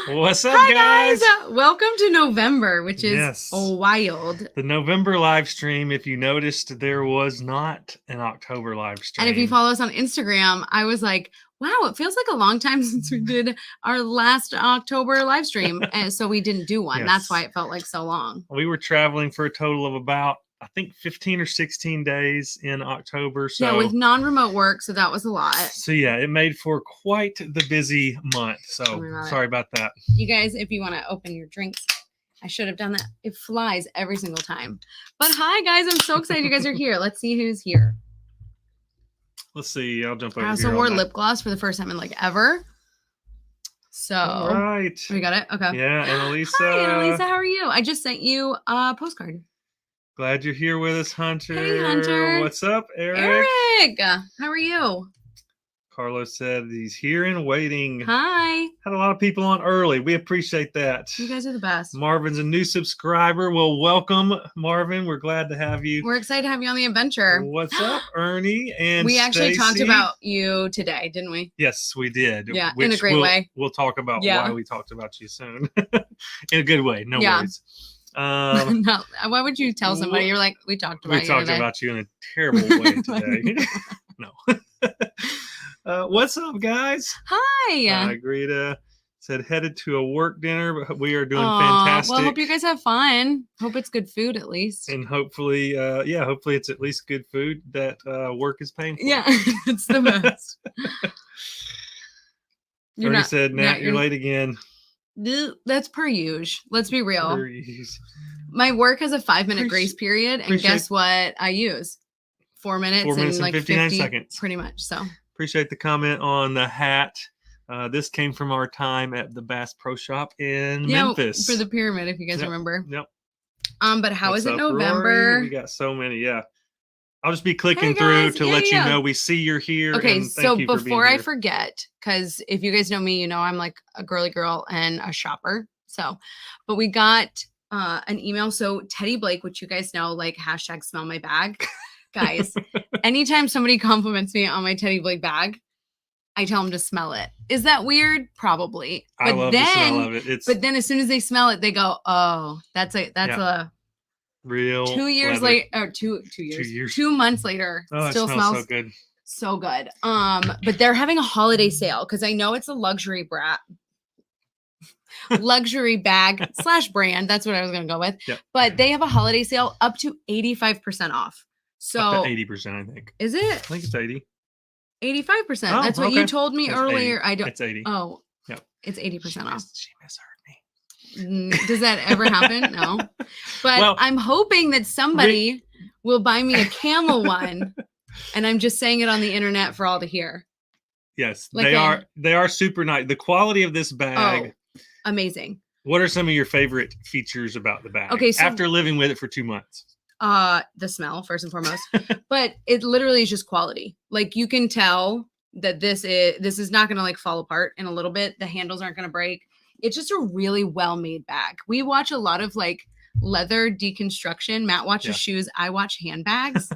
What's up, Hi guys? Welcome to November, which is Yes. wild. The November live stream. If you noticed, there was not an October live stream. And if you follow us on Instagram, I was like, wow, it feels like a long time since we did our last October live stream. And so we didn't do one. Yes. That's why it felt like so long. We were traveling for a total of about, I think, 15 or 16 days in October. So yeah, with non-remote work, so that was a lot. So yeah, it made for quite the busy month. So sorry about that. You guys, if you want to open your drinks, I should have done that. It flies every single time. But hi guys, I'm so excited you guys are here. Let's see who's here. Let's see. I'll jump over I also wore lip gloss for the first time in like ever. So all right, we got it. Okay. Yeah, Annalisa. Hi, Annalisa. How are you? I just sent you a postcard. Glad you're here with us, Hunter. Hey, Hunter. What's up, Eric? Eric, how are you? Carlos said he's here and waiting. Hi. Had a lot of people on early. We appreciate that. You guys are the best. Marvin's a new subscriber. Well, welcome, Marvin. We're glad to have you. We're excited to have you on the adventure. What's up, Ernie and we actually Stacey. talked about you today, didn't we? Yes, we did. Yeah, in a great way. We'll talk about why we talked about you soon. In a good way. No worries. No, why would you tell somebody? You're like, we talked about you today. We talked about you in a terrible way today. No. What's up, guys? Hi. Greta said headed to a work dinner, but we are doing fantastic. Well, hope you guys have fun. Hope it's good food at least. And hopefully, hopefully it's at least good food that work is paying for. Yeah, it's the best. Ernie said, Nat, you're late again. That's per usual. Let's be real. My work has a 5-minute grace period, and guess what I use? 4 minutes, 4 minutes and like 59 seconds. Pretty much. So appreciate the comment on the hat. This came from our time at the Bass Pro Shop in Memphis. For the pyramid, if you guys remember. Yep. But how is it November? Rory? We got so many. Yeah. I'll just be clicking through to let you know we see you're here. Okay, so before I forget, because if you guys know me, you know I'm like a girly girl and a shopper. So, but we got an email. So Teddy Blake, which you guys know, like hashtag smell my bag. Guys, anytime somebody compliments me on my Teddy Blake bag, I tell them to smell it. Is that weird? Probably. But I love the smell of it. But then as soon as they smell it, they go, "Oh, that's a real 2 years later, or 2 years, 2 months later, still smells so good. So good. But they're having a holiday sale because I know it's a luxury bag / brand. That's what I was gonna go with. Yep. But they have a holiday sale up to 85% off. So up to 80%, I think. Is it? I think it's 80. 85%. That's what you told me earlier. 80. I don't. It's 80. Oh, yep. It's 80% off. She misheard me. Does that ever happen? No. But I'm hoping that somebody will buy me a camel one, and I'm just saying it on the internet for all to hear. Yes, like they are super nice. The quality of this bag, amazing. What are some of your favorite features about the bag? Okay, so after living with it for 2 months. The smell first and foremost, but it literally is just quality. Like you can tell that this is not going to like fall apart in a little bit. The handles aren't going to break. It's just a really well-made bag. We watch a lot of like leather deconstruction. Matt watches shoes. I watch handbags.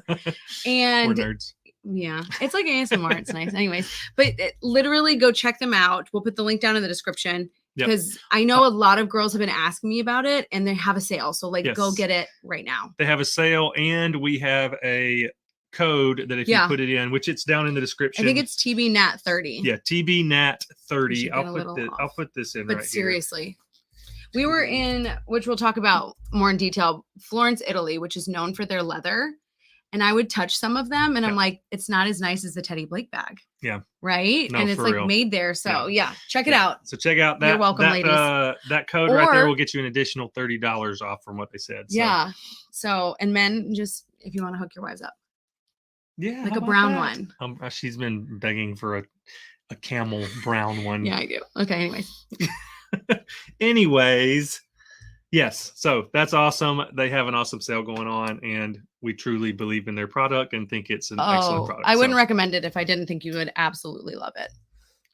And we're nerds. Yeah, it's like ASMR. It's nice. Anyways, but literally go check them out. We'll put the link down in the description. Because I know a lot of girls have been asking me about it and they have a sale. So like go get it right now. They have a sale and we have a code that if you put it in, which it's down in the description. I think it's TBNAT30. Yeah, TBNAT30. I'll put this in right here. But seriously, we were in, which we'll talk about more in detail, Florence, Italy, which is known for their leather. And I would touch some of them and I'm like, it's not as nice as the Teddy Blake bag. Yeah. Right. No, and it's like made there. So check it out. So check out that. You're welcome, ladies. That code right there will get you an additional $30 off from what they said. So. Yeah. So, and men, just if you want to hook your wives up. Yeah. Like a brown one. She's been begging for a camel brown one. Yeah, I do. Okay. Anyways. Yes, so that's awesome. They have an awesome sale going on, and we truly believe in their product and think it's an excellent product. I wouldn't recommend it if I didn't think you would absolutely love it.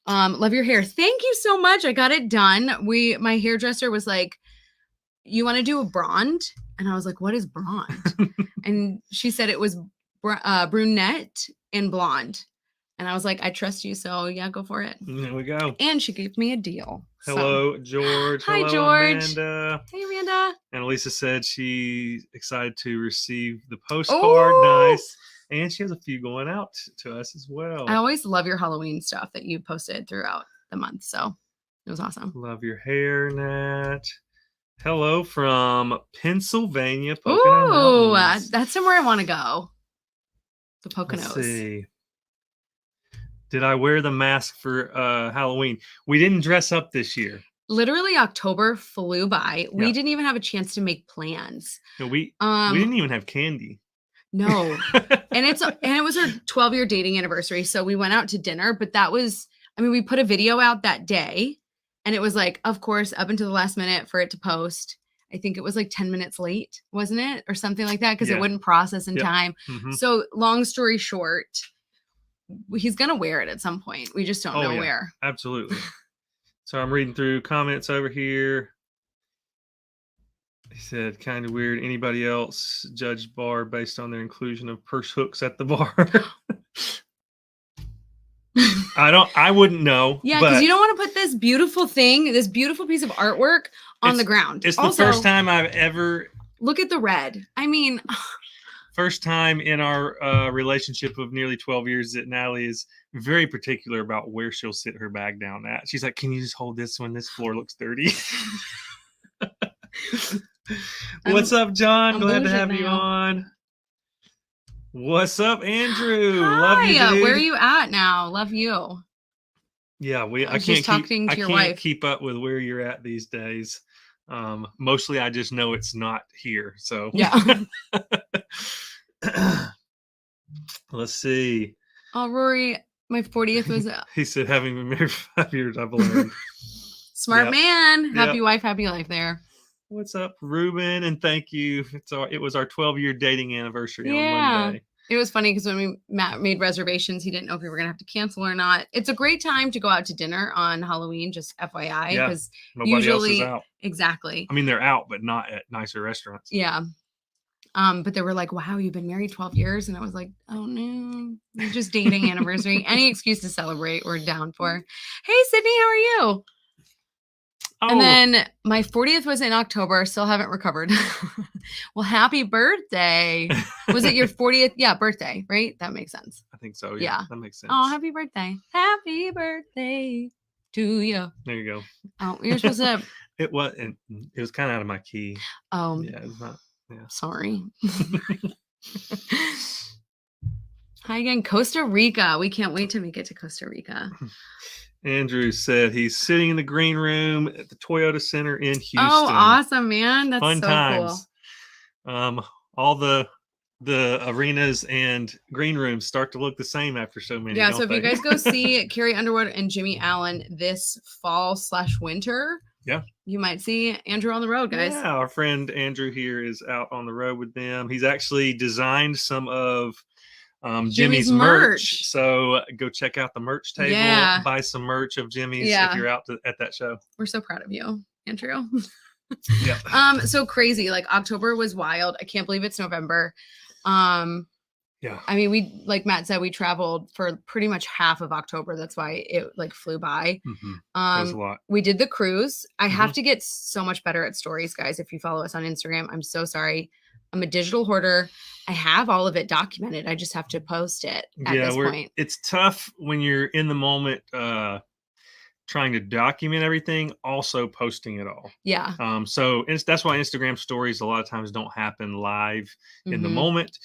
Love your hair. Thank you so much. I got it done. My hairdresser was like, you want to do a blonde? And I was like, what is blonde? And she said it was brunette and blonde. And I was like, I trust you. So yeah, go for it. There we go. And she gave me a deal. Hello, George. Hi, Hello, George. Amanda. Hey, Amanda. And Elisa said she's excited to receive the postcard. Nice. And she has a few going out to us as well. I always love your Halloween stuff that you posted throughout the month. So it was awesome. Love your hair, Nat. Hello from Pennsylvania. Ooh, that's somewhere I want to go. The Poconos. Let's see. Did I wear the mask for Halloween? We didn't dress up this year. Literally, October flew by. Yeah. We didn't even have a chance to make plans. No, we didn't even have candy. No. and it was our 12-year dating anniversary. So we went out to dinner, but we put a video out that day, and it was like, of course, up until the last minute for it to post. I think it was like 10 minutes late, wasn't it? Or something like that, because it wouldn't process in time. Mm-hmm. So long story short, he's going to wear it at some point. We just don't know where. Absolutely. So I'm reading through comments over here. He said, kind of weird. Anybody else judge bar based on their inclusion of purse hooks at the bar? I wouldn't know. Yeah, because you don't want to put this beautiful piece of artwork on the ground. It's also, the first time I've ever... Look at the red. I mean... First time in our relationship of nearly 12 years that Natalie is very particular about where she'll sit her bag down at. She's like, can you just hold this one? This floor looks dirty. What's up, John? Glad to have you on. What's up, Andrew? Hi. Love you, dude. Where are you at now? Love you. Yeah, I can't keep up with where you're at these days. Mostly I just know it's not here. So yeah. Let's see. Oh, Rory, my 40th was he said having been married for 5 years, I've learned. Smart man. Happy wife, happy life there. What's up, Ruben? And thank you. It was our 12-year dating anniversary on Monday. It was funny because when Matt made reservations, he didn't know if we were going to have to cancel or not. It's a great time to go out to dinner on Halloween, just FYI. Because nobody else is out. Exactly. I mean, they're out, but not at nicer restaurants. Yeah. But they were like, wow, you've been married 12 years. And I was like, oh no, we're just dating anniversary. Any excuse to celebrate, we're down for. Hey, Sydney, how are you? Oh. And then my 40th was in October. Still haven't recovered. Well, happy birthday. Was it your 40th? Yeah, birthday, right? That makes sense. I think so. Yeah. That makes sense. Oh, happy birthday. Happy birthday to you. There you go. Oh, you're supposed to. It was kind of out of my key. Oh. Yeah, it's not. Yeah. Sorry. Hi again, Costa Rica. We can't wait to make it to Costa Rica. Andrew said he's sitting in the green room at the Toyota Center in Houston. Oh, awesome, man. That's fun so times. Cool. All the arenas and green rooms start to look the same after so many. Yeah, so if you guys go see Carrie Underwood and Jimmy Allen this fall/winter, you might see Andrew on the road, guys. Yeah, our friend Andrew here is out on the road with them. He's actually designed some of Jimmy's merch. So go check out the merch table. Yeah. Buy some merch of Jimmy's if you're out at that show. We're so proud of you, Andrew. Yeah. So crazy. Like October was wild. I can't believe it's November. Yeah. I mean, we, like Matt said, we traveled for pretty much half of October. That's why it like flew by. Mm-hmm. That was a lot. We did the cruise. I have to get so much better at stories, guys. If you follow us on Instagram, I'm so sorry. I'm a digital hoarder. I have all of it documented. I just have to post it at this point. It's tough when you're in the moment, trying to document everything, also posting it all. Yeah. So that's why Instagram stories a lot of times don't happen live in the moment,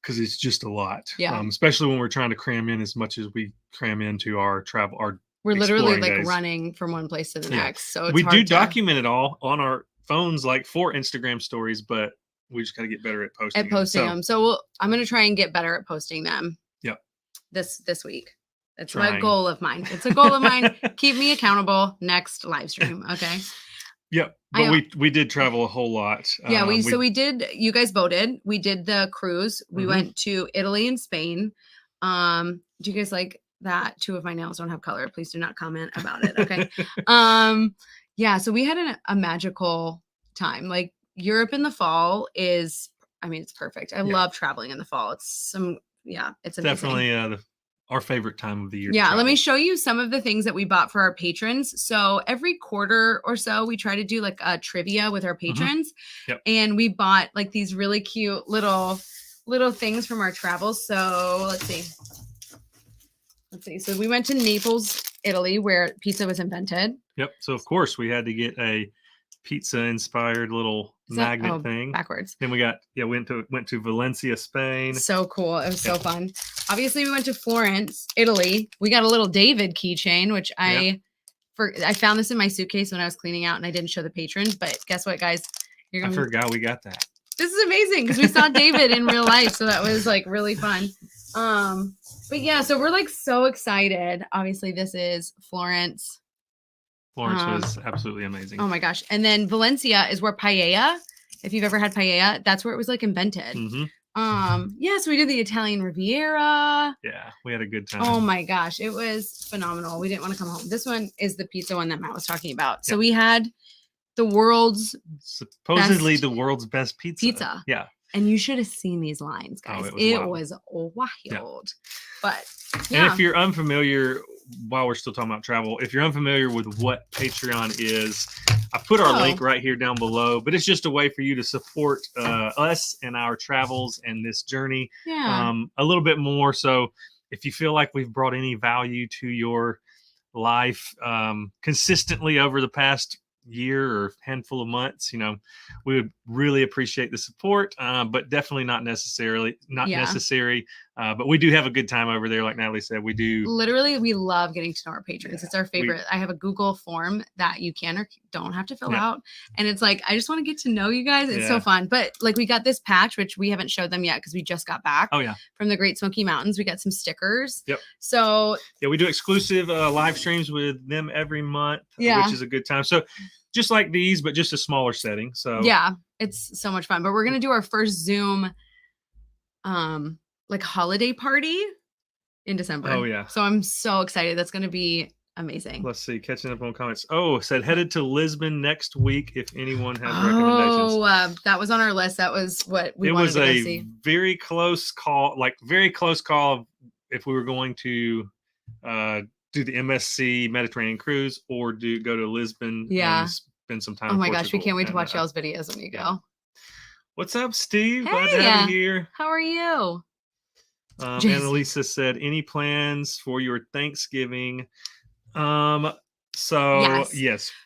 because it's just a lot. Yeah. Especially when we're trying to cram in as much as we cram into our travel. We're literally like days. Running from one place to the next. So it's we hard do document it all on our phones, like for Instagram stories, but we just got to get better at posting. Them. So I'm going to try and get better at posting them. Yep. This week. It's a goal of mine. It's a goal of mine. Keep me accountable next live stream. Okay. Yep. But we did travel a whole lot. Yeah. We did, you guys voted. We did the cruise. We went to Italy and Spain. Do you guys like that? 2 of my nails don't have color. Please do not comment about it. Okay. Yeah. So we had a magical time. Like Europe in the fall is, I mean, it's perfect. I love traveling in the fall. It's amazing. Definitely our favorite time of the year. Yeah, let me show you some of the things that we bought for our patrons. So every quarter or so, we try to do like a trivia with our patrons. Yep. And we bought like these really cute little things from our travels. So let's see. So we went to Naples, Italy, where pizza was invented. Yep. So of course we had to get a pizza inspired little magnet thing. Backwards. Then we went to Valencia, Spain. So cool. It was so fun. Obviously we went to Florence, Italy. We got a little David keychain, which I found this in my suitcase when I was cleaning out and I didn't show the patrons, but guess what, guys? I forgot we got that. This is amazing because we saw David in real life. So that was like really fun. But yeah, so we're like so excited. Obviously this is Florence. Florence was absolutely amazing. Oh my gosh. And then Valencia is where paella, if you've ever had paella, that's where it was like invented. So we did the Italian Riviera. Yeah, we had a good time. Oh my gosh, it was phenomenal. We didn't want to come home. This one is the pizza one that Matt was talking about. So we had the world's world's best pizza. Yeah. And you should have seen these lines, guys. It was wild. Yeah. But and if you're unfamiliar, while we're still talking about travel, if you're unfamiliar with what Patreon is, I put our link right here down below, but it's just a way for you to support us and our travels and this journey a little bit more. So if you feel like we've brought any value to your life consistently over the past year or handful of months, we would really appreciate the support, but definitely not necessary. But we do have a good time over there. Like Natalie said, we do. Literally, we love getting to know our patrons. It's our favorite. I have a Google form that you can or don't have to fill out. And it's like, I just want to get to know you guys. It's so fun. But like we got this patch, which we haven't showed them yet because we just got back from the Great Smoky Mountains. We got some stickers. Yep. So we do exclusive live streams with them every month, which is a good time. So just like these, but just a smaller setting. So yeah, it's so much fun. But we're going to do our first Zoom like holiday party in December. Oh yeah. So I'm so excited. That's going to be amazing. Let's see. Catching up on comments. Said headed to Lisbon next week if anyone has recommendations. That was on our list. That was what we wanted to go see. It was a very close call if we were going to do the MSC Mediterranean cruise or go to Lisbon and spend some time. Oh my gosh, we can't wait to watch y'all's videos when you go. What's up, Steve? Hey, glad to have you here. How are you? Annalisa said, any plans for your Thanksgiving? Yes.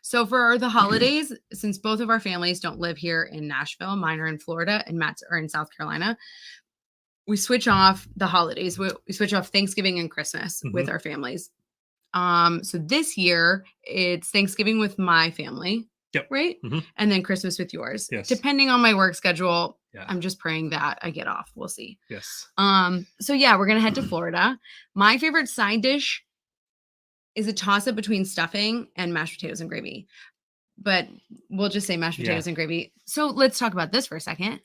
So for the holidays, since both of our families don't live here in Nashville, mine are in Florida and Matt's are in South Carolina, we switch off the holidays. We switch off Thanksgiving and Christmas with our families. So this year it's Thanksgiving with my family. Yep. Right. And then Christmas with yours. Yes. Depending on my work schedule. Yeah. I'm just praying that I get off. We'll see. Yes. So yeah, we're going to head to Florida. My favorite side dish is a toss up between stuffing and mashed potatoes and gravy, but we'll just say mashed potatoes and gravy. So let's talk about this for a second.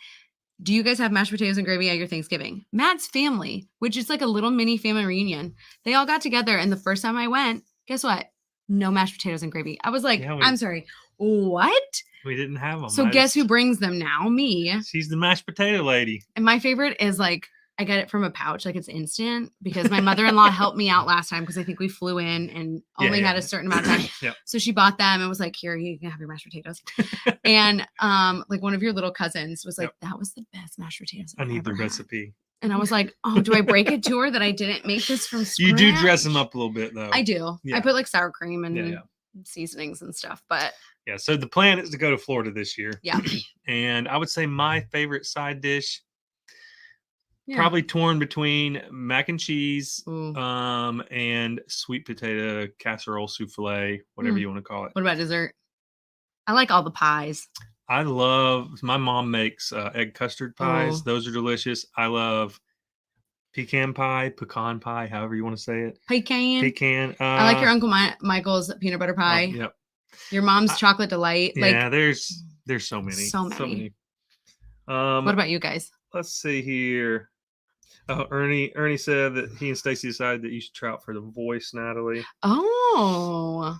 Do you guys have mashed potatoes and gravy at your Thanksgiving? Matt's family, which is like a little mini family reunion. They all got together. And the first time I went, guess what? No mashed potatoes and gravy. I was like, I'm sorry. What? We didn't have them. So guess who brings them now? Me. She's the mashed potato lady. And my favorite is like, I got it from a pouch, like it's instant because my mother-in-law helped me out last time because I think we flew in and only had a certain amount of time. So she bought them and was like, here, you can have your mashed potatoes. And like one of your little cousins was like, that was the best mashed potatoes I need the had. recipe. And I was like, oh, do I break it to her that I didn't make this from scratch? You do dress them up a little bit though. I do. I put like sour cream and seasonings and stuff, but so the plan is to go to Florida this year. Yeah. And I would say my favorite side dish, probably torn between mac and cheese and sweet potato casserole souffle, whatever you want to call it. What about dessert? I like all the pies. My mom makes egg custard pies. Those are delicious. I love pecan pie, however you want to say it. Pecan. I like your Uncle Michael's peanut butter pie. Yep. Your mom's chocolate delight. There's so many. So many. What about you guys? Let's see here. Oh, Ernie said that he and Stacy decided that you should try out for The Voice, Natalie. Oh.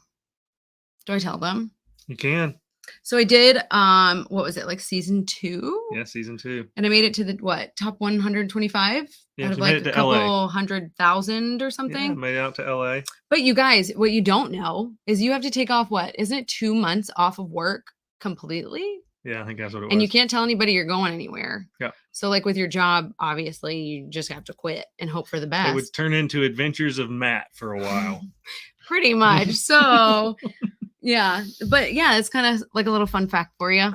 Do I tell them? You can. So I did what was it, like season 2? Yeah, season 2. And I made it to the top 125 Yeah, out of you made like it a to LA. couple 100,000 or Yeah, something. made it out to LA. But you guys, what you don't know is you have to take off isn't it 2 months off of work completely? Yeah, I think that's what it was. And you can't tell anybody you're going anywhere. Yeah. So like with your job, obviously you just have to quit and hope for the best. It would turn into Adventures of Matt for a while. Pretty much. So yeah, but yeah, it's kind of like a little fun fact for you.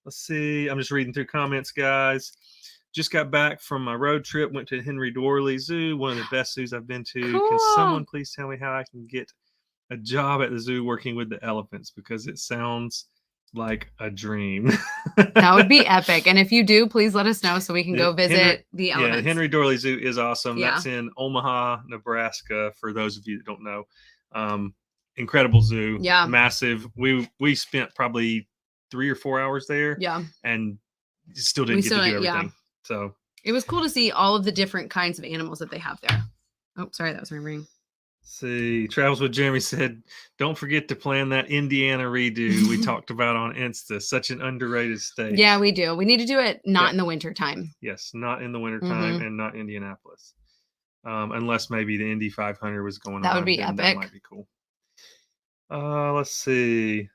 Let's see. I'm just reading through comments, guys. Just got back from my road trip. Went to Henry Dorley Zoo, one of the best zoos I've been to. Cool. Can someone please tell me how I can get a job at the zoo working with the elephants? Because it sounds like a dream. That would be epic. And if you do, please let us know so we can go visit Henry, the elephants. Yeah, Henry Dorley Zoo is awesome. Yeah. That's in Omaha, Nebraska, for those of you that don't know. Incredible zoo. Yeah. Massive. We spent probably 3 or 4 hours there. Yeah. And still didn't get to do everything. Yeah. So it was cool to see all of the different kinds of animals that they have there. Oh, sorry, that was my ring. See, Travels with Jeremy said, don't forget to plan that Indiana redo we talked about on Insta. Such an underrated state. Yeah, we do. We need to do it not in the winter time. Yes, not in the winter time and not Indianapolis. Unless maybe the Indy 500 was going on. That would be epic. That might be cool. Let's see.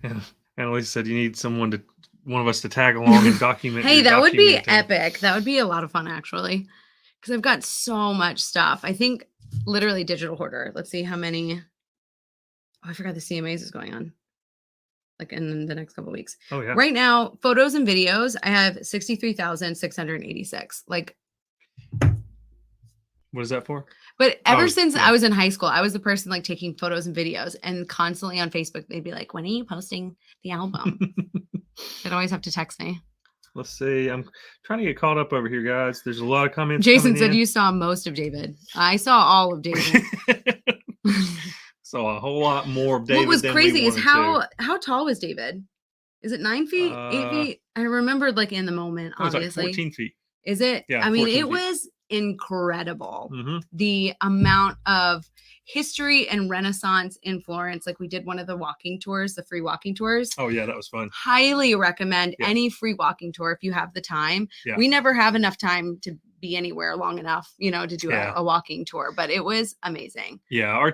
And Annalise said you need one of us to tag along and document. Hey, that would be epic. That would be a lot of fun, actually. Because I've got so much stuff. I think literally digital hoarder. Let's see how many. Oh, I forgot the CMAs is going on. Like in the next couple of weeks. Oh, yeah. Right now, photos and videos, I have 63,686. Like, what is that for? But ever since I was in high school, I was the person like taking photos and videos, and constantly on Facebook, they'd be like, when are you posting the album? They'd always have to text me. Let's see. I'm trying to get caught up over here, guys. There's a lot of comments. Jason said you saw most of David. I saw all of David. Saw a whole lot more of David. What was crazy is how tall was David? Is it 9 feet, 8 feet? I remembered like in the moment, obviously. It was like 14 feet. Is it? Yeah. I mean, it was incredible. The amount of history and Renaissance in Florence. Like we did one of the walking tours, the free walking tours. Oh yeah, that was fun. Highly recommend any free walking tour if you have the time. Yeah. We never have enough time to be anywhere long enough, to do a walking tour, but it was amazing. Yeah,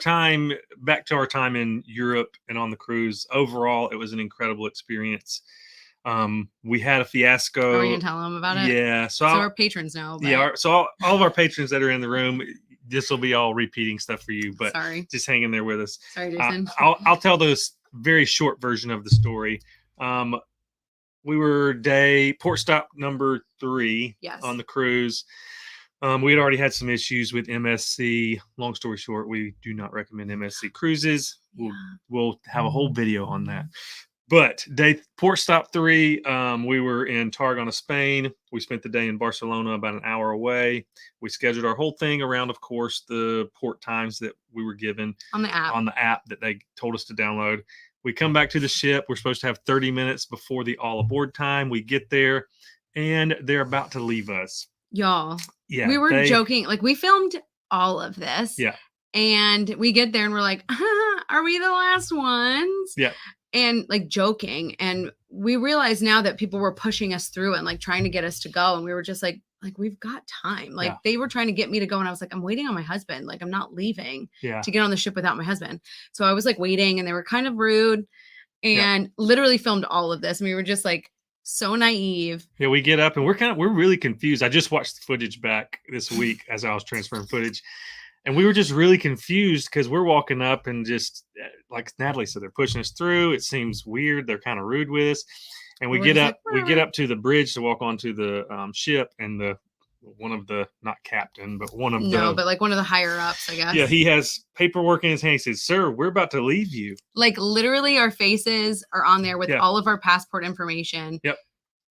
back to our time in Europe and on the cruise, overall, it was an incredible experience. We had a fiasco. Are we gonna tell them about it? Yeah. So our patrons know. But... Yeah. So all of our patrons that are in the room, this will be all repeating stuff for you, but just hang in there with us. Sorry, Jason. I'll tell this very short version of the story. We were port stop number 3 on the cruise. We had already had some issues with MSC. Long story short, we do not recommend MSC cruises. We'll have a whole video on that. But port stop 3, we were in Tarragona, Spain. We spent the day in Barcelona, about an hour away. We scheduled our whole thing around, of course, the port times that we were given on the app that they told us to download. We come back to the ship. We're supposed to have 30 minutes before the all aboard time. We get there, and they're about to leave us. Y'all, yeah, we were joking. Like we filmed all of this. Yeah. And we get there and we're like, are we the last ones? Yeah. And like joking. And we realized now that people were pushing us through and like trying to get us to go. And we were just like we've got time. Like they were trying to get me to go. And I was like, I'm waiting on my husband. Like I'm not leaving to get on the ship without my husband. So I was like waiting, and they were kind of rude and literally filmed all of this. And we were just like so naive. Yeah, we get up and we're really confused. I just watched the footage back this week as I was transferring footage. And we were just really confused because we're walking up and just like Natalie said, they're pushing us through. It seems weird. They're kind of rude with us. And we get up to the bridge to walk onto the ship, and one of the higher ups, I guess. Yeah, he has paperwork in his hand. He says, "Sir, we're about to leave you." Like literally our faces are on there with all of our passport information. Yep.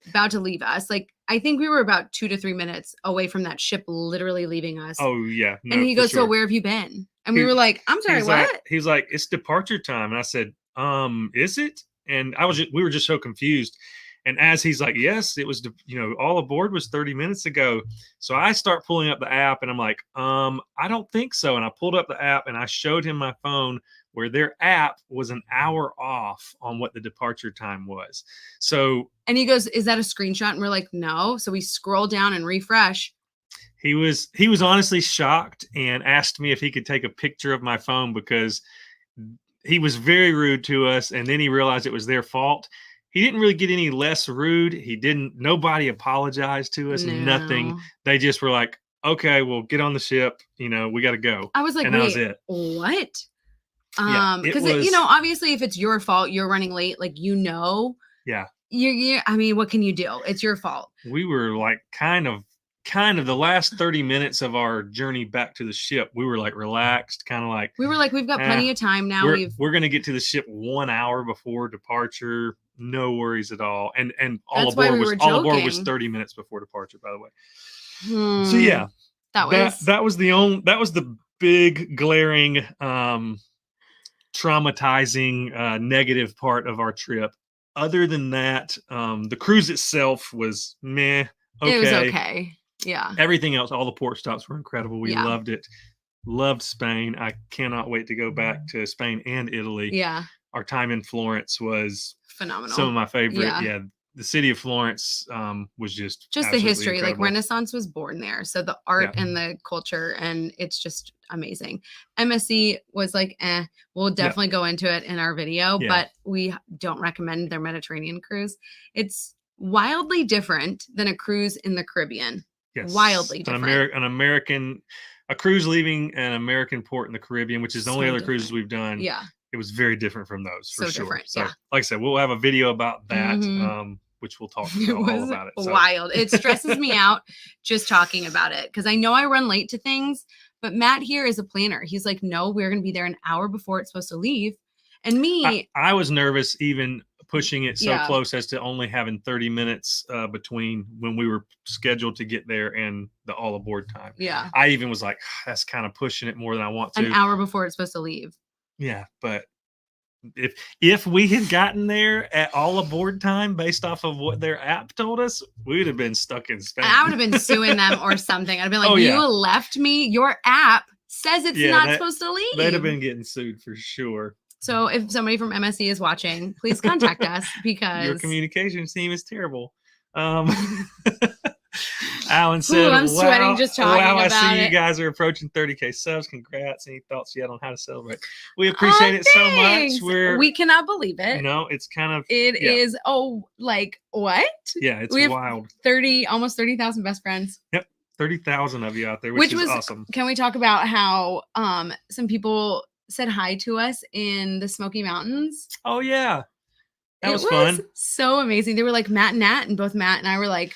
About to leave us. Like I think we were about 2 to 3 minutes away from that ship literally leaving us. Oh yeah. No, and he goes, "So where have you been?" And we were like, "I'm sorry, what?" He's like, "It's departure time." And I said, "Is it?" And we were just so confused. And as he's like, yes, it was, all aboard was 30 minutes ago. So I start pulling up the app and I'm like, I don't think so. And I pulled up the app and I showed him my phone where their app was an hour off on what the departure time was. So, and he goes, is that a screenshot? And we're like, no. So we scroll down and refresh. He was honestly shocked and asked me if he could take a picture of my phone because he was very rude to us. And then he realized it was their fault. He didn't really get any less rude. Nobody apologized to us, nothing. They just were like, okay, well, get on the ship. We got to go. I was like, and wait, that was it. What? Because obviously if it's your fault, you're running late, like, yeah. I mean, what can you do? It's your fault. We were like kind of the last 30 minutes of our journey back to the ship. We were like relaxed, kind of like we were like, we've got plenty of time now. We're going to get to the ship 1 hour before departure. No worries at all. And all aboard was 30 minutes before departure, by the way. So yeah, that was the big glaring, traumatizing, negative part of our trip. Other than that, the cruise itself was meh. Okay. It was okay. Yeah. Everything else, all the port stops were incredible. We loved it. Loved Spain. I cannot wait to go back to Spain and Italy. Yeah. Our time in Florence was phenomenal. Some of my favorite. Yeah. The city of Florence was just the history. Incredible. Like Renaissance was born there. So the art and the culture, and it's just amazing. MSC was like, we'll definitely go into it in our video, but we don't recommend their Mediterranean cruise. It's wildly different than a cruise in the Caribbean. Yes. Wildly different. A cruise leaving an American port in the Caribbean, which is the only other cruises we've done. Yeah. It was very different from those for sure. Different, so like I said, we'll have a video about that, which we'll talk all about it. Wild. It stresses me out just talking about it because I know I run late to things, but Matt here is a planner. He's like, no, we're going to be there an hour before it's supposed to leave. And me, I was nervous even pushing it so close as to only having 30 minutes between when we were scheduled to get there and the all aboard time. Yeah. I even was like, that's kind of pushing it more than I want to. An hour before it's supposed to leave. Yeah, but if we had gotten there at all aboard time based off of what their app told us, we would have been stuck in Spain. I would have been suing them or something. I'd have been like, you left me. Your app says it's not supposed to leave. They'd have been getting sued for sure. So if somebody from MSC is watching, please contact us because your communications team is terrible. Alan said, I'm sweating just talking about it. I see you guys are approaching 30K subs. Congrats. Any thoughts yet on how to celebrate? We appreciate it so much. We cannot believe it. It's kind of. It is. Oh, like what? Yeah, it's wild. Almost 30,000 best friends. Yep. 30,000 of you out there, which is awesome. Can we talk about how some people said hi to us in the Smoky Mountains? Oh, yeah. That was fun. So amazing. They were like Matt and Nat, and both Matt and I were like,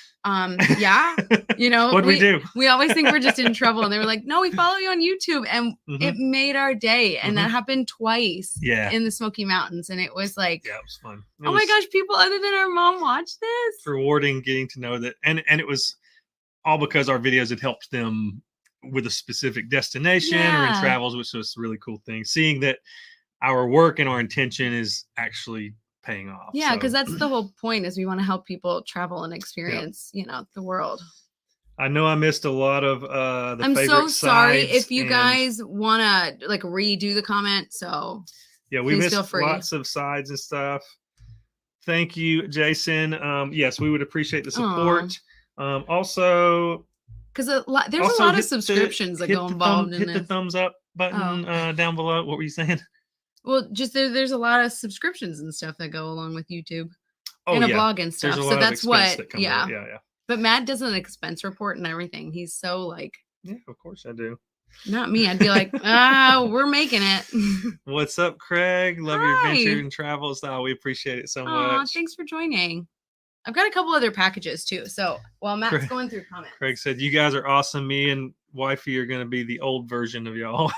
yeah, what'd we do? We always think we're just in trouble. And they were like, no, we follow you on YouTube. And it made our day. And that happened twice in the Smoky Mountains. And it was like, it was fun. My gosh, people other than our mom watched this. It's rewarding getting to know that. And it was all because our videos had helped them with a specific destination or in travels, which was a really cool thing. Seeing that our work and our intention is actually paying off. Yeah, because that's the whole point is we want to help people travel and experience, the world. I know I missed a lot of the I'm favorite so sorry sides if you guys want to like redo the comment. So yeah, we missed lots of sides and stuff. Thank you, Jason. Yes, we would appreciate the support. Also, because there's a lot of subscriptions that go involved in this. Hit the thumbs up button down below. What were you saying? Well, just there's a lot of subscriptions and stuff that go along with YouTube and a blog and stuff. So that's what, yeah. But Matt does an expense report and everything. He's so like, yeah, of course I do. Not me. I'd be like, we're making it. What's up, Craig? Love your adventure and travel style. We appreciate it so much. Thanks for joining. I've got a couple other packages too. So while Matt's going through comments. Craig said, you guys are awesome. Me and wifey are going to be the old version of y'all.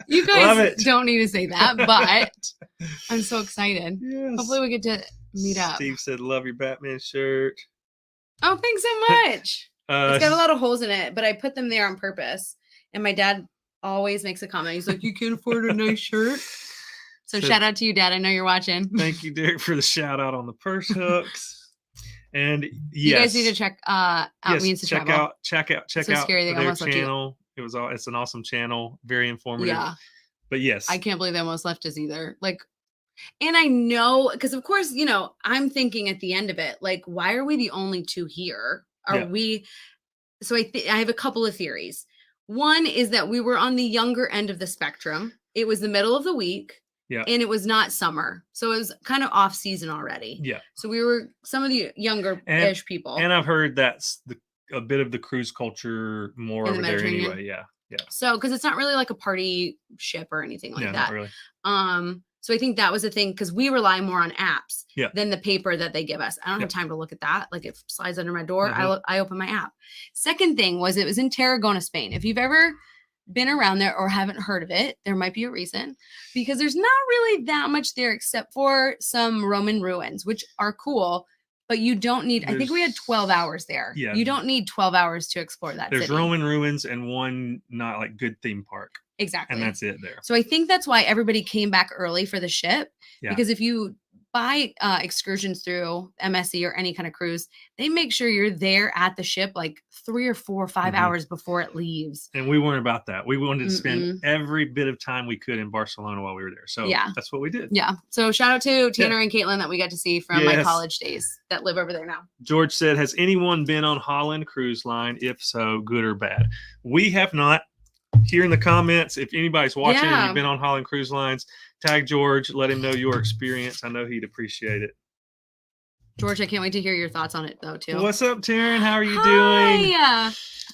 You guys don't need to say that, but I'm so excited. Yes. Hopefully we get to meet up. Steve said, love your Batman shirt. Oh, thanks so much. It's got a lot of holes in it, but I put them there on purpose. And my dad always makes a comment. He's like, you can't afford a nice shirt. So shout out to you, Dad. I know you're watching. Thank you, Derek, for the shout out on the purse hooks. And yes, you guys need to check out Means to Travel. Check out their channel. It's an awesome channel, very informative. Yeah. But yes, I can't believe they almost left us either. Like, and I know, because of course, you know, I'm thinking at the end of it, like, why are we the only two here? Are we? So I have a couple of theories. One is that we were on the younger end of the spectrum. It was the middle of the week. Yeah. And it was not summer. So it was kind of off season already. Yeah. So we were some of the younger-ish people. And I've heard that's a bit of the cruise culture more over there anyway. Yeah. Yeah. So, because it's not really like a party ship or anything like that. Not really. So I think that was the thing, because we rely more on apps than the paper that they give us. I don't have time to look at that. Like, it slides under my door, I open my app. Second thing was, it was in Tarragona, Spain. If you've ever been around there or haven't heard of it, there might be a reason, because there's not really that much there except for some Roman ruins, which are cool, but you don't need, I think we had 12 hours there. Yeah. You don't need 12 hours to explore that There's city. Roman ruins and one not like good theme park. Exactly. And that's it there. So I think that's why everybody came back early for the ship, because if you buy excursions through MSC or any kind of cruise, they make sure you're there at the ship like 3 or 4 or 5 hours before it leaves. And we weren't about that. We wanted to spend every bit of time we could in Barcelona while we were there. So that's what we did. Yeah. So shout out to Tanner and Caitlin that we got to see from my college days that live over there now. George said, has anyone been on Holland Cruise Line? If so, good or bad? We have not. Here in the comments, if anybody's watching and you've been on Holland Cruise Lines, tag George, let him know your experience. I know he'd appreciate it. George, I can't wait to hear your thoughts on it though too. What's up, Taryn? How are you doing?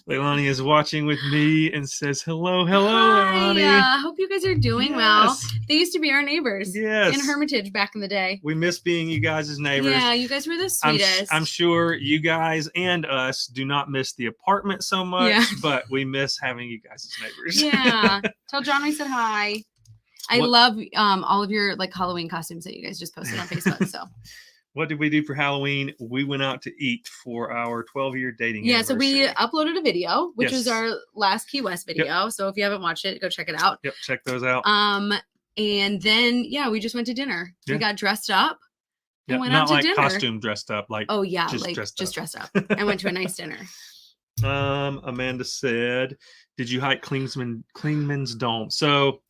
Leilani is watching with me and says hello. Leilani. I hope you guys are doing well. They used to be our neighbors in Hermitage back in the day. We miss being you guys' neighbors. Yeah, you guys were the sweetest. I'm sure you guys and us do not miss the apartment so much, but we miss having you guys as neighbors. Yeah. Tell John I said hi. I love all of your like Halloween costumes that you guys just posted on Facebook. So what did we do for Halloween? We went out to eat for our 12-year dating anniversary. So we uploaded a video, which was our last Key West video. So if you haven't watched it, go check it out. Yep, check those out. And then we just went to dinner. We got dressed up and went out to dinner. Not like costume dressed up, like just dressed up. And went to a nice dinner. Amanda said, "Did you hike Klingman's Dome?" So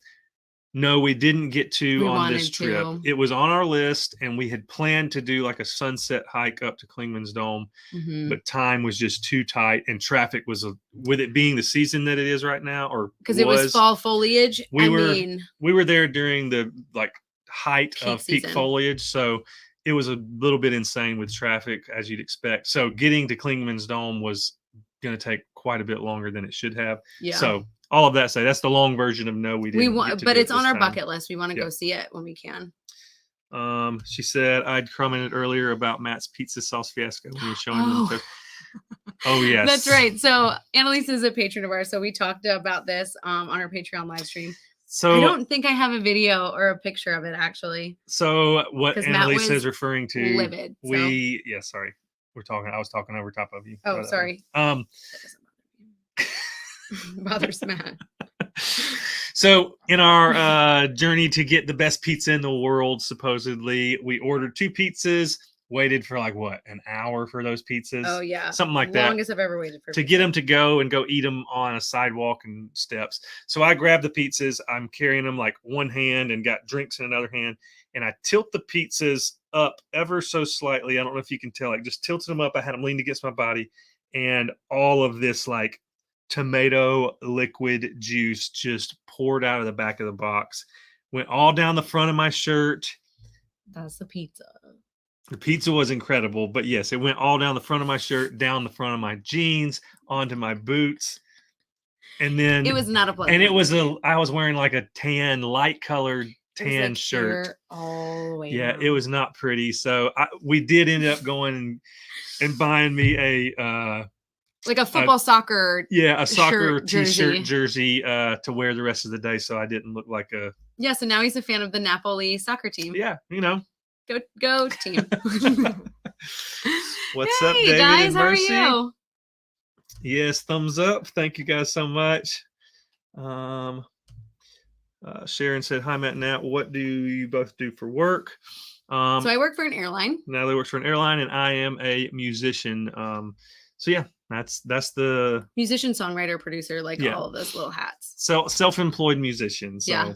no, we didn't get to on this trip. It was on our list, and we had planned to do like a sunset hike up to Klingman's Dome, but time was just too tight, and traffic was with it being the season that it is right now, or because it was fall foliage. We were there during the like height of peak foliage, so it was a little bit insane with traffic as you'd expect. So getting to Klingman's Dome was going to take quite a bit longer than it should have. Yeah. So all of that that's the long version of no, we didn't. But it's on our bucket list. We want to go see it when we can. She said I'd commented earlier about Matt's pizza sauce fiasco when you were showing them. Oh yes, that's right. So Annalise is a patron of ours, so we talked about this on our Patreon live stream. So I don't think I have a video or a picture of it actually. So what Annalise is referring to, livid. Sorry, I was talking over top of you. Oh, sorry. Bothers Matt. So in our journey to get the best pizza in the world, supposedly we ordered 2 pizzas, waited for like an hour for those pizzas. Oh yeah, something like that. Longest I've ever waited for to get them to go eat them on a sidewalk and steps. So I grabbed the pizzas. I'm carrying them like one hand and got drinks in another hand, and I tilt the pizzas up ever so slightly. I don't know if you can tell. Like just tilted them up. I had them leaned against my body, and all of this like tomato liquid juice just poured out of the back of the box, went all down the front of my shirt. That's the pizza. The pizza was incredible, but yes, it went all down the front of my shirt, down the front of my jeans, onto my boots. And then it was not a pleasant. And I was wearing like a light colored tan shirt all the way down. It was not pretty. So we did end up going and buying me a soccer a soccer t-shirt jersey to wear the rest of the day, so I didn't look like a so now he's a fan of the Napoli soccer team. Go team. What's up, David guys, and Mercy? How are you? Yes, thumbs up. Thank you guys so much. Sharon said, "Hi, Matt and Nat. What do you both do for work?" So I work for an airline. Natalie works for an airline, and I am a musician. So yeah, that's the Musician, songwriter, producer, like Yeah. all of those little hats. self-employed musician. So Yeah.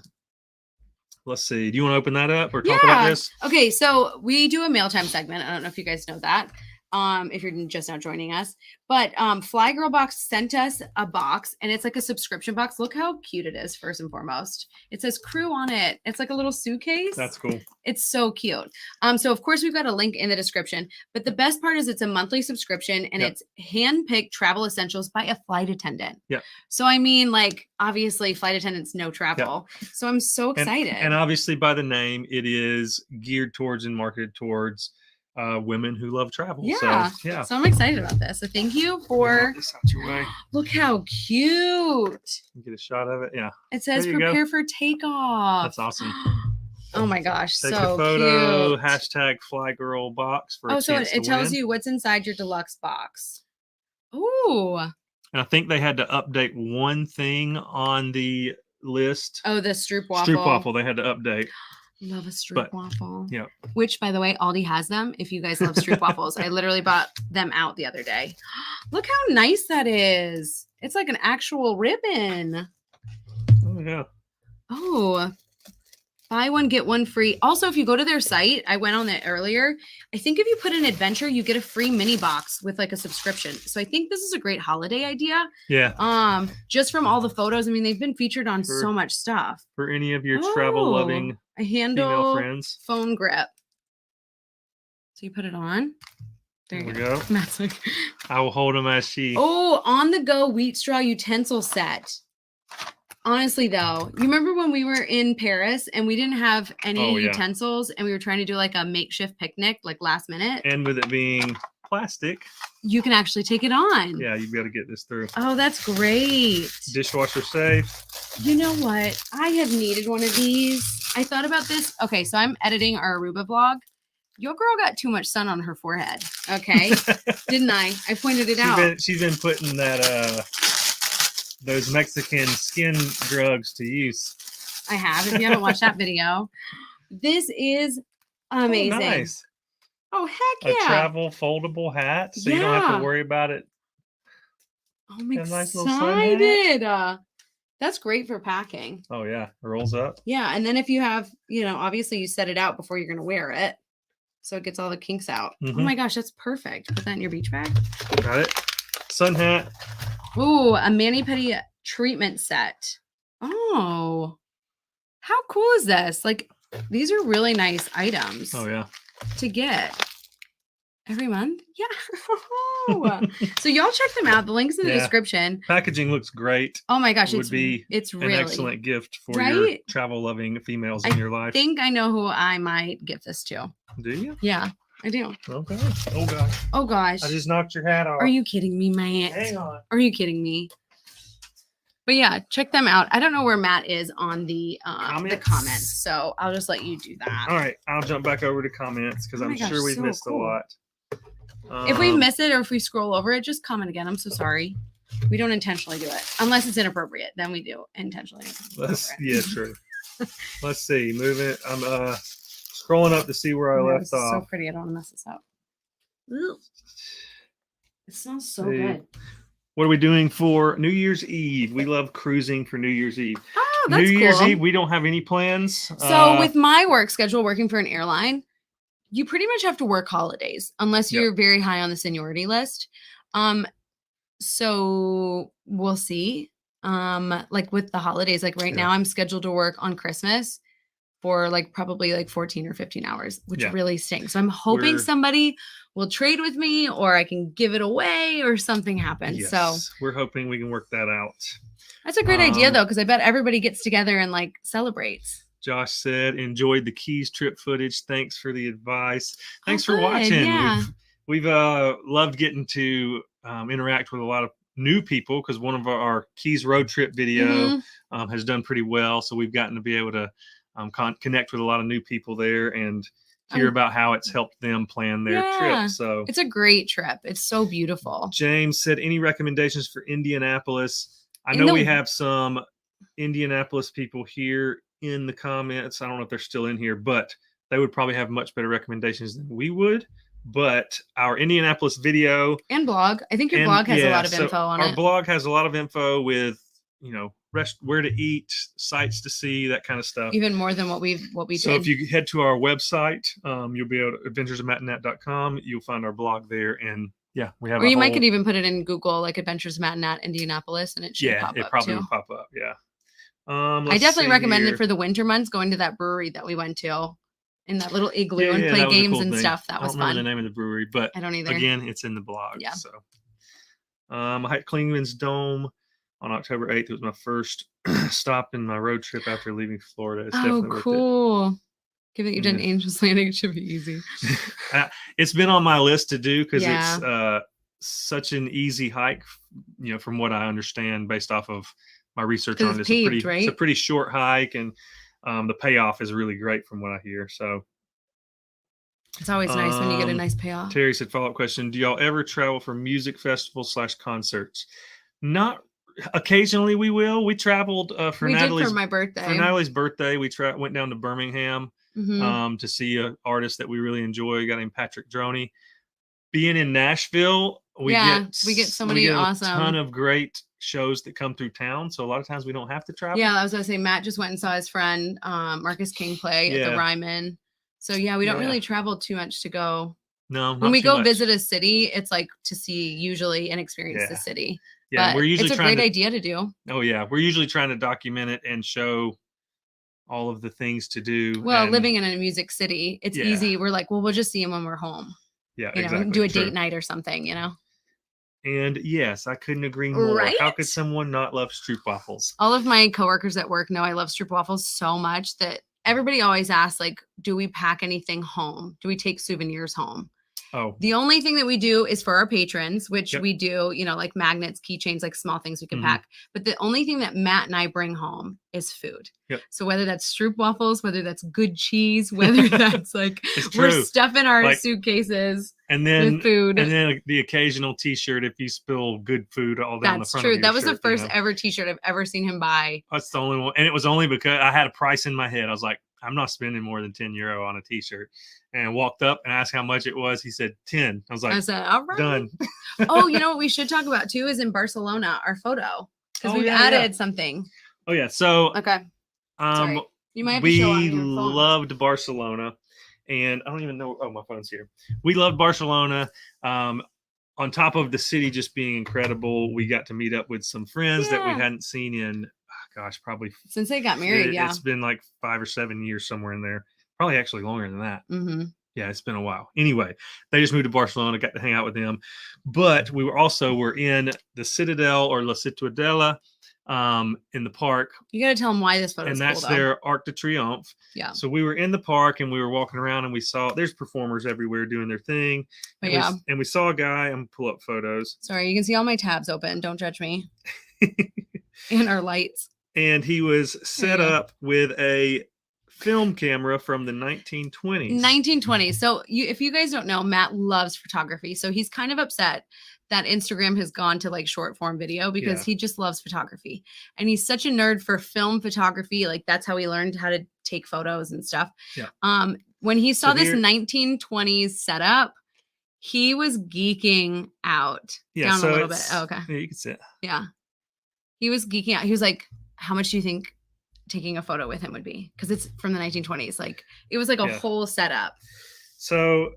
let's see. Do you want to open that up or talk about this? Okay, so we do a MailTime segment. I don't know if you guys know that. If you're just now joining us, but FlyFirl Box sent us a box, and it's like a subscription box. Look how cute it is. First and foremost, it says crew on it. It's like a little suitcase. That's cool. It's so cute. So of course we've got a link in the description, but the best part is it's a monthly subscription, and it's hand-picked travel essentials by a flight attendant. Yeah. So I mean, like, obviously flight attendants know travel. So I'm so excited. And obviously by the name, it is geared towards and marketed towards women who love travel. Yeah. So, yeah. So I'm excited about this. So thank you for Get this out your way. Look how cute. Get a shot of it. Yeah. It says There you go. prepare for takeoff. That's awesome. Oh my gosh. Take so a photo, cute. # FlyFirl Box for a so chance it to tells win. you what's inside your deluxe box. Ooh. And I think they had to update one thing on the list. Oh, the stroopwafel. Stroopwafel they had to update. Love a stroopwafel. Yeah. Which, by the way, Aldi has them. If you guys love stroopwafels, I literally bought them out the other day. Look how nice that is. It's like an actual ribbon. Oh yeah. Oh, buy one, get one free. Also, if you go to their site, I went on it earlier. I think if you put an adventure, you get a free mini box with like a subscription. So I think this is a great holiday idea. Yeah. Just from all the photos. I mean, they've been featured on so much stuff. For any of your travel loving a handle, female friends. phone grip. So you put it on. There we go. Matt's like, I will hold them as she. Oh, on the go wheat straw utensil set. Honestly, though, you remember when we were in Paris and we didn't have any utensils and we were trying to do like a makeshift picnic, like last minute? And with it being plastic, you can actually take it on. Yeah, you'd be able to get this through. Oh, that's great. Dishwasher safe. You know what? I have needed one of these. I thought about this. Okay, so I'm editing our Aruba vlog. Your girl got too much sun on her forehead. Okay. Didn't I? I pointed it out. She's been putting that those Mexican skin drugs to use. I have. If you haven't watched that video, this is amazing. Oh, nice. Oh, heck yeah. A travel foldable hat, so you don't have to worry about it. Oh, I'm excited. That's great for packing. Oh, yeah. It rolls up. Yeah. And then if you have, obviously you set it out before you're going to wear it. So it gets all the kinks out. Oh my gosh, that's perfect. Put that in your beach bag. Got it. Sun hat. Ooh, a mani-pedi treatment set. Oh, how cool is this? Like, these are really nice items. Oh, yeah. To get every month. Yeah. So y'all check them out. The link's in the description. Packaging looks great. Oh my gosh. It's really an excellent gift for your travel loving females in your life. I think I know who I might gift this to. Do you? Yeah, I do. Okay. Oh gosh. Oh gosh. I just knocked your hat off. Are you kidding me, Matt? Hang on. Are you kidding me? But yeah, check them out. I don't know where Matt is on the comments, so I'll just let you do that. All right, I'll jump back over to comments because I'm sure we've missed a lot. If we miss it or if we scroll over it, just comment again. I'm so sorry. We don't intentionally do it unless it's inappropriate. Then we do intentionally. Yeah, true. Let's see. Moving. I'm scrolling up to see where I left off. So pretty. I don't want to mess this up. Ugh. It smells so good. What are we doing for New Year's Eve? We love cruising for New Year's Eve. Oh, that's New Year's cool. Eve, we don't have any plans. So with my work schedule, working for an airline, you pretty much have to work holidays unless you're very high on the seniority list. So we'll see. Like with the holidays, like right now I'm scheduled to work on Christmas for like probably like 14 or 15 hours, which really stinks. So I'm hoping somebody will trade with me or I can give it away or something happens. Yes, so we're hoping we can work that out. That's a great idea though, because I bet everybody gets together and like celebrates. Josh said, enjoyed the Keys trip footage. Thanks for the advice. Thanks for good. watching. Yeah. We've loved getting to interact with a lot of new people because one of our Keys road trip video has done pretty well. So we've gotten to be able to connect with a lot of new people there and hear about how it's helped them plan their trip. So it's a great trip. It's so beautiful. James said, any recommendations for Indianapolis? I know we have some Indianapolis people here in the comments. I don't know if they're still in here, but they would probably have much better recommendations than we would. But our Indianapolis video and blog, I think your blog has a lot of info on it. Our blog has a lot of info with, you know, where to eat, sites to see, that kind of stuff. Even more than what we did. So if you head to our website, you'll be able to adventuresofmattinat.com. You'll find our blog there, and yeah, we have. Or you might could even put it in Google, like Adventures of Matt and Nat Indianapolis, and it should pop up. Yeah, it probably would pop up. Yeah. I definitely recommend it for the winter months. Going to that brewery that we went to in that little igloo and play games and stuff. That was fun. I don't remember the name of the brewery, but I don't either. Again, it's in the blog. Yeah. So, I hiked Clingman's Dome on October 8th. It was my first stop in my road trip after leaving Florida. It's definitely cool. Worth it. Given that you've done Angels Landing, it should be easy. It's been on my list to do because it's such an easy hike, you know, from what I understand based off of my research on it. It's a pretty short hike, and the payoff is really great from what I hear. So it's always nice when you get a nice payoff. Terry said, follow-up question, do y'all ever travel for music festivals / concerts? Not occasionally. We will. We traveled for my birthday. For Natalie's birthday, we went down to Birmingham to see an artist that we really enjoy, a guy named Patrick Droney. Being in Nashville, we get so many awesome, a ton of great shows that come through town. So a lot of times we don't have to travel. Yeah, I was gonna say Matt just went and saw his friend Marcus King play at the Ryman. So yeah, we don't really travel too much to go. No, when we go visit a city, it's like to see usually and experience the city. Yeah, but we're usually it's a great idea to do. Oh yeah, we're usually trying to document it and show all of the things to do. Well, living in a music city, it's easy. We're like, well, we'll just see him when we're home. Yeah, exactly. Do a date night or something, you know. And yes, I couldn't agree more. Right? How could someone not love stroopwafels? All of my coworkers at work know I love stroopwafels so much that everybody always asks, like, do we pack anything home? Do we take souvenirs home? Oh, the only thing that we do is for our patrons, which we do, you know, like magnets, keychains, like small things we can pack. But the only thing that Matt and I bring home is food. Yep. So whether that's stroopwafels, whether that's good cheese, whether that's like we're stuffing our suitcases and then with food, and then the occasional T-shirt if you spill good food all down the front. That's true. That was the first ever T-shirt I've ever seen him buy. That's the only one, and it was only because I had a price in my head. I was like, I'm not spending more than €10 on a T-shirt. And walked up and asked how much it was. He said 10. I was like, all right. Done. Oh, you know what we should talk about too is in Barcelona, our photo. Because we've added something. Oh yeah. So okay. Sorry. You might have to show on your phone. We loved Barcelona. And I don't even know. Oh, my phone's here. We loved Barcelona. On top of the city just being incredible, we got to meet up with some friends that we hadn't seen in, probably since they got married. It's been like 5 or 7 years somewhere in there. Probably actually longer than that. Yeah, it's been a while. Anyway, they just moved to Barcelona, got to hang out with them. But we were in the Citadel or La Ciutadella in the park. You got to tell them why this photo is cool. And that's their Arc de Triomphe. Yeah. So we were in the park and we were walking around and we saw there's performers everywhere doing their thing. And we saw a guy. I'm going to pull up photos. Sorry, you can see all my tabs open. Don't judge me. And our lights. And he was set up with a film camera from the 1920s. So if you guys don't know, Matt loves photography. So he's kind of upset that Instagram has gone to like short form video because he just loves photography. And he's such a nerd for film photography. Like that's how he learned how to take photos and stuff. Yeah. When he saw this 1920s setup, he was geeking out. Yeah, down a little bit. Oh, okay. Yeah, you can see it. Yeah. He was geeking out. He was like, how much do you think taking a photo with him would be? Because it's from the 1920s. Like it was like a whole setup. So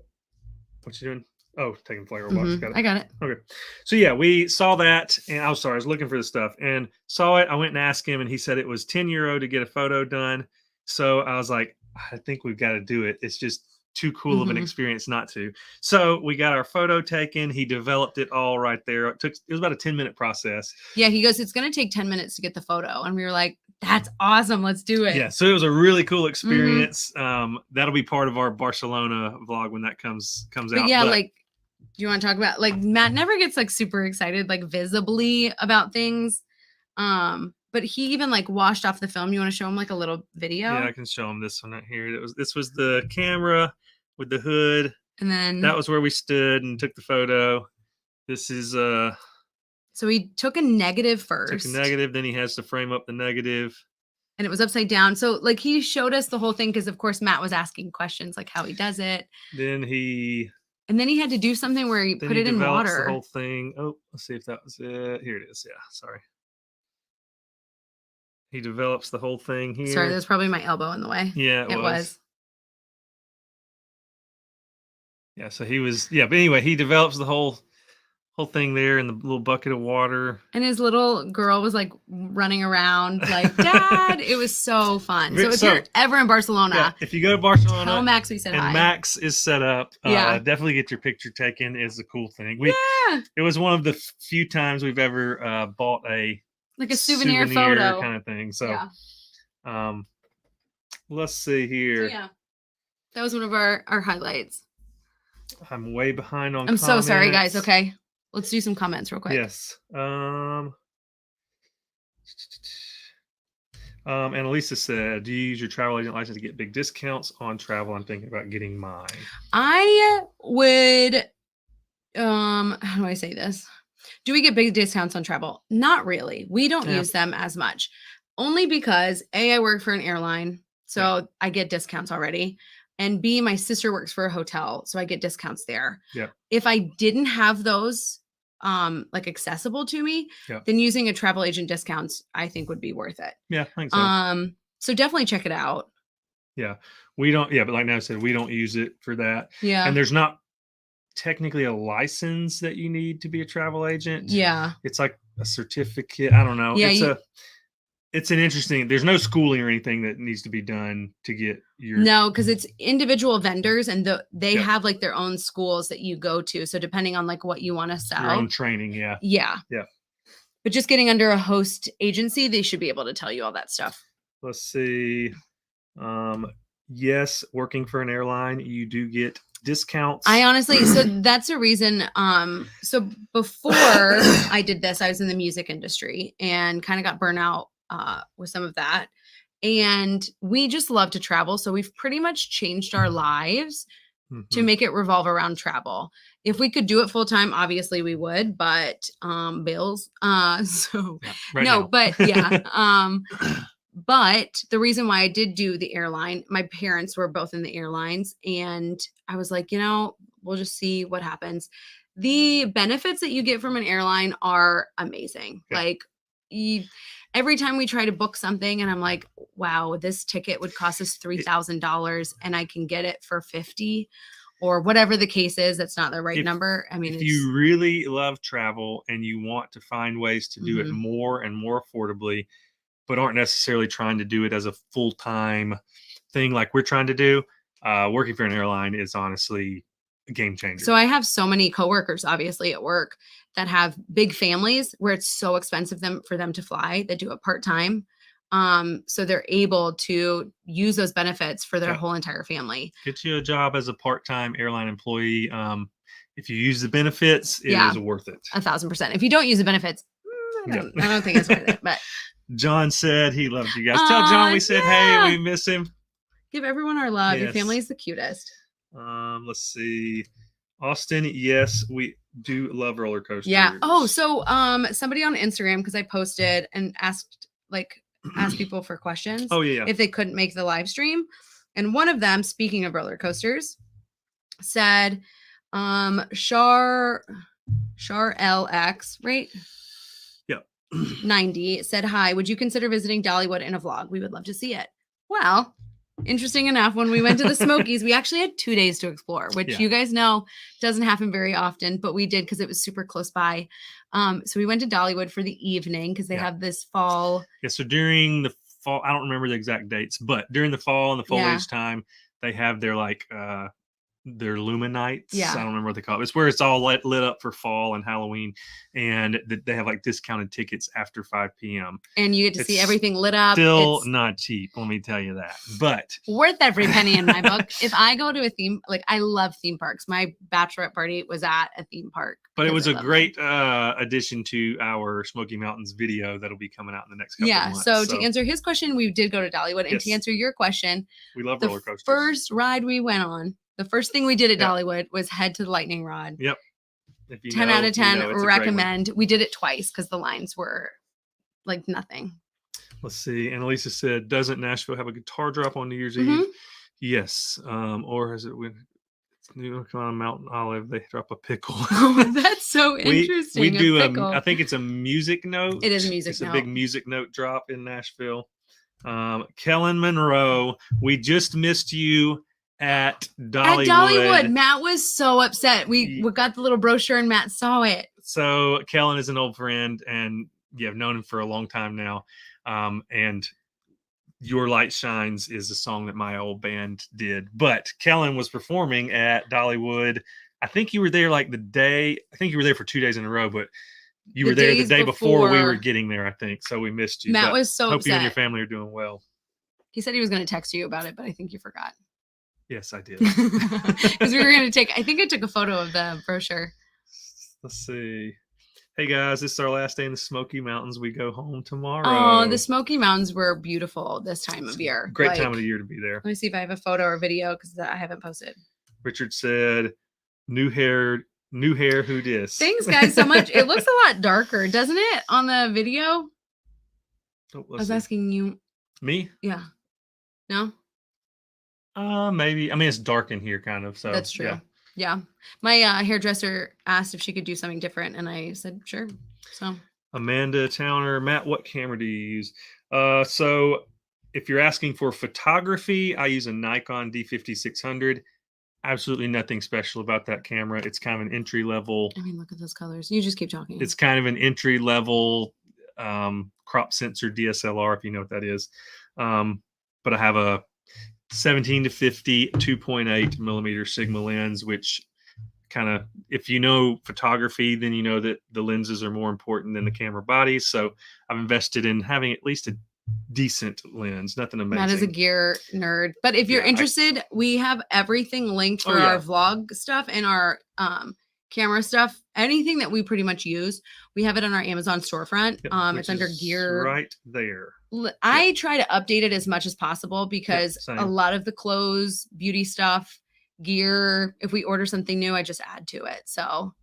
what you doing? Oh, taking FlyFirl Box. Got it. I got it. Okay. So yeah, we saw that and I was looking for the stuff and saw it. I went and asked him and he said it was €10 to get a photo done. So I was like, I think we've got to do it. It's just too cool of an experience not to. So we got our photo taken. He developed it all right there. It was about a 10-minute process. Yeah, he goes, it's going to take 10 minutes to get the photo. And we were like, that's awesome. Let's do it. Yeah, so it was a really cool experience. That'll be part of our Barcelona vlog when that comes out. Yeah, like, do you want to talk about, like, Matt never gets like super excited, like visibly about things. But he even like washed off the film. You want to show him like a little video? Yeah, I can show him this one right here. This was the camera with the hood. And then that was where we stood and took the photo. This is So he took a negative first. Took a negative, then he has to frame up the negative. And it was upside down. So like he showed us the whole thing because of course Matt was asking questions like how he does it. Then he had to do something where he put it in water. The whole thing. Oh, let's see if that was it. Here it is. Yeah, sorry. He develops the whole thing here. Sorry, there's probably my elbow in the way. Yeah, it was. Yeah, so he was, but anyway, he develops the whole thing there in the little bucket of water. And his little girl was like running around like, Dad, it was so fun. So if you're ever in Barcelona, if you go to Barcelona, tell Max we said hi. And Max is set up. Definitely get your picture taken is a cool thing. It was one of the few times we've ever bought a souvenir photo kind of thing. So, let's see here. So, that was one of our highlights. I'm way behind on comments. So sorry, guys. Okay. Let's do some comments real quick. Yes. Annalisa said, do you use your travel agent license to get big discounts on travel? I'm thinking about getting mine. I would, how do I say this? Do we get big discounts on travel? Not really. We don't use them as much. Only because A, I work for an airline, so I get discounts already. And B, my sister works for a hotel, so I get discounts there. Yeah. If I didn't have those accessible to me, then using a travel agent discounts, I think would be worth it. Yeah, I think so. So definitely check it out. Yeah. We don't, but like I said, we don't use it for that. Yeah. And there's not technically a license that you need to be a travel agent. Yeah. It's like a certificate. I don't know. Yeah, it's an interesting, there's no schooling or anything that needs to be done to get your. No, because it's individual vendors and they have like their own schools that you go to. So depending on like what you want to sell. Your own training. Yeah. Yeah. Yeah. But just getting under a host agency, they should be able to tell you all that stuff. Let's see. Yes, working for an airline, you do get discounts. I honestly, so that's a reason. So before I did this, I was in the music industry and kind of got burnt out with some of that. And we just love to travel. So we've pretty much changed our lives to make it revolve around travel. If we could do it full time, obviously we would, but bills. But the reason why I did do the airline, my parents were both in the airlines, and I was like, we'll just see what happens. The benefits that you get from an airline are amazing. Yeah. Like every time we try to book something and I'm like, wow, this ticket would cost us $3,000 and I can get it for $50 or whatever the case is. That's not the right number. I mean, if you really love travel and you want to find ways to do it more and more affordably, but aren't necessarily trying to do it as a full-time thing like we're trying to do, working for an airline is honestly a game changer. So I have so many coworkers, obviously, at work that have big families where it's so expensive for them to fly, that do it part-time. So they're able to use those benefits for their whole entire family. Get you a job as a part-time airline employee. If you use the benefits, it is worth it. 1,000%. If you don't use the benefits, I don't think it's worth it, but... John said he loves you guys. Tell John we said, hey, we miss him. Give everyone our love. Yes. Your family is the cutest. Let's see. Austin, yes, we do love roller coasters. Yeah. Oh, so somebody on Instagram, because I posted and asked people for questions. Oh, yeah. If they couldn't make the live stream. And one of them, speaking of roller coasters, said, Char LX, right? 90 said, hi, would you consider visiting Dollywood in a vlog? We would love to see it. Well, interesting enough, when we went to the Smokies, we actually had 2 days to explore, which you guys know doesn't happen very often, but we did because it was super close by. So we went to Dollywood for the evening because they have this fall. Yeah, so during the fall, I don't remember the exact dates, but during the fall and the foliage time, they have their their Luminites. Yeah. I don't remember what they call it. It's where it's all lit up for fall and Halloween. And they have discounted tickets after 5 p.m. And you get to see everything lit up. Still not cheap, let me tell you that. But worth every penny in my book. If I go to a theme, I love theme parks. My bachelorette party was at a theme park. But it was a great addition to our Smoky Mountains video that'll be coming out in the next couple of months. So to answer his question, we did go to Dollywood. And to answer your question, we love roller coasters. First ride we went on, the first thing we did at Dollywood was head to the lightning rod. Yep. If you 10 know, out of 10, you know, it's a great one. recommend. We did it twice because the lines were like nothing. Let's see. Annalisa said, doesn't Nashville have a guitar drop on New Year's Mhm. Eve? Yes. Or is it when it's New York on Mountain Olive, they drop a pickle? Oh, that's so interesting. We do a pickle. I think it's a music note. It is a music It's note. a big music note drop in Nashville. Kellen Monroe, we just missed you at Dollywood. At Dollywood, Matt was so upset. We got the little brochure and Matt saw it. So Kellen is an old friend, and I've known him for a long time now. And Your Light Shines is a song that my old band did. But Kellen was performing at Dollywood. I think you were there I think you were there for 2 days in a row, but you were there the day before we were getting there, I think. So we missed you. Matt was so upset. Hope you and your upset. family are doing well. He said he was going to text you about it, but I think you forgot. Yes, I did. Because we were going to I think I took a photo of the brochure. Let's see. Hey guys, this is our last day in the Smoky Mountains. We go home tomorrow. Oh, the Smoky Mountains were beautiful this time of year. Great time of the year to be there. Let me see if I have a photo or video because I haven't posted. Richard said, new hair, who dis? Thanks, guys, so much. It looks a lot darker, doesn't it, on the video? Oh, I was asking you. Me? Yeah. No? Maybe. I mean, it's dark in here, kind of. So that's true. Yeah. My hairdresser asked if she could do something different, and I said sure. So Amanda Towner, Matt, what camera do you use? So if you're asking for photography, I use a Nikon D50-600. Absolutely nothing special about that camera. It's kind of an entry level. I mean, look at those colors. You just keep talking. It's kind of an entry level crop sensor DSLR, if you know what that is. But I have a 17-50 2.8 millimeter Sigma lens, which kind of, if you know photography, then you know that the lenses are more important than the camera bodies. So I've invested in having at least a decent lens, nothing amazing. Matt is a gear nerd, but if you're interested, we have everything linked for our vlog stuff and our camera stuff. Anything that we pretty much use, we have it on our Amazon storefront. It's under gear right there. I try to update it as much as possible because a lot of the clothes, beauty stuff, gear, if we order something new, I just add to it. So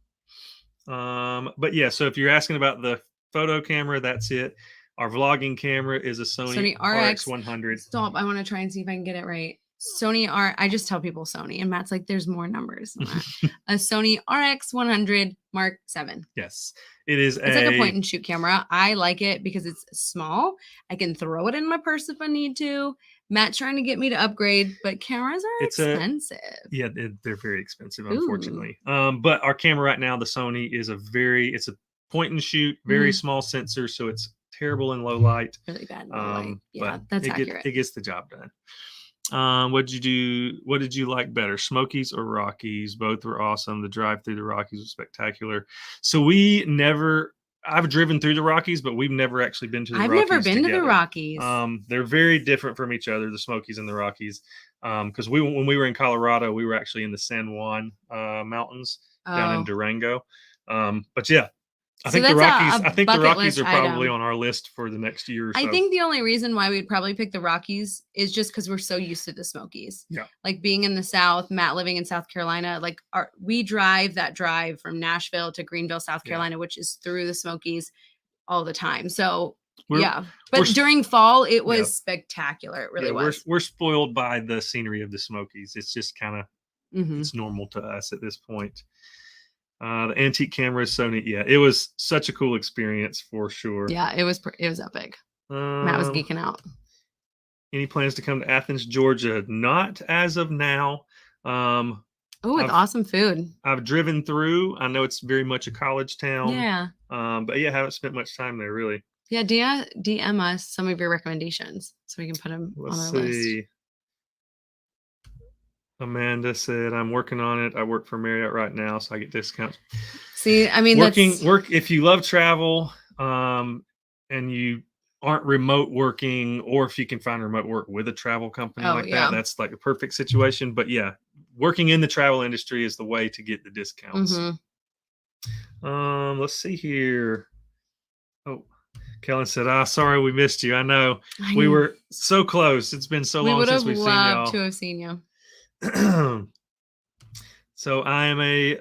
but yeah, so if you're asking about the photo camera, that's it. Our vlogging camera is a Sony RX100. Stop. I want to try and see if I can get it right. I just tell people Sony, and Matt's like, there's more numbers than that. A Sony RX100 Mark 7. Yes, it's like a point and shoot camera. I like it because it's small. I can throw it in my purse if I need to. Matt's trying to get me to upgrade, but cameras are expensive. They're very expensive, unfortunately. But our camera right now, the Sony, is it's a point and shoot, very small sensor, so it's terrible in low light. Really bad in low light. Yeah, but that's accurate. It gets the job done. What did you like better, Smokies or Rockies? Both were awesome. The drive through the Rockies was spectacular. So I've driven through the Rockies, but we've never actually been to the Rockies. I've never been to the Rockies. They're very different from each other, the Smokies and the Rockies. Because when we were in Colorado, we were actually in the San Juan mountains down in Durango. But yeah, I think the Rockies are probably on our list for the next year or so. I think the only reason why we'd probably pick the Rockies is just because we're so used to the Smokies. Yeah. Like being in the South, Matt living in South Carolina, like we drive from Nashville to Greenville, South Carolina, which is through the Smokies all the time. So but during fall, it was spectacular. It really was. We're spoiled by the scenery of the Smokies. It's just kind of, it's normal to us at this point. The antique camera is Sony. Yeah, it was such a cool experience for sure. Yeah, it was epic. Matt was geeking out. Any plans to come to Athens, Georgia? Not as of now. With awesome food. I've driven through. I know it's very much a college town. Yeah. But yeah, I haven't spent much time there really. Yeah, DM us some of your recommendations so we can put them on our list. Amanda said, I'm working on it. I work for Marriott right now, so I get discounts. See, I mean, if you love travel, and you aren't remote working, or if you can find remote work with a travel company that's like a perfect situation. But yeah, working in the travel industry is the way to get the discounts. Let's see here. Oh, Kellen said, sorry we missed you. I know. We were so close. It's been so long since we've seen y'all. We would have loved to have seen you. So I'm a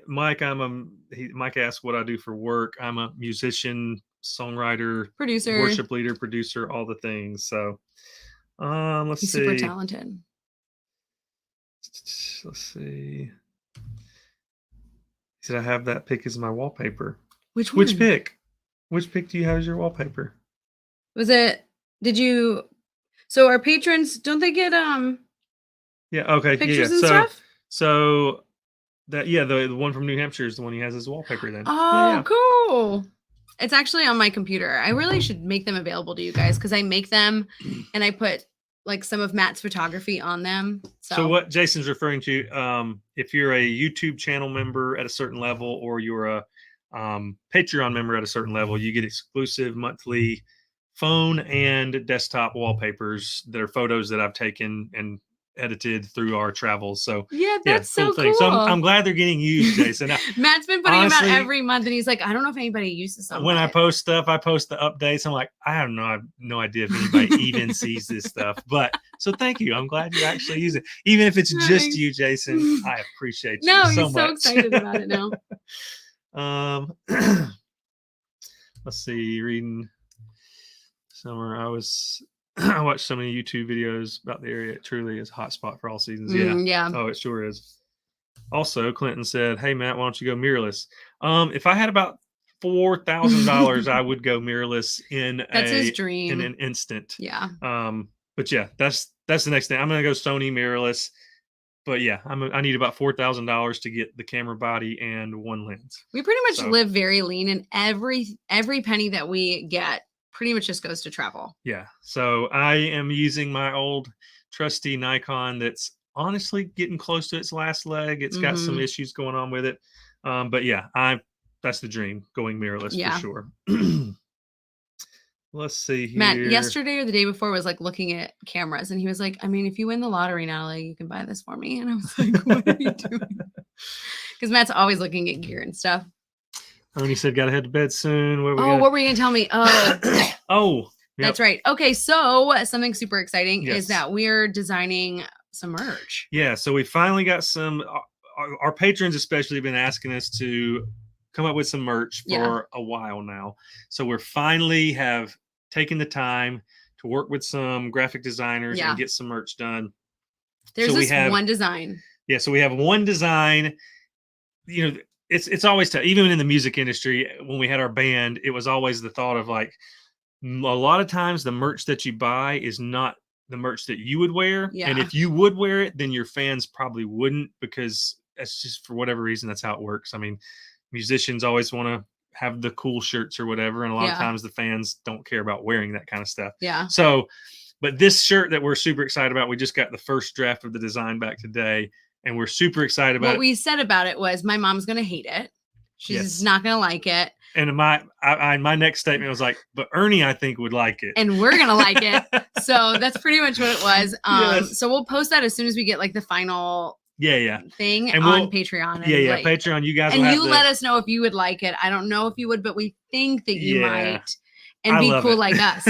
Mike asked what I do for work. I'm a musician, songwriter, Producer. worship leader, producer, all the things. So let's He's see. super talented. Let's see. He said I have that pic as my wallpaper. Which one? Which pic? Which pic do you have as your wallpaper? Was it? Did you? So our patrons, don't they get Yeah. Okay. pictures yeah. and stuff? So that the one from New Hampshire is the one he has as wallpaper. Then. Oh, cool. It's actually on my computer. I really should make them available to you guys because I make them and I put like some of Matt's photography on them. So what Jason's referring to, if you're a YouTube channel member at a certain level or you're a Patreon member at a certain level, you get exclusive monthly phone and desktop wallpapers that are photos that I've taken and edited through our travels. So yeah, that's so cool. thing. So I'm glad they're getting used, Jason. Matt's been putting them out every month, and he's like, I don't know if anybody uses them. When I post stuff, I post the updates. I'm like, I have no idea if anybody even sees this stuff. But so thank you. I'm glad you actually use it, even if it's just you, Jason. I appreciate you. No, so he's much. so excited about it now. Let's see. Reading summer. I watched so many YouTube videos about the area. It truly is a hot spot for all seasons. Yeah. Oh, it sure is. Also, Clinton said, "Hey Matt, why don't you go mirrorless?" If I had about $4,000, I would go mirrorless That's his dream. in an instant. Yeah. But yeah, that's the next thing. I'm gonna go Sony mirrorless. But yeah, I need about $4,000 to get the camera body and one lens. We pretty much live very lean, and every penny that we get pretty much just goes to travel. Yeah. So I am using my old trusty Nikon that's honestly getting close to its last leg. It's got some issues going on with it. But yeah, that's the dream, going mirrorless for sure. Let's see here. Matt, yesterday or the day before was like looking at cameras and he was like, I mean, if you win the lottery, Natalie, you can buy this for me. And I was like, what are you doing? Because Matt's always looking at gear and stuff. Ernie said, gotta head to bed soon. What were you gonna tell me? Oh, yep. That's right. Okay, so something super exciting is that we're designing some merch. Yeah, so we finally got some. Our patrons especially have been asking us to come up with some merch for a while now. So we're finally have taken the time to work with some graphic designers and get some merch done. There's one design. Yeah, so we have one design. You know, it's always tough. Even in the music industry, when we had our band, it was always the thought of like, a lot of times the merch that you buy is not the merch that you would wear. Yeah. And if you would wear it, then your fans probably wouldn't, because that's just, for whatever reason, that's how it works. I mean, musicians always want to have the cool shirts or whatever. And a lot of times the fans don't care about wearing that kind of stuff. Yeah. So, but this shirt that we're super excited about, we just got the first draft of the design back today. And we're super excited about it. What we said about it was, my mom's going to hate it. She's not going to like it. And my next statement was like, but Ernie, I think, would like it. And we're going to like it. So that's pretty much what it was. So we'll post that as soon as we get like the final thing and on Patreon. And Patreon, you guys. And you let us know if you would like it. I don't know if you would, but we think that you might. And be cool like us.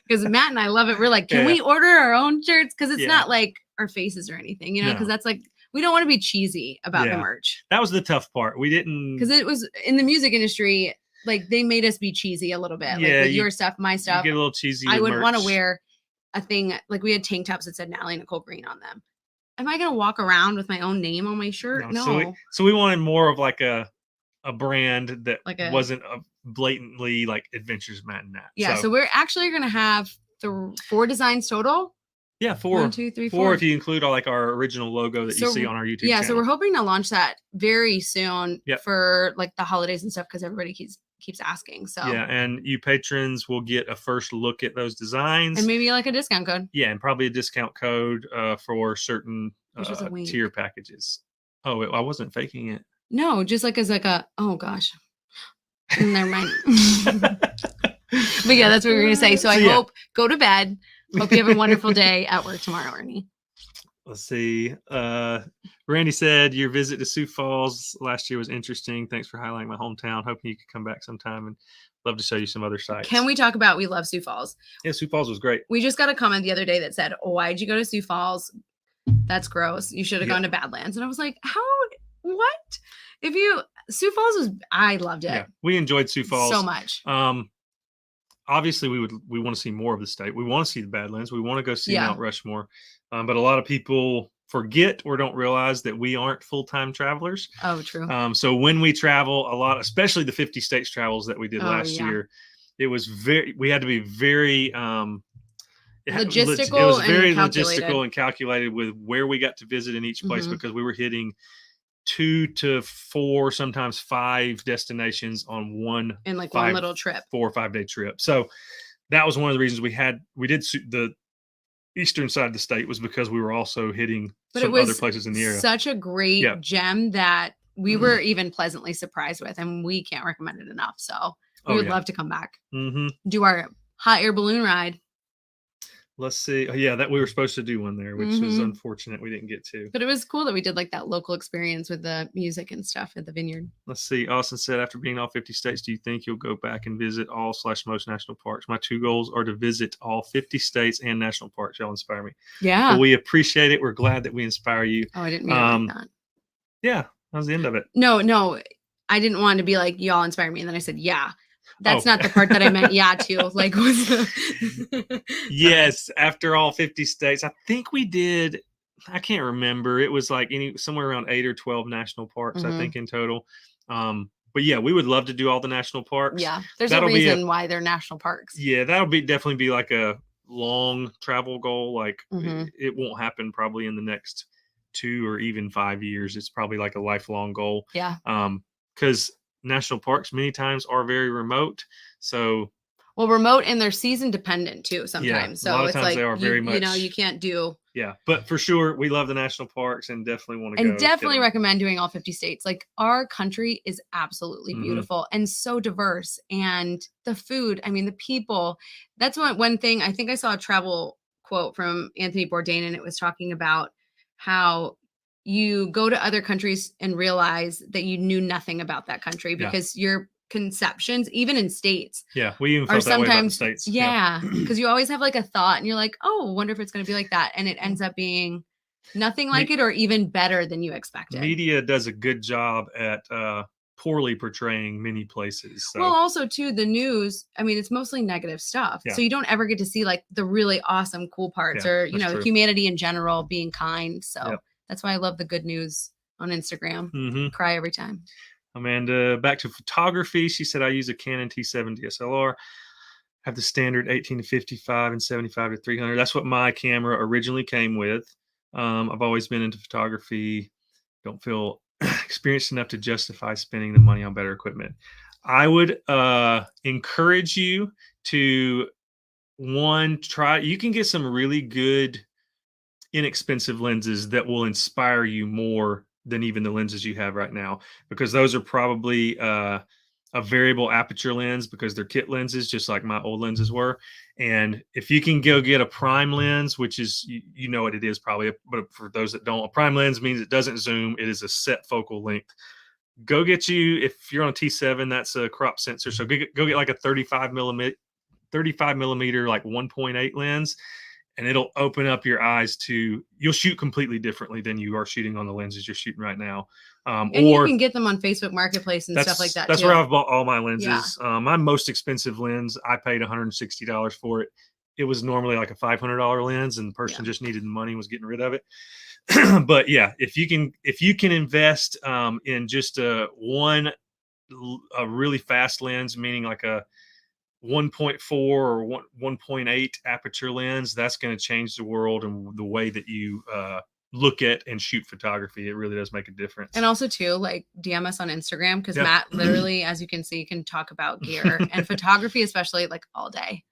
Because Matt and I love it. We're like, can we order our own shirts? Because it's not like our faces or anything, you know, because that's like, we don't want to be cheesy about the merch. That was the tough part. We didn't, because it was in the music industry, like they made us be cheesy a little bit. Like with your stuff, my stuff. You get a little cheesy. I wouldn't want to wear a thing like we had tank tops that said Natalie Nicole Green on them. Am I gonna walk around with my own name on my shirt? No. So we wanted more of like a brand that wasn't a blatantly like Adventures Matt and Nat. Yeah. So we're actually gonna have 4 designs total. Yeah, 4. 1, 2, 3, 4. 4 if you include all like our original logo that you see on our YouTube channel. Yeah, so we're hoping to launch that very soon for like the holidays and stuff, because everybody keeps asking. So yeah, and you patrons will get a first look at those designs. And maybe like a discount code. Yeah, and probably a discount code for certain tier packages. Oh, I wasn't faking it. No, just like as like a, oh gosh. Never mind. But yeah, that's what we're going to say. So I hope, go to bed. Hope you have a wonderful day at work tomorrow, Ernie. Let's see. Randy said your visit to Sioux Falls last year was interesting. Thanks for highlighting my hometown. Hoping you could come back sometime, and love to show you some other sites. We talk about, we love Sioux Falls. Yeah, Sioux Falls was great. We just got a comment the other day that said, why'd you go to Sioux Falls? That's gross. You should have gone to Badlands. And I was like, what? Sioux Falls I loved it. Yeah, we enjoyed Sioux Falls so much. Obviously we want to see more of the state. We want to see the Badlands. We want to go see Mount Rushmore. But a lot of people forget or don't realize that we aren't full-time travelers. Oh, true. So when we travel a lot, especially the 50 states travels that we did last year, it was we had to be very logistical. It was very logistical and calculated with where we got to visit in each place, because we were hitting 2 to 4, sometimes 5 destinations on one little trip, 4 or 5 day trip. So that was one of the reasons we did the eastern side of the state, was because we were also hitting some other places in the area. Such a great gem that we were even pleasantly surprised with, and we can't recommend it enough. So we would love to come back, do our hot air balloon ride. Let's see. That we were supposed to do one there, which was unfortunate we didn't get to. But it was cool that we did like that local experience with the music and stuff at the vineyard. Let's see. Austin said, after being all 50 states, do you think you'll go back and visit all / most national parks? My 2 goals are to visit all 50 states and national parks. Y'all inspire me. Yeah. Well, we appreciate it. We're glad that we inspire you. Oh, I didn't mean it like that. Yeah, that was the end of it. No. I didn't want to be like, y'all inspire me. And then I said, yeah. That's not the part that I meant. Yeah, to like was yes. After all 50 states, I think we did. I can't remember. It was like somewhere around 8 or 12 national parks, I think, in total. But yeah, we would love to do all the national parks. Yeah, there's a reason why they're national parks. Yeah, that'll definitely be like a long travel goal. Like it won't happen probably in the next 2 or even 5 years. It's probably like a lifelong goal. Yeah. Because national parks many times are very remote. So remote, and they're season dependent too sometimes. Yeah, so a lot of it's times like they are very much, you can't do. Yeah, but for sure we love the national parks and definitely want to go. And definitely recommend doing all 50 states. Like, our country is absolutely beautiful and so diverse, and the food, I mean, the people. That's one thing. I think I saw a travel quote from Anthony Bourdain, and it was talking about how you go to other countries and realize that you knew nothing about that country, because your conceptions, even in states, we even felt that way about the states. Because you always have like a thought, and you're like, oh, wonder if it's going to be like that, and it ends up being nothing like it, or even better than you expected. Media does a good job at poorly portraying many places. So. Well, also too, the news, I mean, it's mostly negative stuff, so you don't ever get to see like the really awesome, cool parts, or humanity in general, being kind. So that's why I love the good news on Instagram. Cry every time. Amanda, back to photography. She said, I use a Canon T7 DSLR. Have the standard 18 to 55 and 75 to 300. That's what my camera originally came with. I've always been into photography. Don't feel experienced enough to justify spending the money on better equipment. I would encourage you to, try. You can get some really good, inexpensive lenses that will inspire you more than even the lenses you have right now, because those are probably a variable aperture lens, because they're kit lenses, just like my old lenses were. And if you can go get a prime lens, which is, you know what it is probably, but for those that don't, a prime lens means it doesn't zoom. It is a set focal length. Go get you, if you're on a T7, that's a crop sensor. So go get like a 35 millimeter, like 1.8 lens. And it'll open up your eyes to, you'll shoot completely differently than you are shooting on the lenses you're shooting right now. And you can get them on Facebook Marketplace and stuff like that. That's where I've bought all my lenses. My most expensive lens, I paid $160 for it. It was normally like a $500 lens, and the person just needed the money and was getting rid of it. But yeah, if you can invest in just a really fast lens, meaning like a 1.4 or 1.8 aperture lens, that's going to change the world and the way that you look at and shoot photography. It really does make a difference. And also too, like, DM us on Instagram, because Matt literally, as you can see, can talk about gear and photography, especially, like, all day.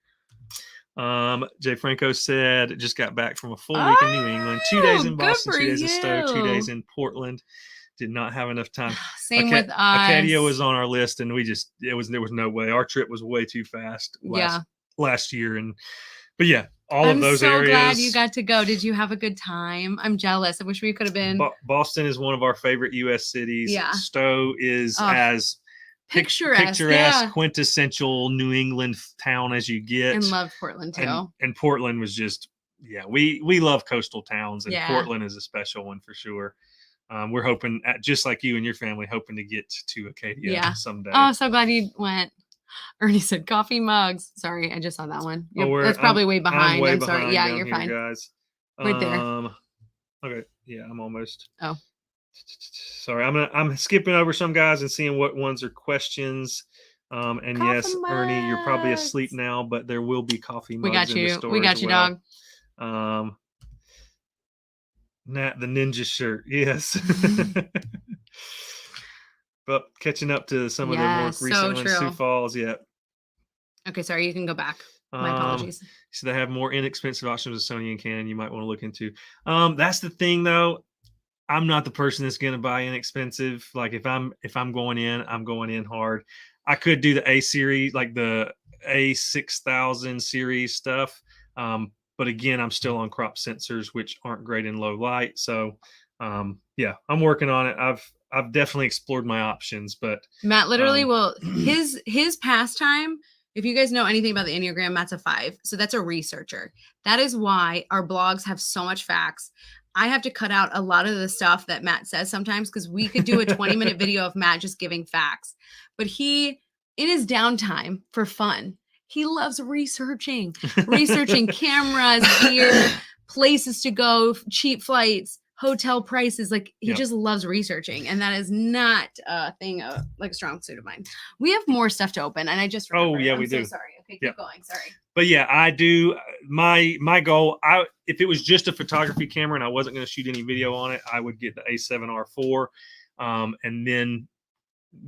Jay Franco said, just got back from a full week in New England, 2 days in Boston, 2 days in Stowe, 2 days in Portland. Did not have enough time. Same with us. Acadia was on our list, and there was no way. Our trip was way too fast last year. But yeah, all of those areas. I'm so glad you got to go. Did you have a good time? I'm jealous. I wish we could have been. Boston is one of our favorite U.S. cities. Yeah. Stowe is as picturesque, quintessential New England town as you get. And loved Portland too. And Portland was just, we love coastal towns, and Portland is a special one for sure. we're hoping, just like you and your family, hoping to get to Acadia someday. Oh, so glad you went. Ernie said coffee mugs. Sorry, I just saw that one. That's probably way behind. I'm sorry. Yeah, you're fine, guys. Right there. Okay. Yeah, I'm almost. Oh. Sorry, I'm skipping over some guys and seeing what ones are questions. And coffee yes, mugs. Ernie, you're probably asleep now, but there will be coffee mugs. We got you. We got you, dog. Nat the ninja shirt, yes. But catching up to some of the more recent ones, Sioux Falls, yeah. Okay, sorry, you can go back. My apologies. So they have more inexpensive options with Sony and Canon you might want to look into. That's the thing, though. I'm not the person that's going to buy inexpensive. Like if I'm going in, I'm going in hard. I could do the A series, like the A6000 series stuff. But again, I'm still on crop sensors, which aren't great in low light. So yeah, I'm working on it. I've definitely explored my options, but Matt literally will his pastime. If you guys know anything about the Enneagram, Matt's a 5. So that's a researcher. That is why our blogs have so much facts. I have to cut out a lot of the stuff that Matt says sometimes because we could do a 20-minute video of Matt just giving facts. But he, in his downtime for fun, he loves researching cameras, gear, places to go, cheap flights, hotel prices. Like he just loves researching, and that is not a thing like a strong suit of mine. We have more stuff to open, and I just remembered. We do. Sorry. Okay, keep going. Sorry. But yeah, I do. My goal. If it was just a photography camera and I wasn't going to shoot any video on it, I would get the A7R4, and then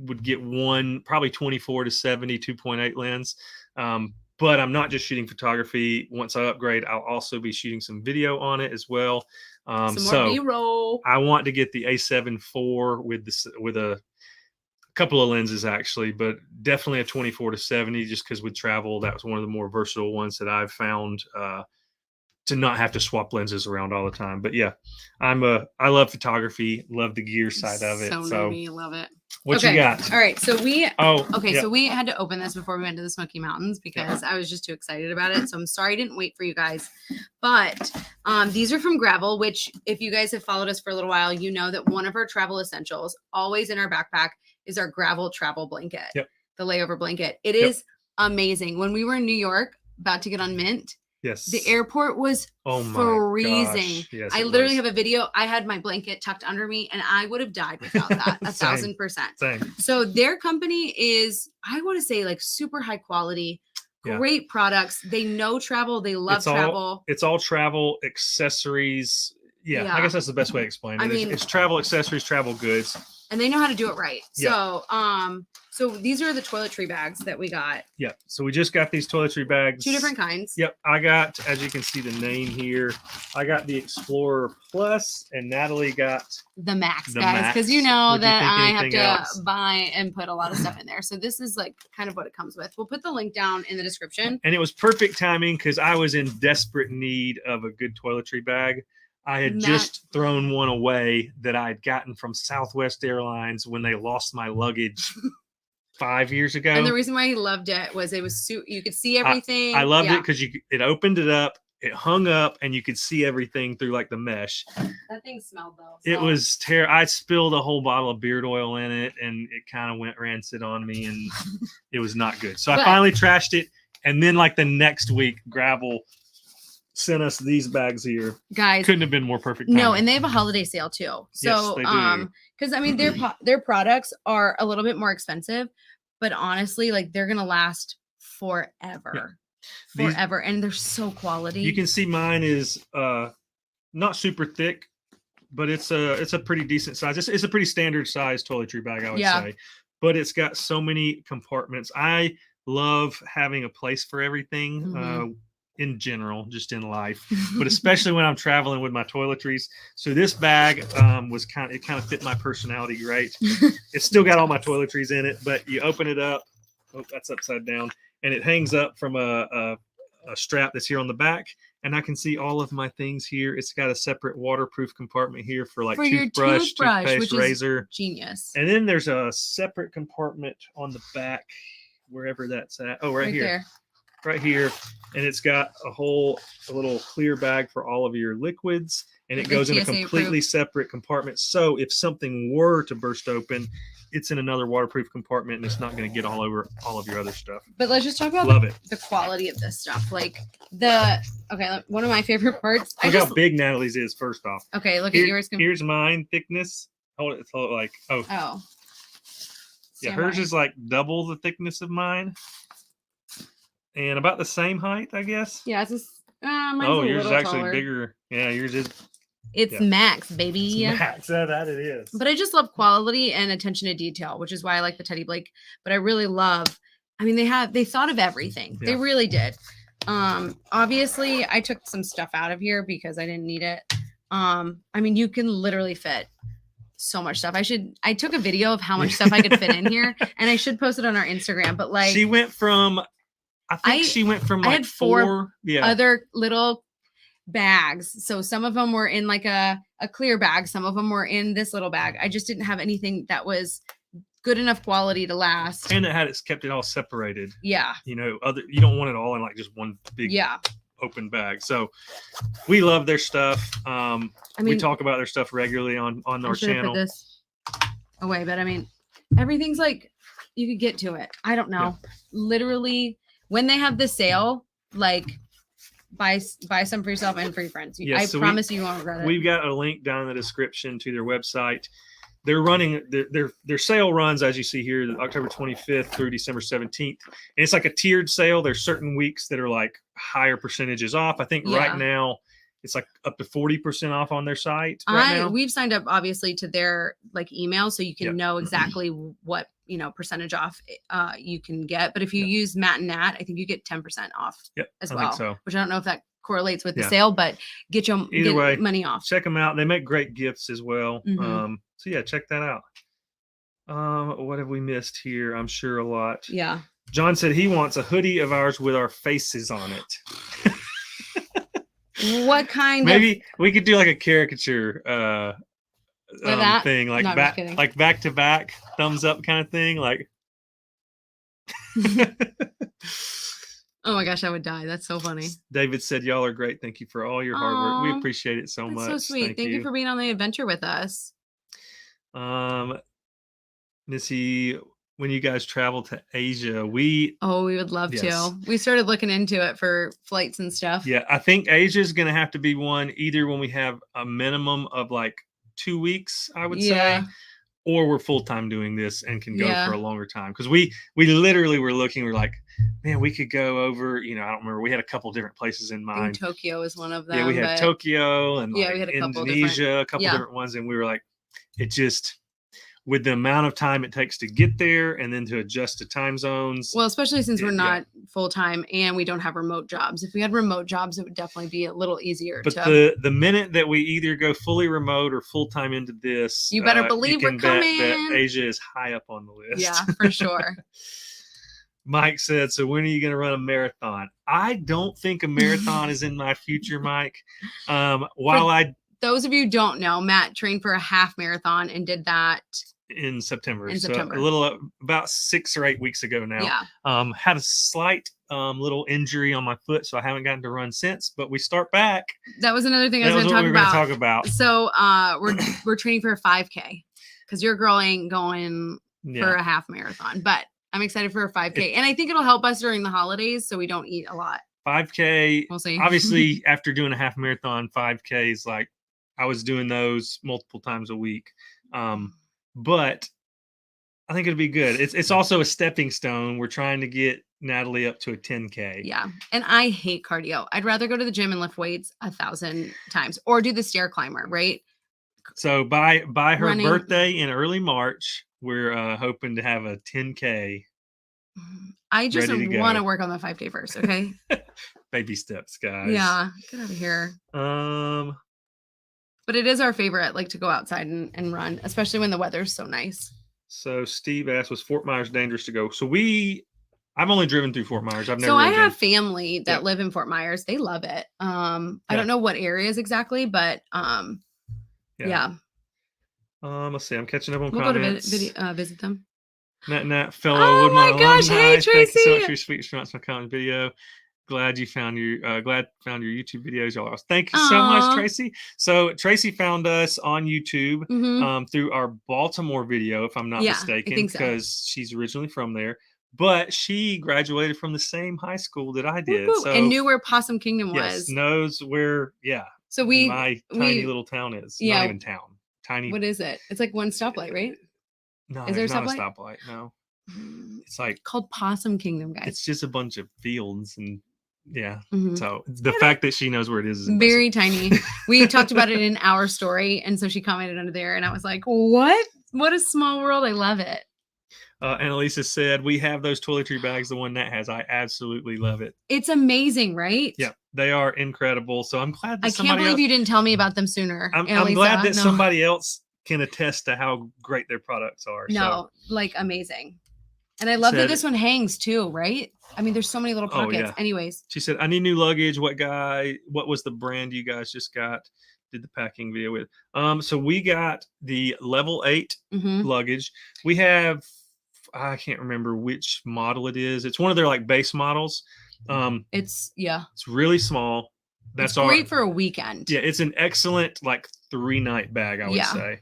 would get one probably 24 to 70 2.8 lens. But I'm not just shooting photography. Once I upgrade, I'll also be shooting some video on it as well. Some more B-roll. I want to get the A7 IV with a couple of lenses actually, but definitely a 24 to 70 just because with travel, that was one of the more versatile ones that I've found to not have to swap lenses around all the time. But yeah, I love photography, love the gear side of it. So love it. What you got? All right. So so we had to open this before we went to the Smoky Mountains because I was just too excited about it. So I'm sorry I didn't wait for you guys. But these are from Gravel, which if you guys have followed us for a little while, you know that one of our travel essentials always in our backpack is our Gravel travel blanket, the layover blanket. It is amazing. When we were in New York about to get on Mint, the airport was freezing. Yes, I literally have a video. I had my blanket tucked under me and I would have died without that. 1,000%. Same. So their company is, I want to say, like super high quality, great products. They know travel. They love travel. It's all travel accessories. Yeah, I guess that's the best way to explain it. I mean, it's travel accessories, travel goods. And they know how to do it right. So, so these are the toiletry bags that we got. Yeah. So we just got these toiletry bags. 2 different kinds. Yep. I got, as you can see the name here, I got the Explorer Plus and Natalie got the Max, guys. Because you know that I have to buy and put a lot of stuff in there. So this is like kind of what it comes with. We'll put the link down in the description. And it was perfect timing because I was in desperate need of a good toiletry bag. I had just thrown one away that I had gotten from Southwest Airlines when they lost my luggage 5 years ago. And the reason why he loved it was you could see everything. I loved it because it opened it up, it hung up, and you could see everything through like the mesh. That thing smelled though. So. It was terrible. I spilled a whole bottle of beard oil in it, and it kind of went rancid on me, and it was not good. So I finally trashed it, and then like the next week, Gravel sent us these bags here, guys. Couldn't have been more perfect timing. No, and they have a holiday sale too. So yes, they do. Because I mean their products are a little bit more expensive, but honestly, like they're gonna last forever. Forever. And they're so quality. You can see mine is not super thick, but it's a pretty decent size. It's a pretty standard size toiletry bag, I would say. But it's got so many compartments. I love having a place for everything. In general, just in life, but especially when I'm traveling with my toiletries. So this bag was kind of fit my personality great. It's still got all my toiletries in it, but you open it up. Oh, that's upside down, and it hangs up from a strap that's here on the back, and I can see all of my things here. It's got a separate waterproof compartment here for like toothbrush, toothpaste, razor. Genius. And then there's a separate compartment on the back, wherever that's at. Oh, right here. There. Right here, and it's got a little clear bag for all of your liquids, and it The goes in a TSA completely approved. separate compartment. So if something were to burst open, it's in another waterproof compartment, and it's not going to get all over all of your other stuff. But let's just talk about Love it. the quality of this stuff. Like one of my favorite parts. Look how big Natalie's is. First off, Okay, look Here- at yours. here's mine thickness. Hold it like Oh. yeah, Stand hers by. is like double the thickness of mine, and about the same height, I guess. Yeah, it's just mine's Oh, a yours is little actually taller. bigger. Yeah, yours is It's yeah. max, baby. max. That it is. But I just love quality and attention to detail, which is why I like the Teddy Blake. But I really love, I mean, they thought of everything. They Yeah. really did. Obviously I took some stuff out of here because I didn't need it. I mean, you can literally fit so much stuff. I took a video of how much stuff I could fit in here, and I should post it on our Instagram. But like, she went from, she went from like I had four yeah. other little bags. So some of them were in like a clear bag. Some of them were in this little bag. I just didn't have anything that was good enough quality to last. And kept it all separated. Yeah. You know, you don't want it all in like just one big open bag. So we love their stuff. I mean, we talk about their stuff regularly on our channel. Put this away, but I mean, everything's like you could get to it. I don't know. Yeah. Literally, when they have the sale, like buy some for yourself and for your friends. Yes, I promise you won't regret it. We've got a link down in the description to their website. They're running their sale runs, as you see here, October 25th through December 17th. And it's like a tiered sale. There's certain weeks that are like higher percentages off. I think right now it's like up to 40% off on their site. We've signed up obviously to their like email, so you can know exactly what percentage off you can get. But if you use Matt and Nat, I think you get 10% off as well. I think so. Which I don't know if that correlates with the sale, but get money off. Check them out. They make great gifts as well. So yeah, check that out. What have we missed here? I'm sure a lot. Yeah. John said he wants a hoodie of ours with our faces on it. What kind Maybe we could do like a caricature thing, like back to back, thumbs up kind of thing, like. Oh my gosh, I would die. That's so funny. David said, "Y'all are great. Thank you for all your hard work. We appreciate it so much." So sweet. Thank you for being on the adventure with us. Missy, when you guys travel to Asia, we would love to. We started looking into it for flights and stuff. Yeah, I think Asia is going to have to be one either when we have a minimum of like 2 weeks, I would say, or we're full time doing this and can go for a longer time. Because we literally were looking, we're like, man, we could go over, I don't remember. We had a couple different places in mind. Tokyo is one of them. Yeah, we had Tokyo and we had a couple Indonesia, a couple different ones. And we were like, it just, with the amount of time it takes to get there and then to adjust to time zones. Well, especially since we're not full time and we don't have remote jobs. If we had remote jobs, it would definitely be a little easier. But the minute that we either go fully remote or full time into this, you better believe we're coming. That Asia is high up on the list. Yeah, for sure. Mike said, "So when are you going to run a marathon?" I don't think a marathon is in my future, Mike. Those of you who don't know, Matt trained for a half marathon and did that in September. So a little about 6 or 8 weeks ago now. Yeah. Had a slight little injury on my foot, so I haven't gotten to run since. But we start back. That was another thing I was going to talk about. So we're training for a 5K because your girl ain't going for a half marathon, but I'm excited for a 5K, and I think it'll help us during the holidays so we don't eat a lot. 5K. We'll see. Obviously, after doing a half marathon, 5Ks, like I was doing those multiple times a week. But I think it'll be good. It's also a stepping stone. We're trying to get Natalie up to a 10K. Yeah. And I hate cardio. I'd rather go to the gym and lift weights 1,000 times or do the stair climber, right? So by her birthday in early March, we're hoping to have a 10K. I just want to work on the 5K first, okay? Baby steps, guys. Yeah. Get out of here. But it is our favorite, like to go outside and run, especially when the weather's so nice. So Steve asked, was Fort Myers dangerous to go? So I've only driven through Fort Myers. I've never. So I have family that live in Fort Myers. They love it. I don't know what areas exactly, but yeah. Let's see. I'm catching up on we'll comments. Go to visit them. Nat fellow oh Woodmont my gosh! alumni. Hey Tracy. Thank you so much for your sweet response to my comment video. glad found your YouTube videos, y'all. Thank you so much, Aw. Tracy. So Tracy found us on YouTube Mhm. through our Baltimore video, if I'm not Yeah, I mistaken, think so. because she's originally from there. But she graduated from the same high school that I Woo, did, woo, so and knew where Possum Kingdom yes, was. knows where. Yeah, So my tiny little town is. Not even town. Tiny. What is it? It's like one stoplight, right? No, Is there a not a stoplight? stoplight. No, it's like Called Possum Kingdom, guys. it's just a bunch of fields and yeah. Mhm. So the fact that she knows where it is impressive. Very tiny. We talked about it in our story, and so she commented under there, and I was like, "What? What a small world! I love it." Annalisa said, "We have those toiletry bags. The one that has, I absolutely love it. It's amazing, right? Yeah, they are incredible. So I'm glad that I can't believe you didn't tell me about them sooner. I'm Annalisa. glad that No. somebody else can attest to how great their products are. No, like amazing. And I love that this one hangs too, right? I mean, there's so many little pockets. Yeah. Anyways. She said, I need new luggage. What was the brand you guys just did the packing video with? So we got the level 8 luggage. We have, I can't remember which model it is. It's one of their like base models. It's really small. That's great for a weekend. Yeah, it's an excellent like 3-night bag, I would say.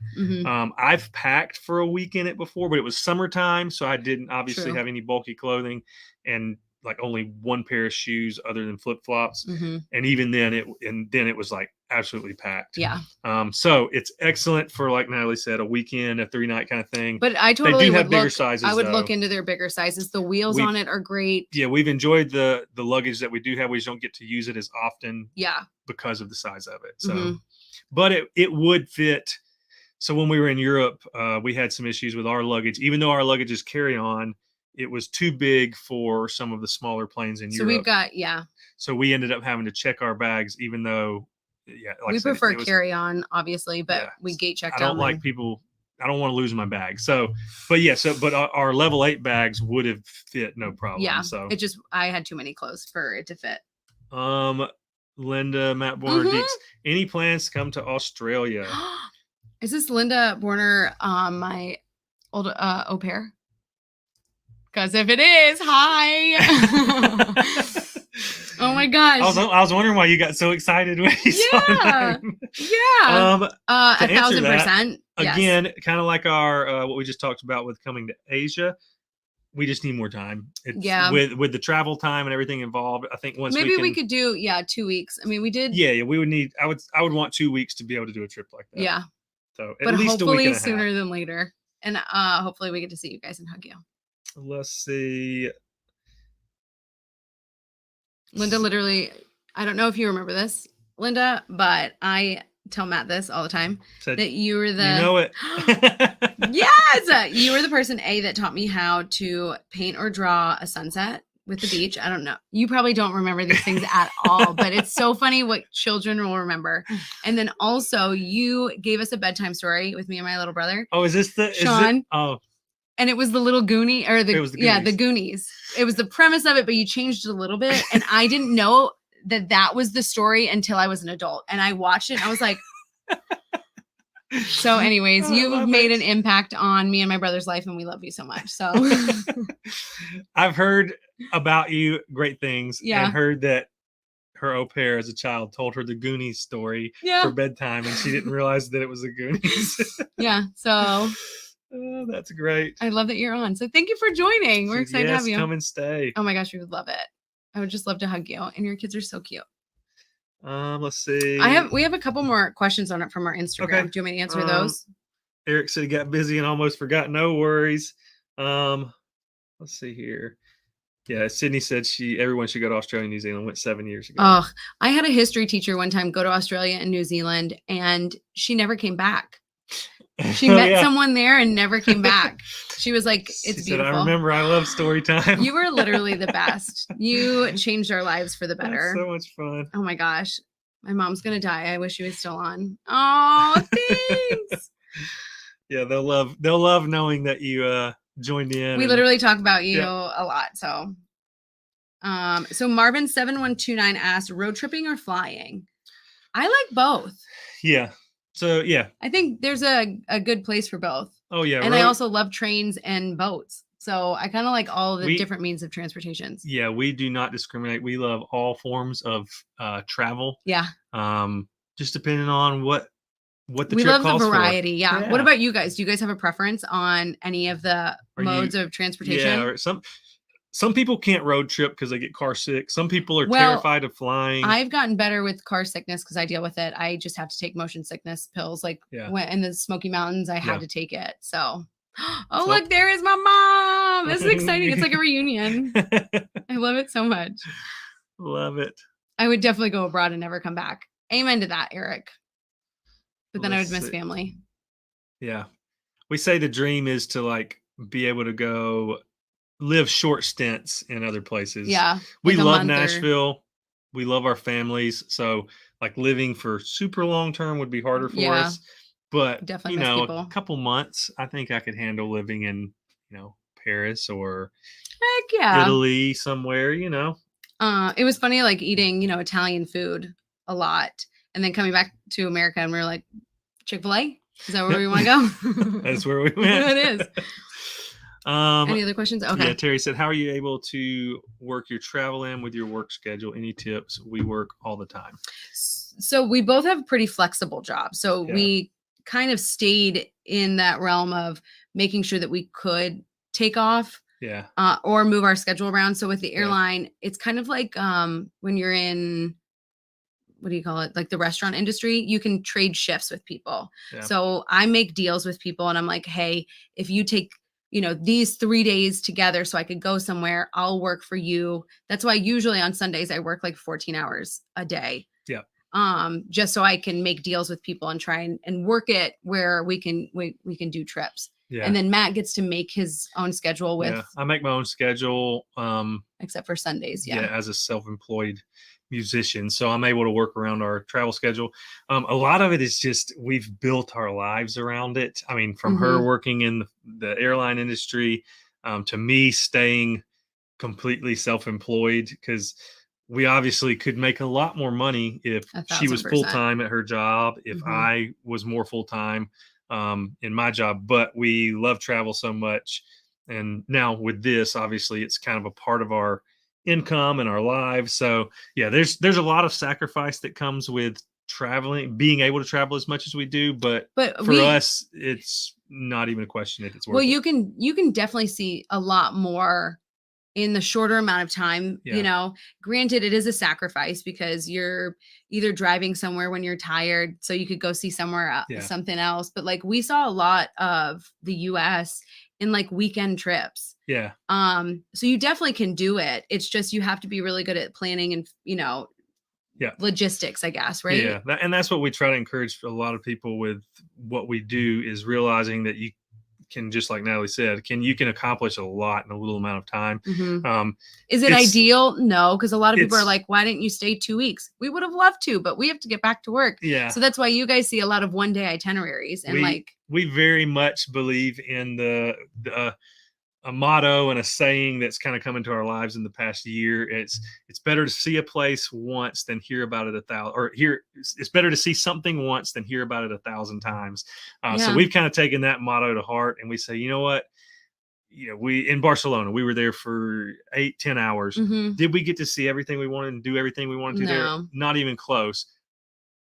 I've packed for a week in it before, but it was summertime, so I didn't obviously have any bulky clothing and like only one pair of shoes other than flip-flops. And even then it was like absolutely packed. Yeah. So it's excellent for, like Natalie said, a weekend, a 3-night kind of thing. But I totally they do have bigger sizes. I would look into their bigger sizes. The wheels on it are great. Yeah, we've enjoyed the luggage that we do have. We just don't get to use it as often. Yeah. Because of the size of it. So but it would fit. So when we were in Europe, we had some issues with our luggage. Even though our luggage is carry-on, it was too big for some of the smaller planes in Europe. So we've got, So we ended up having to check our bags, even though, like we prefer carry-on, obviously, but we gate checked. I don't like people. I don't want to lose my bag. So, but our level 8 bags would have fit no problem. Yeah. So it just, I had too many clothes for it to fit. Linda, Matt Borner, Deeks, any plans to come to Australia? Is this Linda Borner, my old au pair? Because if it is, hi. Oh my gosh. I was wondering why you got so excited when you saw the name. Yeah. 1,000%. Again, kind of like our what we just talked about with coming to Asia. We just need more time. With the travel time and everything involved. I think once we could do 2 weeks. I mean, we did. Yeah, we would need. I would want 2 weeks to be able to do a trip like that. Yeah. So but least hopefully sooner than later, and hopefully we get to see you guys and hug you. Let's see. Linda, literally, I don't know if you remember this, Linda, but I tell Matt this all the time, that you were the. You know it. Yes, you were the person that taught me how to paint or draw a sunset with the beach. I don't know. You probably don't remember these things at all, but it's so funny what children will remember. And then also you gave us a bedtime story with me and my little brother. Oh, is this the Sean? Oh. And it was the little Goonie or the Goonies. It was the premise of it, but you changed it a little bit. And I didn't know that was the story until I was an adult. And I watched it and I was like, so anyways, you've made an impact on me and my brother's life and we love you so much. So I've heard about you great things and heard that her au pair as a child told her the Goonies story for bedtime and she didn't realize that it was the Goonies. So oh, that's great. I love that you're on. So thank you for joining. We're excited to have you. Come and stay. Oh my gosh, we would love it. I would just love to hug you. And your kids are so cute. Let's see. We have a couple more questions on it from our Instagram. Okay. Do you want me to answer those? Eric said he got busy and almost forgot. No worries. Let's see here. Yeah, Sydney said everyone should go to Australia and New Zealand. Went 7 years ago. Oh, I had a history teacher one time go to Australia and New Zealand, and she never came back. She met someone there and never came back. She was like, it's beautiful. I remember, I love story time. You were literally the best. You changed our lives for the better. That's so much fun. Oh my gosh. My mom's going to die. I wish she was still on. Oh, thanks. Yeah, they'll love knowing that you joined in. We literally talk about you a lot. So Marvin 7129 asked, road tripping or flying? I like both. Yeah. So I think there's a good place for both. Oh yeah. And I also love trains and boats. So I kind of like all the We- different means of transportations. Yeah, we do not discriminate. We love all forms of travel. Yeah. Just depending on what the We trip love the calls for. variety. Yeah. What about you guys? Do you guys have a preference on any of the modes of transportation? Yeah, or some people can't road trip because they get car sick. Some people are Well, terrified of flying. I've gotten better with car sickness because I deal with it. I just have to take motion sickness pills. Like when in the Smoky Mountains, I had to take it. So, look, there is my mom. This is exciting. It's like a reunion. I love it so much. Love it. I would definitely go abroad and never come back. Amen to that, Eric. But then I would miss family. Yeah. We say the dream is to like be able to go live short stints in other places. Yeah. We love Nashville. We love our families. So like living for super long term would be harder for us. But definitely a couple months, I think I could handle living in, Paris or Italy somewhere, It was funny like eating, Italian food a lot. And then coming back to America and we were like, Chick-fil-A? Is that where we want to go? That's where we went. It is. Any other questions? Okay. Yeah, Terry said, how are you able to work your travel in with your work schedule? Any tips? We work all the time. So we both have pretty flexible jobs. So we kind of stayed in that realm of making sure that we could take off. Yeah. Or move our schedule around. So with the airline, it's kind of like when you're in, what do you call it? Like the restaurant industry, you can trade shifts with people. Yeah. So I make deals with people and I'm like, hey, if you take, these 3 days together so I could go somewhere, I'll work for you. That's why usually on Sundays I work like 14 hours a day. Yeah. Just so I can make deals with people and try and work it where we can do trips. Yeah. And then Matt gets to make his own schedule with. Yeah, I make my own schedule. Except for Sundays. Yeah. As a self-employed musician. So I'm able to work around our travel schedule. A lot of it is just, we've built our lives around it. I mean, from her working in the airline industry, to me staying completely self-employed, because we obviously could make a lot more money if she was full-time at her job, if I was more full-time in my job, but we love travel so much. And now with this, obviously it's kind of a part of our income and our lives. So yeah, there's a lot of sacrifice that comes with traveling, being able to travel as much as we do, but for us, it's not even a question if it's worth it. You can definitely see a lot more in the shorter amount of time. Granted, it is a sacrifice because you're either driving somewhere when you're tired, so you could go see somewhere something else. But like we saw a lot of the US in like weekend trips. Yeah. So you definitely can do it. It's just you have to be really good at planning and logistics, I guess, right? Yeah, and that's what we try to encourage a lot of people with what we do, is realizing that you can, just like Natalie said, you can accomplish a lot in a little amount of time. Is it ideal? No, because a lot of people are like, why didn't you stay 2 weeks? We would have loved to, but we have to get back to work. Yeah. So that's why you guys see a lot of one-day itineraries. And we very much believe in a motto and a saying that's kind of come into our lives in the past year. It's better to see a place once than hear about it 1,000, or it's better to see something once than hear about it 1,000 times. So we've kind of taken that motto to heart, and we say, you know what? We in Barcelona, we were there for 8-10 hours. Did we get to see everything we wanted and do everything we wanted to there? Not even close.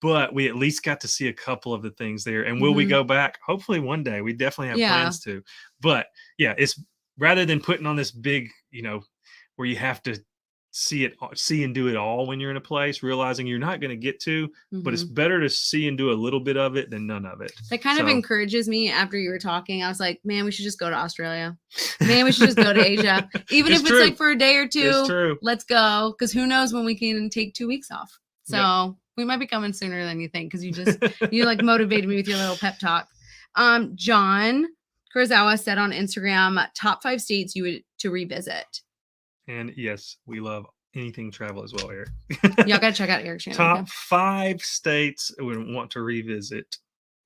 But we at least got to see a couple of the things there. And will we go back? Hopefully one day. We definitely have plans to. But yeah, it's rather than putting on this big, where you have to see and do it all when you're in a place, realizing you're not going to get to, but it's better to see and do a little bit of it than none of it. That kind of encourages me. After you were talking, I was like, man, we should just go to Australia. Man, we should just go to Asia. Even if it's like for a day or two, let's go. Because who knows when we can take 2 weeks off. So we might be coming sooner than you think, because you like motivated me with your little pep talk. John Kurzawa said on Instagram, top 5 states you would to revisit. And yes, we love anything travel as well, Eric. Y'all gotta check out Eric's channel. Top 5 states we would want to revisit.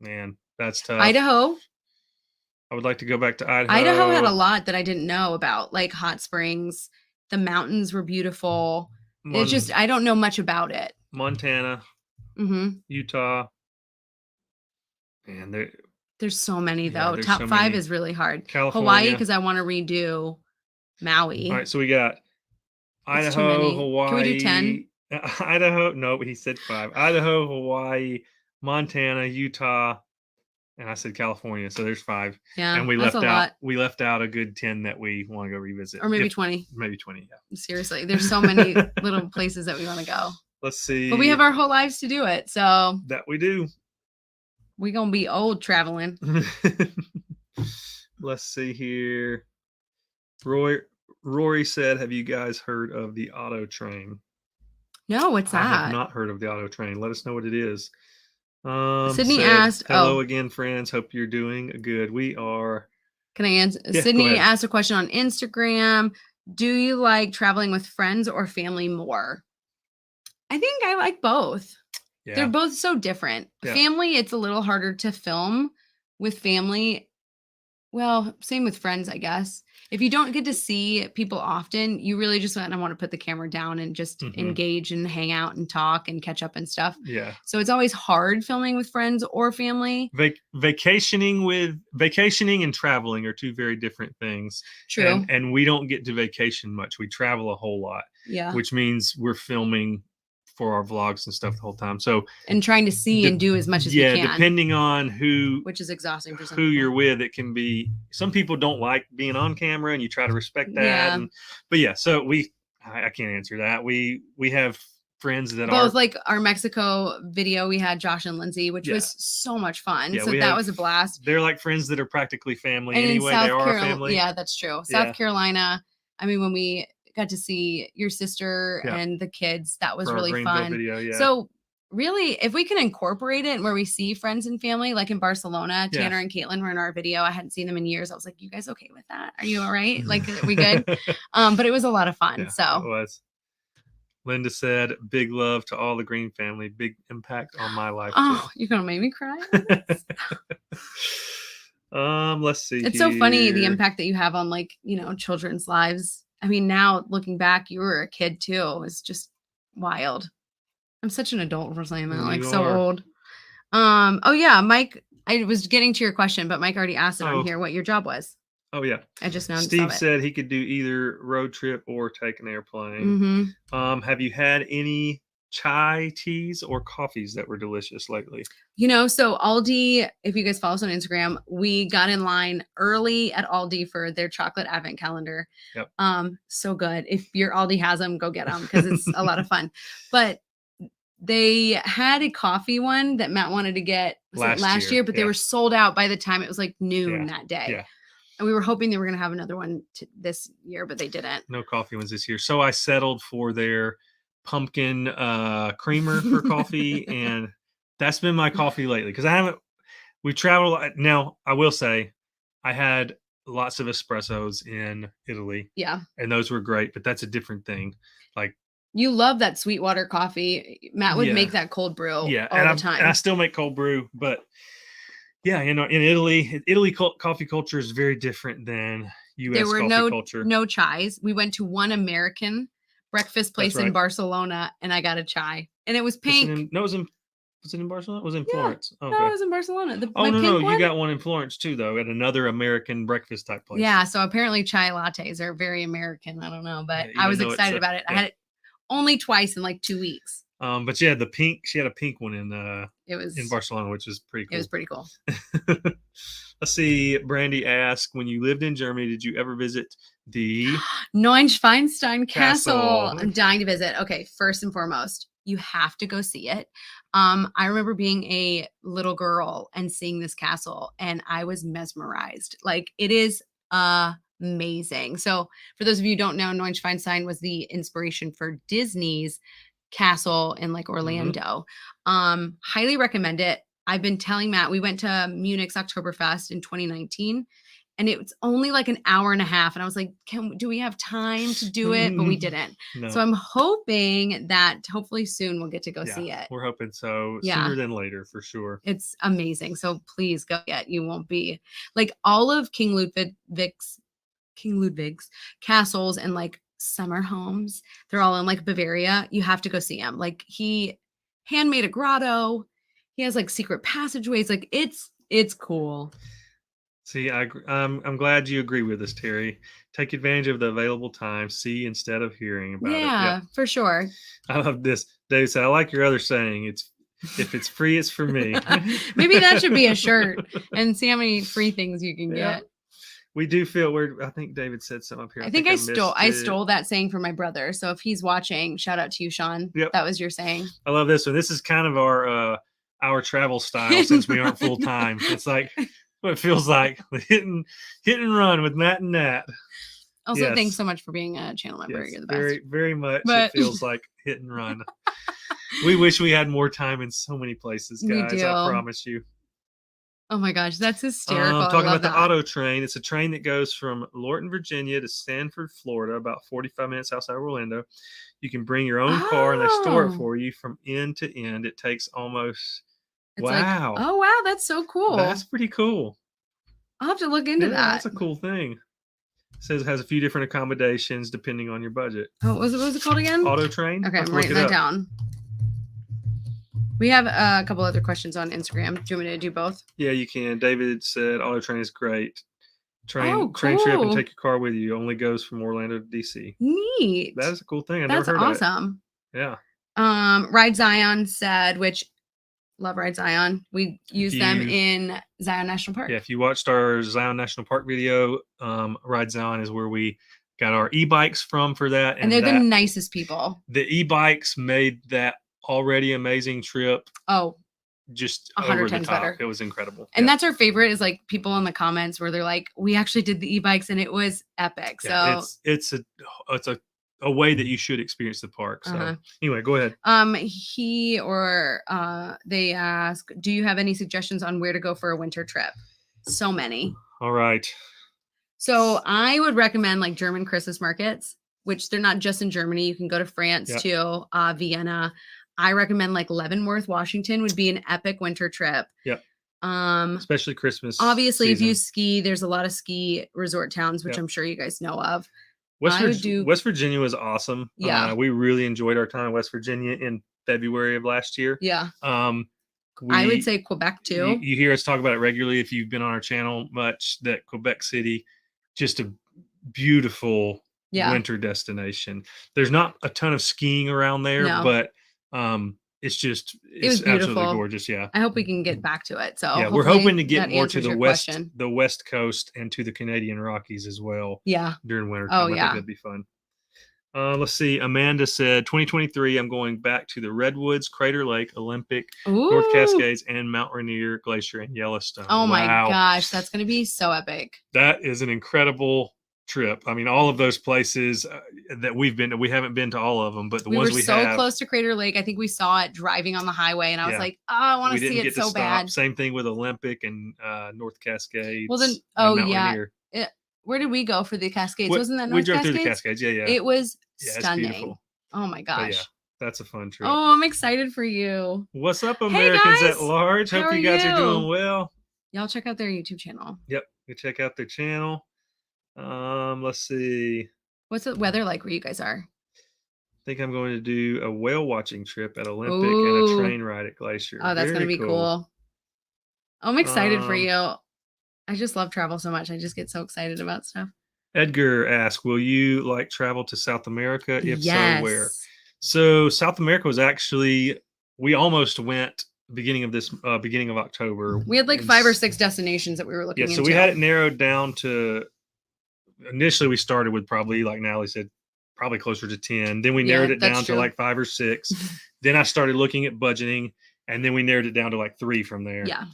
Man, that's tough. Idaho. I would like to go back to Idaho. Idaho had a lot that I didn't know about, like hot springs. The mountains were beautiful. It's just, I don't know much about it. Montana, Utah. And There's so many Yeah, though. there's Top so 5 many. is really hard. Hawaii, California. because I want to redo Maui. All right, so we got It's too Idaho, many. Hawaii. Can we do 10? Idaho. No, he said 5. Idaho, Hawaii, Montana, Utah, and I said California. So there's 5. Yeah, And we that's left a out lot. we left out a good 10 that we want to go revisit. Or maybe 20. Maybe 20, yeah. Seriously, there's so many little places that we want to go. Let's see. But we have our whole lives to do it. So that we do. We're going to be old traveling. Let's see here. Rory said, have you guys heard of the auto train? No, what's that? I have not heard of the auto train. Let us know what it is. Sydney asked, hello again, friends. Hope you're doing good. We are. Can I answer? Yeah, Sydney asked a question on Instagram. Do you like traveling with friends or family more? I think I like both. Yeah. They're both so different. Yeah. Family, it's a little harder to film with family. Well, same with friends, I guess. If you don't get to see people often, you really just want to put the camera down and just engage and hang out and talk and catch up and stuff. Yeah. So it's always hard filming with friends or family. Vacationing and traveling are 2 very different things. True. And we don't get to vacation much. We travel a whole lot. Yeah. Which means we're filming for our vlogs and stuff the whole time. So and trying to see and do as much as we can. Depending on which is exhausting for some people. You're with, it can be. Some people don't like being on camera, and you try to respect that. Yeah. But yeah, so I can't answer that. We have friends that both like our Mexico video. We had Josh and Lindsay, which was so much fun. Yeah, so that was a blast. They're like friends that are practically family and anyway. They are family. Yeah, that's true. South Carolina. I mean, when we got to see your sister and the kids, that was really fun. Video, yeah. So really, if we can incorporate it where we see friends and family, like in Barcelona, Tanner and Caitlin were in our video. I hadn't seen them in years. I was like, you guys okay with that? Are you all right? Like, are we good? But it was a lot of fun. Yeah, so it was. Linda said, big love to all the Green family. Big impact on my life. Oh, you're going to make me cry? Let's see. It's so funny, the impact that you have on children's lives. I mean, now looking back, you were a kid too. It's just wild. I'm such an adult for saying that, like so old. Oh yeah, Mike, I was getting to your question, but Mike already asked it on here what your job was. Oh yeah. I just know. Steve said he could do either road trip or take an airplane. Have you had any chai teas or coffees that were delicious lately? So Aldi, if you guys follow us on Instagram, we got in line early at Aldi for their chocolate advent calendar. Yep. So good. If your Aldi has them, go get them because it's a lot of fun. But they had a coffee one that Matt wanted to get last year, but they were sold out by the time it was like noon that day. Yeah. And we were hoping they were going to have another one this year, but they didn't. No coffee ones this year. So I settled for their pumpkin creamer for coffee, and that's been my coffee lately because we traveled. Now I will say I had lots of espressos in Italy. Yeah. And those were great, but that's a different thing. Like, you love that Sweetwater coffee. Matt would make that cold brew all the time. And I still make cold brew, but yeah, in Italy coffee culture is very different than U.S. There were coffee culture. No chais. We went to one American breakfast place in Barcelona, and I got a chai, and it was pink. Was it in Barcelona? It was in Florence? Okay. No, it was in Barcelona. You got one in Florence too, though, at another American breakfast type place. Yeah, so apparently chai lattes are very American. I don't know, but I was excited about it. I had it only twice in like 2 weeks. But she had a pink one in Barcelona, which is pretty cool. It was pretty cool. Let's see. Brandy asked, when you lived in Germany, did you ever visit the Neuschwanstein Castle? I'm dying to visit. Okay, first and foremost, you have to go see it. I remember being a little girl and seeing this castle, and I was mesmerized. Like, it is amazing. So for those of you who don't know, Neuschwanstein was the inspiration for Disney's castle in like Orlando. Highly recommend it. I've been telling Matt, we went to Munich's Oktoberfest in 2019, and it was only like an hour and a half. And I was like, do we have time to do it? But we didn't. No. So I'm hoping that hopefully soon we'll get to go see it. We're hoping so. Sooner than later, for sure. It's amazing. So please go get. You won't be like all of King Ludwig's castles and like summer homes. They're all in like Bavaria. You have to go see him. Like, he handmade a grotto. He has like secret passageways. Like, it's It's cool. See, I'm glad you agree with us, Terry. Take advantage of the available time. See instead of hearing about it. Yeah, for sure. I love this. Dave said, I like your other saying. If it's free, it's for me. Maybe that should be a shirt and see how many free things you can get. We do feel weird. I think David said something up here. I think I stole that saying from my brother. So if he's watching, shout out to you, Sean. Yep. That was your saying. I love this one. This is kind of our travel style since we aren't full time. It's like what it feels like hit and run with Matt and Nat. Also, thanks so much for being a channel member. Yes, You're the best. Very, very much. It feels like hit and run. We wish we had more time in so many places, guys. We do. I promise you. Oh my gosh, that's hysterical. Talking about the auto train. It's a train that goes from Lorton, Virginia to Sanford, Florida, about 45 minutes outside Orlando. You can bring your own car and they store it for you from end to end. It takes almost wow. Like, oh wow, that's so cool. That's pretty cool. I'll have to look into that. That's a cool thing. It says it has a few different accommodations depending on your budget. Oh, what was it called again? Auto train. Okay, I'm writing that down. We have a couple other questions on Instagram. Do you want me to do both? Yeah, you can. David said auto train is great. Cool. Train trip and take your car with you. Only goes from Orlando to DC. Neat. That is a cool thing. That's never heard awesome. of it. Yeah. Ride Zion said, which love Ride Zion. We use them in Zion National Park. Yeah, if you watched our Zion National Park video, Ride Zion is where we got our e-bikes from for that. And they're the nicest people. The e-bikes made that already amazing trip. Oh, just 100 times better. It was incredible. And that's our favorite is like people in the comments where they're like, we actually did the e-bikes and it was epic. Yeah, so it's a way that you should experience the park. So anyway, go ahead. They ask, do you have any suggestions on where to go for a winter trip? So many. All right. So I would recommend like German Christmas markets, which they're not just in Germany. You can go to France too, Vienna. I recommend like Leavenworth, Washington would be an epic winter trip. Yep. Especially Christmas. Obviously, if you ski, there's a lot of ski resort towns, which I'm sure you guys know of. West Virginia was awesome. Yeah. We really enjoyed our time in West Virginia in February of last year. Yeah. I would say Quebec too. You hear us talk about it regularly if you've been on our channel much, that Quebec City, just a beautiful winter destination. There's not a ton of skiing around there, but it's absolutely gorgeous. Yeah. I hope we can get back to it. So yeah, we're hoping to get more to the west coast and to the Canadian Rockies as well. Yeah. During winter time. I think that'd be fun. Let's see. Amanda said 2023, I'm going back to the Redwoods, Crater Lake, Olympic, North Cascades, and Mount Rainier Glacier and Yellowstone. Oh my gosh, that's going to be so epic. That is an incredible trip. I mean, all of those places that we haven't been to all of them, but we were so close to Crater Lake. I think we saw it driving on the highway, and I was like, oh, I want to see it so bad. Same thing with Olympic and North Cascades. Well, then, where did we go for the Cascades? Wasn't that North Cascades? We drove through the Cascades. Yeah. It was stunning. Oh my gosh. Yeah, that's a fun trip. Oh, I'm excited for you. What's up, Americans at large? Hope you guys are doing well. Y'all check out their YouTube channel. Yep, you check out their channel. Let's see. What's the weather like where you guys are? I think I'm going to do a whale watching trip at Olympic and a train ride at Glacier. Oh, that's going to be cool. I'm excited for you. I just love travel so much. I just get so excited about stuff. Edgar asked, will you like travel to South America? If so, where? So South America was actually, we almost went beginning of October. We had like 5 or 6 destinations that we were looking into. So we had it narrowed down to, initially we started with probably, like Natalie said, probably closer to 10. Then we narrowed it down to like 5 or 6. Then I started looking at budgeting, and then we narrowed it down to like 3 from there. Yeah.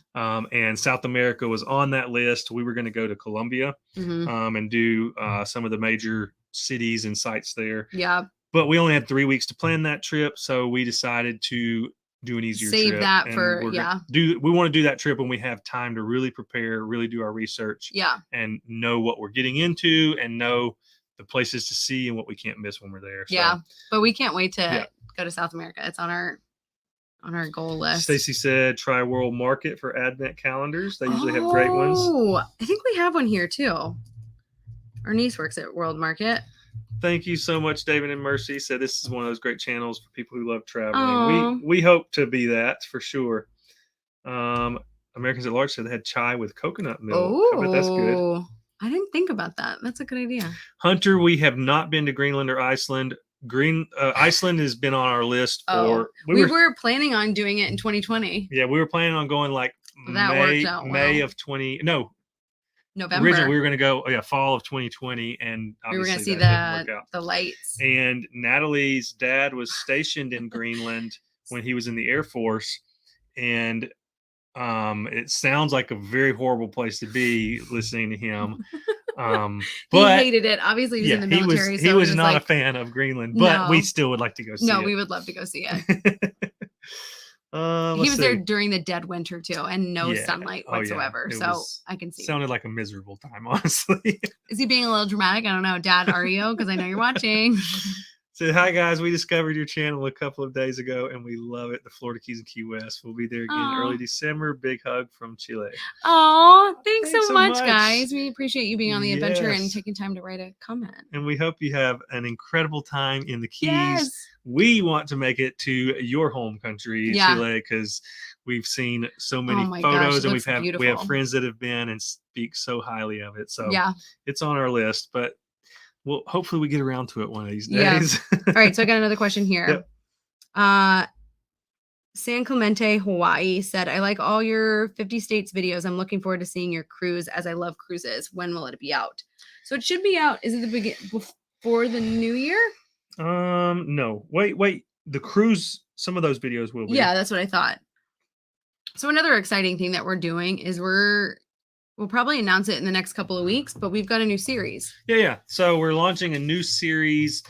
And South America was on that list. We were going to go to Colombia and do some of the major cities and sites there. Yeah. But we only had 3 weeks to plan that trip, so we decided to do an easier trip. Save that for, we want to do that trip when we have time to really prepare, really do our research. Yeah. And know what we're getting into and know the places to see and what we can't miss when we're there. So, yeah. But we can't wait to go to South America. It's on our goal list. Stacy said try World Market for Advent calendars. They usually have great ones. Oh, I think we have one here too. Our niece works at World Market. Thank you so much, David and Mercy. Said this is one of those great channels for people who love traveling. We hope to be that for sure. Americans at Large said they had chai with coconut milk. I bet that's good. Oh, I didn't think about that. That's a good idea. Hunter, we have not been to Greenland or Iceland. Iceland has been on our list for. We were planning on doing it in 2020. Yeah, we were planning on going like May of 20. No, November. Originally, we were going to go fall of 2020, and we were going to see the lights. And Natalie's dad was stationed in Greenland when he was in the Air Force, and it sounds like a very horrible place to be listening to him. But he hated it. Obviously, he was in the military. He was not a fan of Greenland, but we still would like to go see it. No, we would love to go see it. He was there during the dead winter too, and no sunlight whatsoever. So I can see. Sounded like a miserable time, honestly. Is he being a little dramatic? I don't know. Dad, are you? Because I know you're watching. So, hi guys, we discovered your channel a couple of days ago and we love it. The Florida Keys and Key West. We'll be there again early December. Big hug from Chile. Oh, thanks so much, guys. We appreciate you being on the adventure and taking time to write a comment. And we hope you have an incredible time in the Keys. Yes. We want to make it to your home country, Chile, because we've seen so many photos and we have friends that have been and speak so highly of it. So it's on our list, but well, hopefully we get around to it one of these days. All right. So I got another question here. Yep. San Clemente, Hawaii said, I like all your 50 states videos. I'm looking forward to seeing your cruise as I love cruises. When will it be out? So it should be out. Is it before the new year? No. Wait. The cruise, some of those videos will be. Yeah, that's what I thought. So another exciting thing that we're doing is we'll probably announce it in the next couple of weeks, but we've got a new series. Yeah. So we're launching a new series.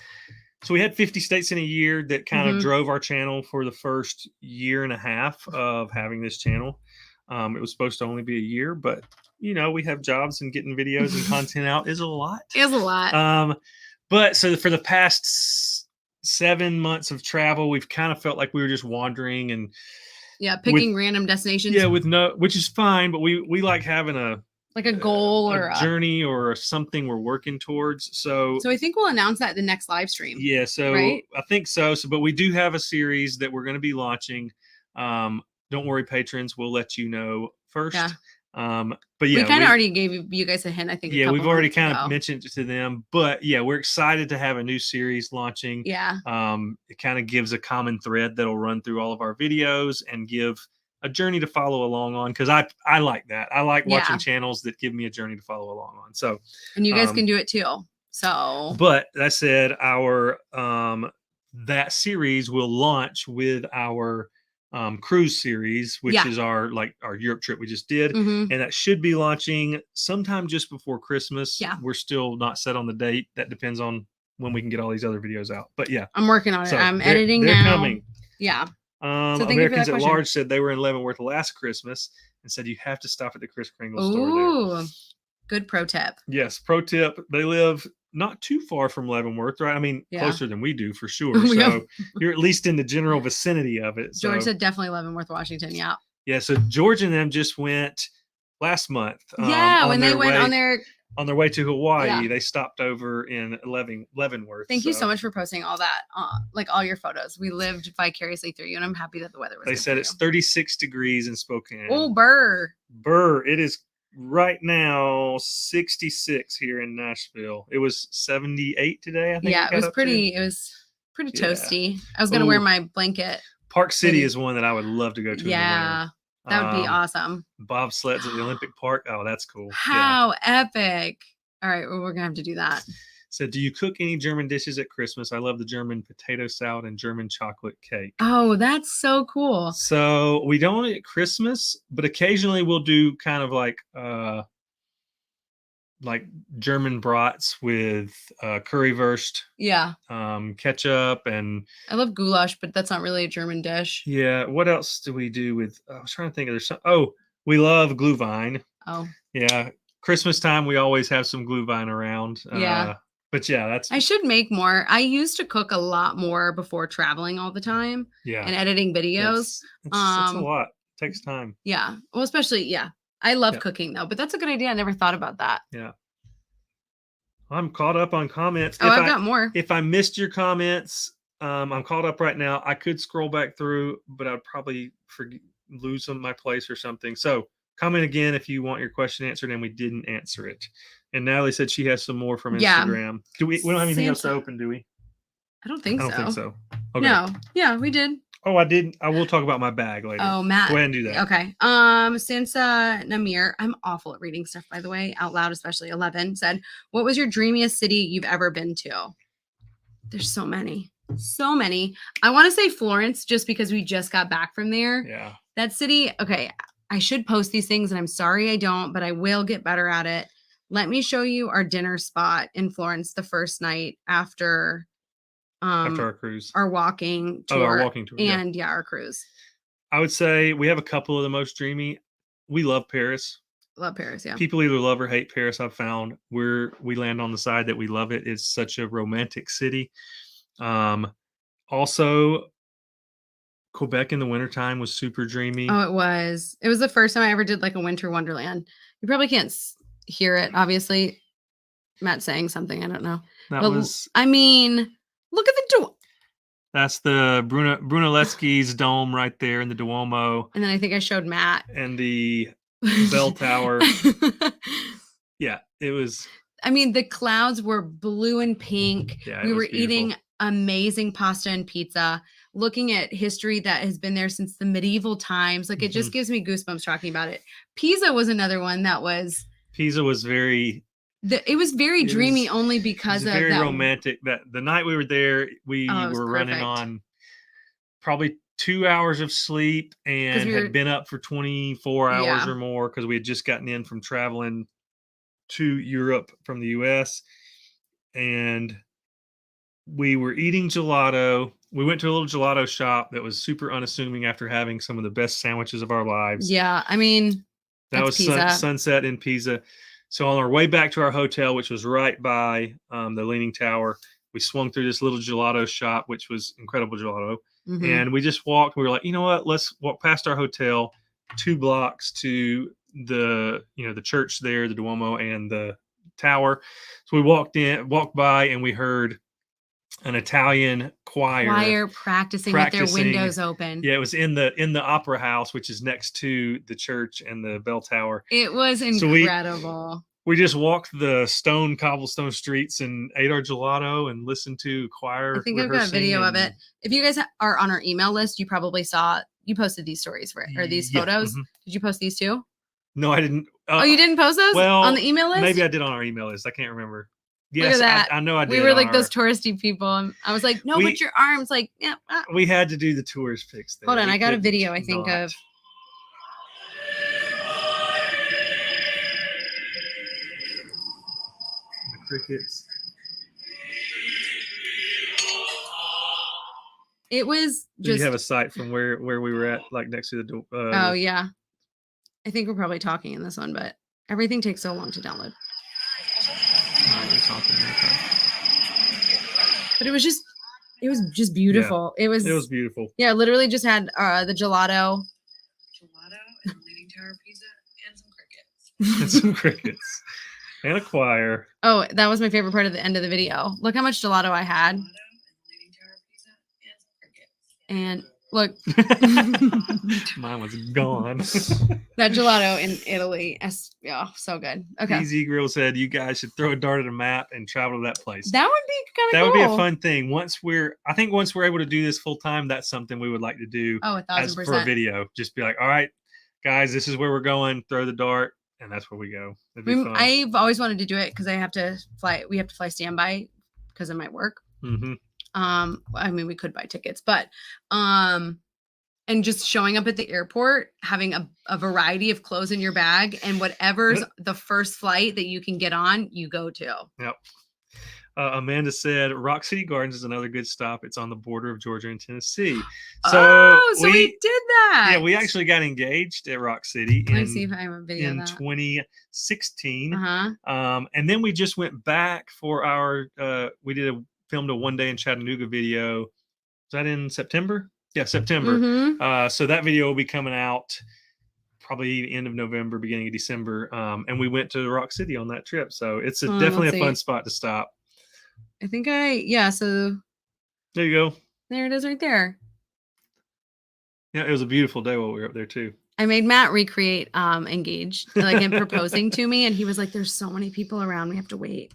So we had 50 states in a year that kind of drove our channel for the first year and a half of having this channel. It was supposed to only be a year, but we have jobs and getting videos and content out is a lot. It's a lot. But so for the past 7 months of travel, we've kind of felt like we were just wandering and picking random destinations. Yeah, which is fine, but we like having a goal or a journey or something we're working towards. So I think we'll announce that in the next live stream. Yeah, so right? I think so. But we do have a series that we're going to be launching. Don't worry, patrons, we'll let you know first. Yeah. But yeah, we kind of already gave you guys a hint. I think. Yeah, we've already kind of mentioned it to them. But yeah, we're excited to have a new series launching. Yeah. It kind of gives a common thread that'll run through all of our videos and give a journey to follow along on, because I like that. I like watching channels that give me a journey to follow along on. So. And you guys can do it too. So. But that said, our that series will launch with our cruise series, which is our Europe trip we just did, and that should be launching sometime just before Christmas. We're still not set on the date. That depends on when we can get all these other videos out. But yeah, I'm working on it. I'm editing now. They're coming. Yeah. So Americans at Large said they were in Leavenworth last Christmas and said you have to stop at the Kris Kringle store there. Good pro tip. Yes, pro tip. They live not too far from Leavenworth, right? I mean, closer than we do for sure. So you're at least in the general vicinity of it. So. George said definitely Leavenworth, Washington. Yeah. Yeah. So George and them just went last month. When they went on their way to Hawaii, they stopped over in Leavenworth. Thank you so much for posting all that, all your photos. We lived vicariously through you, and I'm happy that the weather was. They said it's 36 degrees in Spokane. Oh, burr. It is. Right now, 66 here in Nashville. It was 78 today, I think. Yeah, it was pretty toasty. I was gonna wear my blanket. Park City is one that I would love to go to. Yeah, that would be awesome. Bobsleds at the Olympic Park. Oh, that's cool. How epic. All right, well, we're gonna have to do that. So, do you cook any German dishes at Christmas? I love the German potato salad and German chocolate cake. Oh, that's so cool. So, we don't at Christmas, but occasionally we'll do kind of like German brats with currywurst. Yeah. Ketchup and. I love goulash, but that's not really a German dish. Yeah. What else do we do with? I was trying to think. There's some. Oh, we love Glühwein. Oh. Yeah. Christmas time, we always have some Glühwein around. Yeah. But yeah, I should make more. I used to cook a lot more before traveling all the time. Yeah. And editing videos. It's a lot. It takes time. Yeah. Well, especially, I love cooking though, but that's a good idea. I never thought about that. Yeah. I'm caught up on comments. Oh, I've got more. If I missed your comments, I'm caught up right now. I could scroll back through, but I'd probably lose my place or something. So comment again if you want your question answered and we didn't answer it. And Natalie said she has some more from Yeah. Instagram. We don't have anything else to open, do we? I don't think so. I don't think so. Okay. No. Yeah, we did. Oh, I did. I will talk about my bag later. Oh, Matt. Go ahead and do that. Okay. Since Namir, I'm awful at reading stuff, by the way, out loud, especially 11, said, what was your dreamiest city you've ever been to? There's so many. So many. I want to say Florence just because we just got back from there. Yeah. That city, okay, I should post these things and I'm sorry I don't, but I will get better at it. Let me show you our dinner spot in Florence the first night after our cruise. Our walking tour. Oh, our walking tour. And our cruise. I would say we have a couple of the most dreamy. We love Paris. Love Paris, yeah. People either love or hate Paris, I've found. We land on the side that we love it. It's such a romantic city. Also, Quebec in the wintertime was super dreamy. Oh, it was. It was the first time I ever did like a winter wonderland. You probably can't hear it, obviously. Matt's saying something. I don't know. I mean, look at the door. That's the Brunelleschi's dome right there in the Duomo. And then I think I showed Matt. And the bell tower. Yeah, it was. I mean, the clouds were blue and pink. Yeah, we were eating amazing pasta and pizza, looking at history that has been there since the medieval times. Like, it just gives me goosebumps talking about it. Pisa was another one that was. Pisa was very. It was very dreamy only because of very romantic. That the night we were there, we were running on probably 2 hours of sleep and had been up for 24 hours or more because we had just gotten in from traveling to Europe from the US, and we were eating gelato. We went to a little gelato shop that was super unassuming after having some of the best sandwiches of our lives. Yeah, I mean, that was sunset in Pisa. So on our way back to our hotel, which was right by the Leaning Tower, we swung through this little gelato shop, which was incredible gelato. And we just walked. We were like, you know what? Let's walk past our hotel 2 blocks to the church there, the Duomo and the tower. So we walked by and we heard an Italian choir practicing with their windows open. Yeah, it was in the opera house, which is next to the church and the bell tower. It was incredible. So we just walked the cobblestone streets and ate our gelato and listened to choir. I think I've got a video of it. If you guys are on our email list, you probably saw you posted these stories or these photos. Did you post these too? No, I didn't. You didn't post those on the email list? Maybe I did on our email list. I can't remember. Yes, look at that. I know I did. We were like those touristy people. I was like, no, but your arms, like, yeah. We had to do the tourist pics there. Hold on, I got a video, I think, of. The crickets. It was just. You have a sight from where we were at, like next to the door. Oh, yeah. I think we're probably talking in this one, but everything takes so long to download. But it was just beautiful. Yeah, it was beautiful. Yeah, literally just had the gelato and Leaning Tower pizza and some crickets. And a choir. Oh, that was my favorite part of the end of the video. Look how much gelato I had. And look, mine was gone. That gelato in Italy, so good. Okay. Easy Grill said you guys should throw a dart at a map and travel to that place. That would be kind of cool. That would be a fun thing. Once we're able to do this full time, that's something we would like to do. Oh, 1,000%. For a video. Just be like, all right, guys, this is where we're going. Throw the dart, and that's where we go. It'd be fun. I've always wanted to do it because I have to fly. We have to fly standby because of my work. I mean, we could buy tickets, but and just showing up at the airport, having a variety of clothes in your bag, and whatever's the first flight that you can get on, you go to. Yep. Amanda said Rock City Gardens is another good stop. It's on the border of Georgia and Tennessee. So we did that. Yeah, we actually got engaged at Rock City. Let me see if I have a video in of that. 2016. And then we just went back for our filmed a one day in Chattanooga video. Was that in September? Yeah, September. So that video will be coming out probably the end of November, beginning of December. And we went to Rock City on that trip. So it's definitely a fun spot to stop. I think so there you go. There it is right there. Yeah, it was a beautiful day while we were up there too. I made Matt recreate engaged, like him proposing to me, and he was like, "There's so many people around, we have to wait."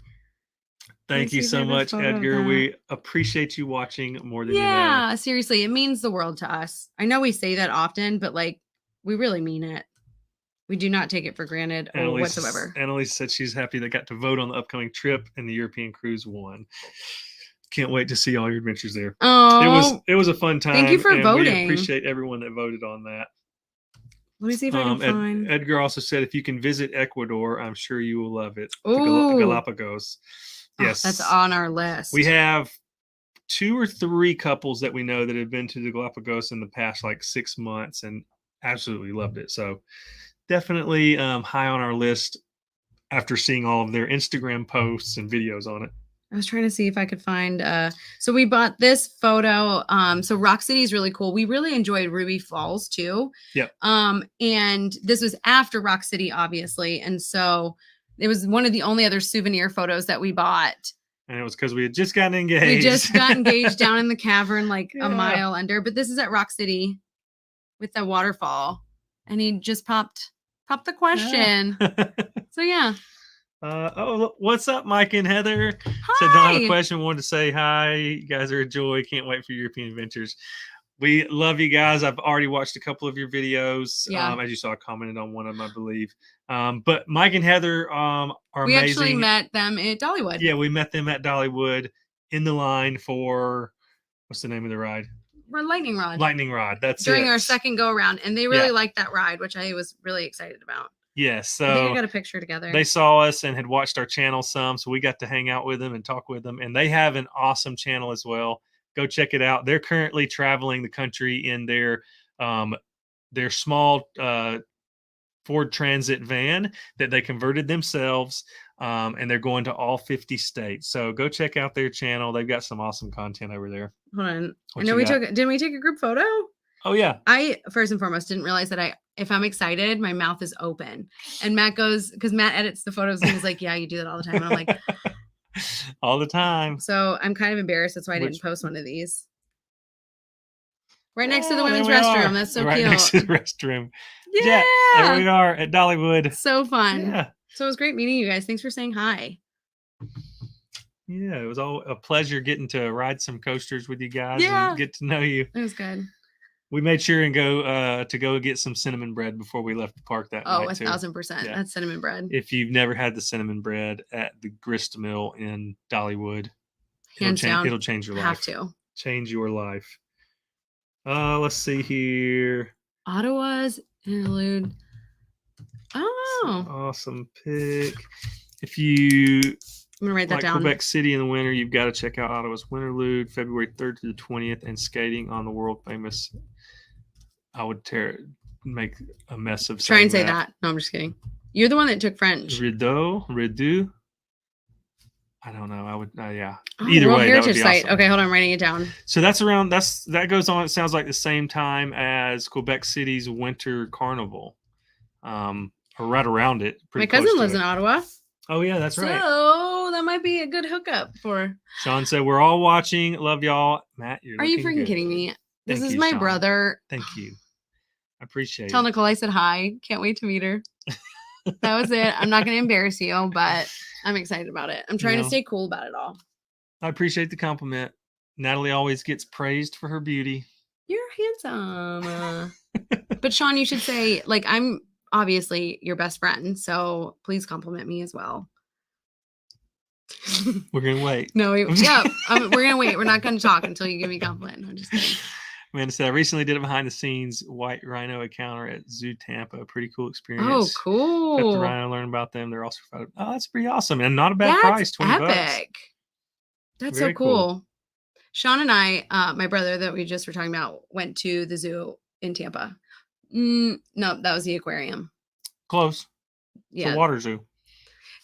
Thank you so much, Edgar. We appreciate you watching more than you know. Yeah, seriously, it means the world to us. I know we say that often, but like we really mean it. We do not take it for granted whatsoever. Annalise said she's happy they got to vote on the upcoming trip and the European cruise won. Can't wait to see all your adventures there. Oh, it was a fun time. Thank you for voting. We appreciate everyone that voted on that. Let me see if I can find. Edgar also said if you can visit Ecuador, I'm sure you will love it. The Galapagos. Yes, that's on our list. We have 2 or 3 couples that we know that have been to the Galapagos in the past like 6 months and absolutely loved it. So definitely high on our list after seeing all of their Instagram posts and videos on it. I was trying to see if I could find so we bought this photo. So Rock City is really cool. We really enjoyed Ruby Falls too. Yep. And this was after Rock City, obviously. And so it was one of the only other souvenir photos that we bought. And it was because we had just gotten engaged. We just got engaged down in the cavern, like a mile under. But this is at Rock City with the waterfall. And he just popped the question. Yeah. So yeah. What's up, Mike and Heather? Hi. Said don't have a question. Wanted to say hi. You guys are a joy. Can't wait for European adventures. We love you guys. I've already watched a couple of your videos. Yeah. As you saw, I commented on one of them, I believe. But Mike and Heather are we amazing. Actually met them at Dollywood. Yeah, we met them at Dollywood in the line for what's the name of the ride? Lightning Rod. Lightning Rod. That's during our second go around, and they really liked that ride, which I was really excited about. Yes, so I think I got a picture together. They saw us and had watched our channel some, so we got to hang out with them and talk with them. And they have an awesome channel as well. Go check it out. They're currently traveling the country in their small Ford Transit van that they converted themselves, and they're going to all 50 states. So go check out their channel. They've got some awesome content over there. Hold on. I know didn't we take a group photo? Oh yeah. I first and foremost didn't realize that if I'm excited, my mouth is open. And Matt goes, because Matt edits the photos, and he's like, "Yeah, you do that all the time." And I'm like, all the time. So I'm kind of embarrassed. That's why I didn't post one of these. Right next to the women's restroom. That's so cute. Right next to the restroom. Yeah. There we are at Dollywood. So fun. Yeah. So it was great meeting you guys. Thanks for saying hi. Yeah, it was all a pleasure getting to ride some coasters with you guys and get to know you. It was good. We made sure and go get some cinnamon bread before we left the park that night. 1,000%. Yeah. That's cinnamon bread. If you've never had the cinnamon bread at the grist mill in Dollywood, it'll change your life. Have to change your life. Let's see here. Ottawa's interlude. Oh, awesome pick. If you I'm gonna write that down. Quebec City in the winter, you've got to check out Ottawa's Winterlude, February 3rd to the 20th, and skating on the world famous. I would make a mess of. Try and say that. No, I'm just kidding. You're the one that took French. Rideau. I don't know. I would. Yeah. Oh, either World way, Heritage that would be Site. awesome. Okay, hold on. I'm writing it down. So that's around. That goes on. It sounds like the same time as Quebec City's Winter Carnival, or right around it. My cousin lives in Ottawa. Oh yeah, that's right. So that might be a good hookup for. Sean said, "We're all watching. Love y'all." Matt, are you freaking kidding me? This is my brother. Thank you. I appreciate it. Tell Nicole I said hi. Can't wait to meet her. That was it. I'm not going to embarrass you, but I'm excited about it. I'm trying to stay cool about it all. I appreciate the compliment. Natalie always gets praised for her beauty. You're handsome. But Sean, you should say, like, I'm obviously your best friend, so please compliment me as well. We're gonna wait. No, we're gonna wait. We're not gonna talk until you give me a compliment. I'm just kidding. Amanda said, I recently did a behind the scenes white rhino encounter at Zoo Tampa. Pretty cool experience. Oh, cool. Got the rhino, learn about them. They're also that's pretty awesome and not a bad price. $20. Epic. That's very so cool. Sean and I, my brother that we just were talking about, went to the zoo in Tampa. No, that was the aquarium. Close. Yeah. It's a water zoo.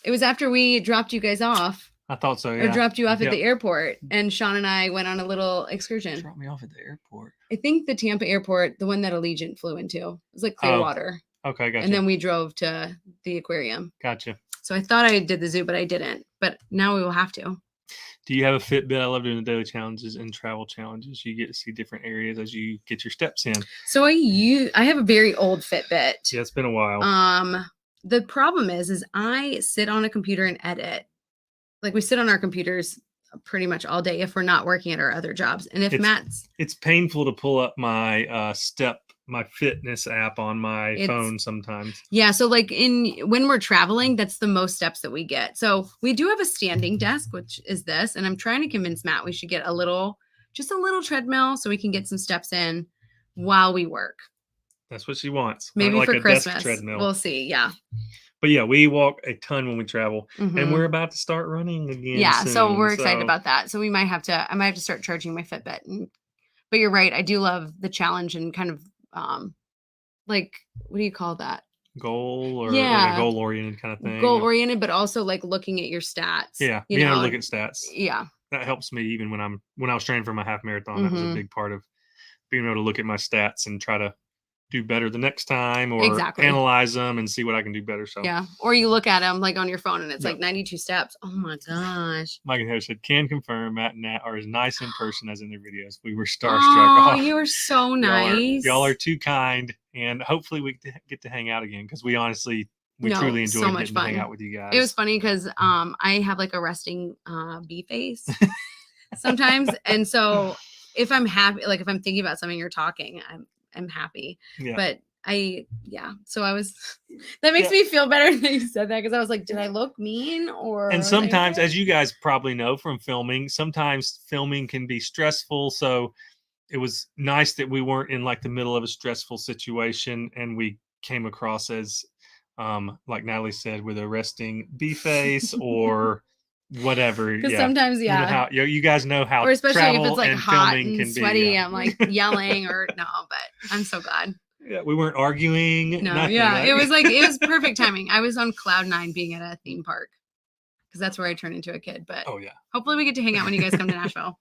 It was after we dropped you guys off. I thought so, yeah. Or dropped you off at the airport. And Sean and I went on a little excursion. Dropped me off at the airport. I think the Tampa airport, the one that Allegiant flew into. It was like Clearwater. Okay, gotcha. And then we drove to the aquarium. Gotcha. So I thought I did the zoo, but I didn't. But now we will have to. Do you have a Fitbit? I love doing the daily challenges and travel challenges. You get to see different areas as you get your steps in. So I have a very old Fitbit. Yeah, it's been a while. The problem is I sit on a computer and edit. Like we sit on our computers pretty much all day if we're not working at our other jobs. And if it's painful to pull up my my fitness app on my phone sometimes. Yeah. So like when we're traveling, that's the most steps that we get. So we do have a standing desk, which is this. And I'm trying to convince Matt we should get just a little treadmill so we can get some steps in while we work. That's what she wants. Maybe like for a Christmas. Desk treadmill. We'll see. Yeah. But yeah, we walk a ton when we travel, and we're about to start running again. Yeah, soon, so we're excited about that. So I might have to start charging my Fitbit. But you're right, I do love the challenge and kind of like, what do you call that? Goal or like a goal oriented kind of thing. Goal oriented, but also like looking at your stats. Yeah, being able to look at stats. Yeah, that helps me even when I was training for my half marathon. That was a big part of being able to look at my stats and try to do better the next time or analyze them and see what I can do better. So yeah, or you look at them like on your phone and it's like 92 steps. Oh my gosh. Mike and Heather said, can confirm Matt and Nat are as nice in person as in their videos. We were starstruck. Oh, you were so nice. Y'all are too kind, and hopefully we get to hang out again because we honestly truly enjoyed so much getting fun. to hang out with you guys. It was funny because I have like a resting bee face sometimes, and so if I'm happy, like if I'm thinking about something you're talking, I'm happy. Yeah. But so I was, that makes me feel better that you said that, because I was like, did I look mean? And sometimes, as you guys probably know from filming, sometimes filming can be stressful. So it was nice that we weren't in like the middle of a stressful situation and we came across as, like Natalie said, with a resting bee face or whatever. Because sometimes, you know how, you guys know how, or especially travel if it's like and hot filming and can sweaty, be, I'm like yelling or no, but I'm so glad. Yeah, we weren't arguing. No, nothing, yeah, right? it was perfect timing. I was on cloud 9 being at a theme park because that's where I turn into a kid. But hopefully we get to hang out when you guys come to Nashville.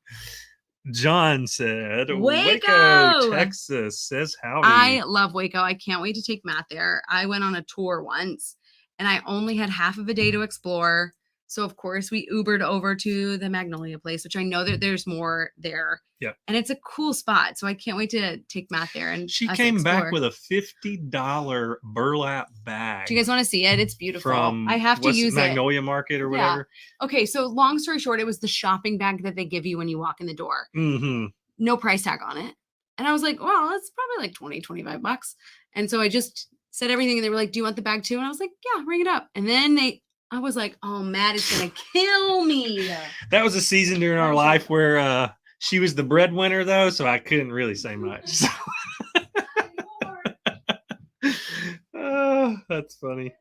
John said, Waco, Texas says howdy. I love Waco. I can't wait to take Matt there. I went on a tour once and I only had half of a day to explore. So of course we Ubered over to the Magnolia place, which I know that there's more there. Yeah. And it's a cool spot. So I can't wait to take Matt there. And she came back with a $50 burlap bag. Do you guys want to see it? It's beautiful. I have to use Magnolia Market or whatever. Yeah. Okay. So long story short, it was the shopping bag that they give you when you walk in the door. Mm-hmm. No price tag on it. And I was like, well, it's probably like $20-25. And so I just said everything and they were like, do you want the bag too? And I was like, yeah, bring it up. And then I was like, oh, Matt is going to kill me. That was a season during our life where she was the breadwinner, though, so I couldn't really say much. Oh, that's funny.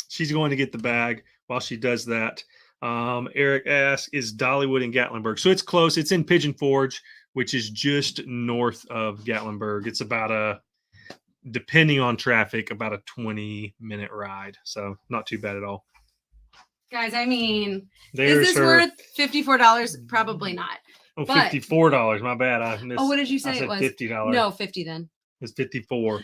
She's going to get the bag while she does that. Eric asks, is Dollywood in Gatlinburg? So it's close. It's in Pigeon Forge, which is just north of Gatlinburg. It's about depending on traffic, about a 20-minute ride. So not too bad at all. Guys, I mean, is this worth $54? Probably not. Oh, $54. My bad. I missed. Oh, what did you say I said it was? $50. No, 50 then. It's 54.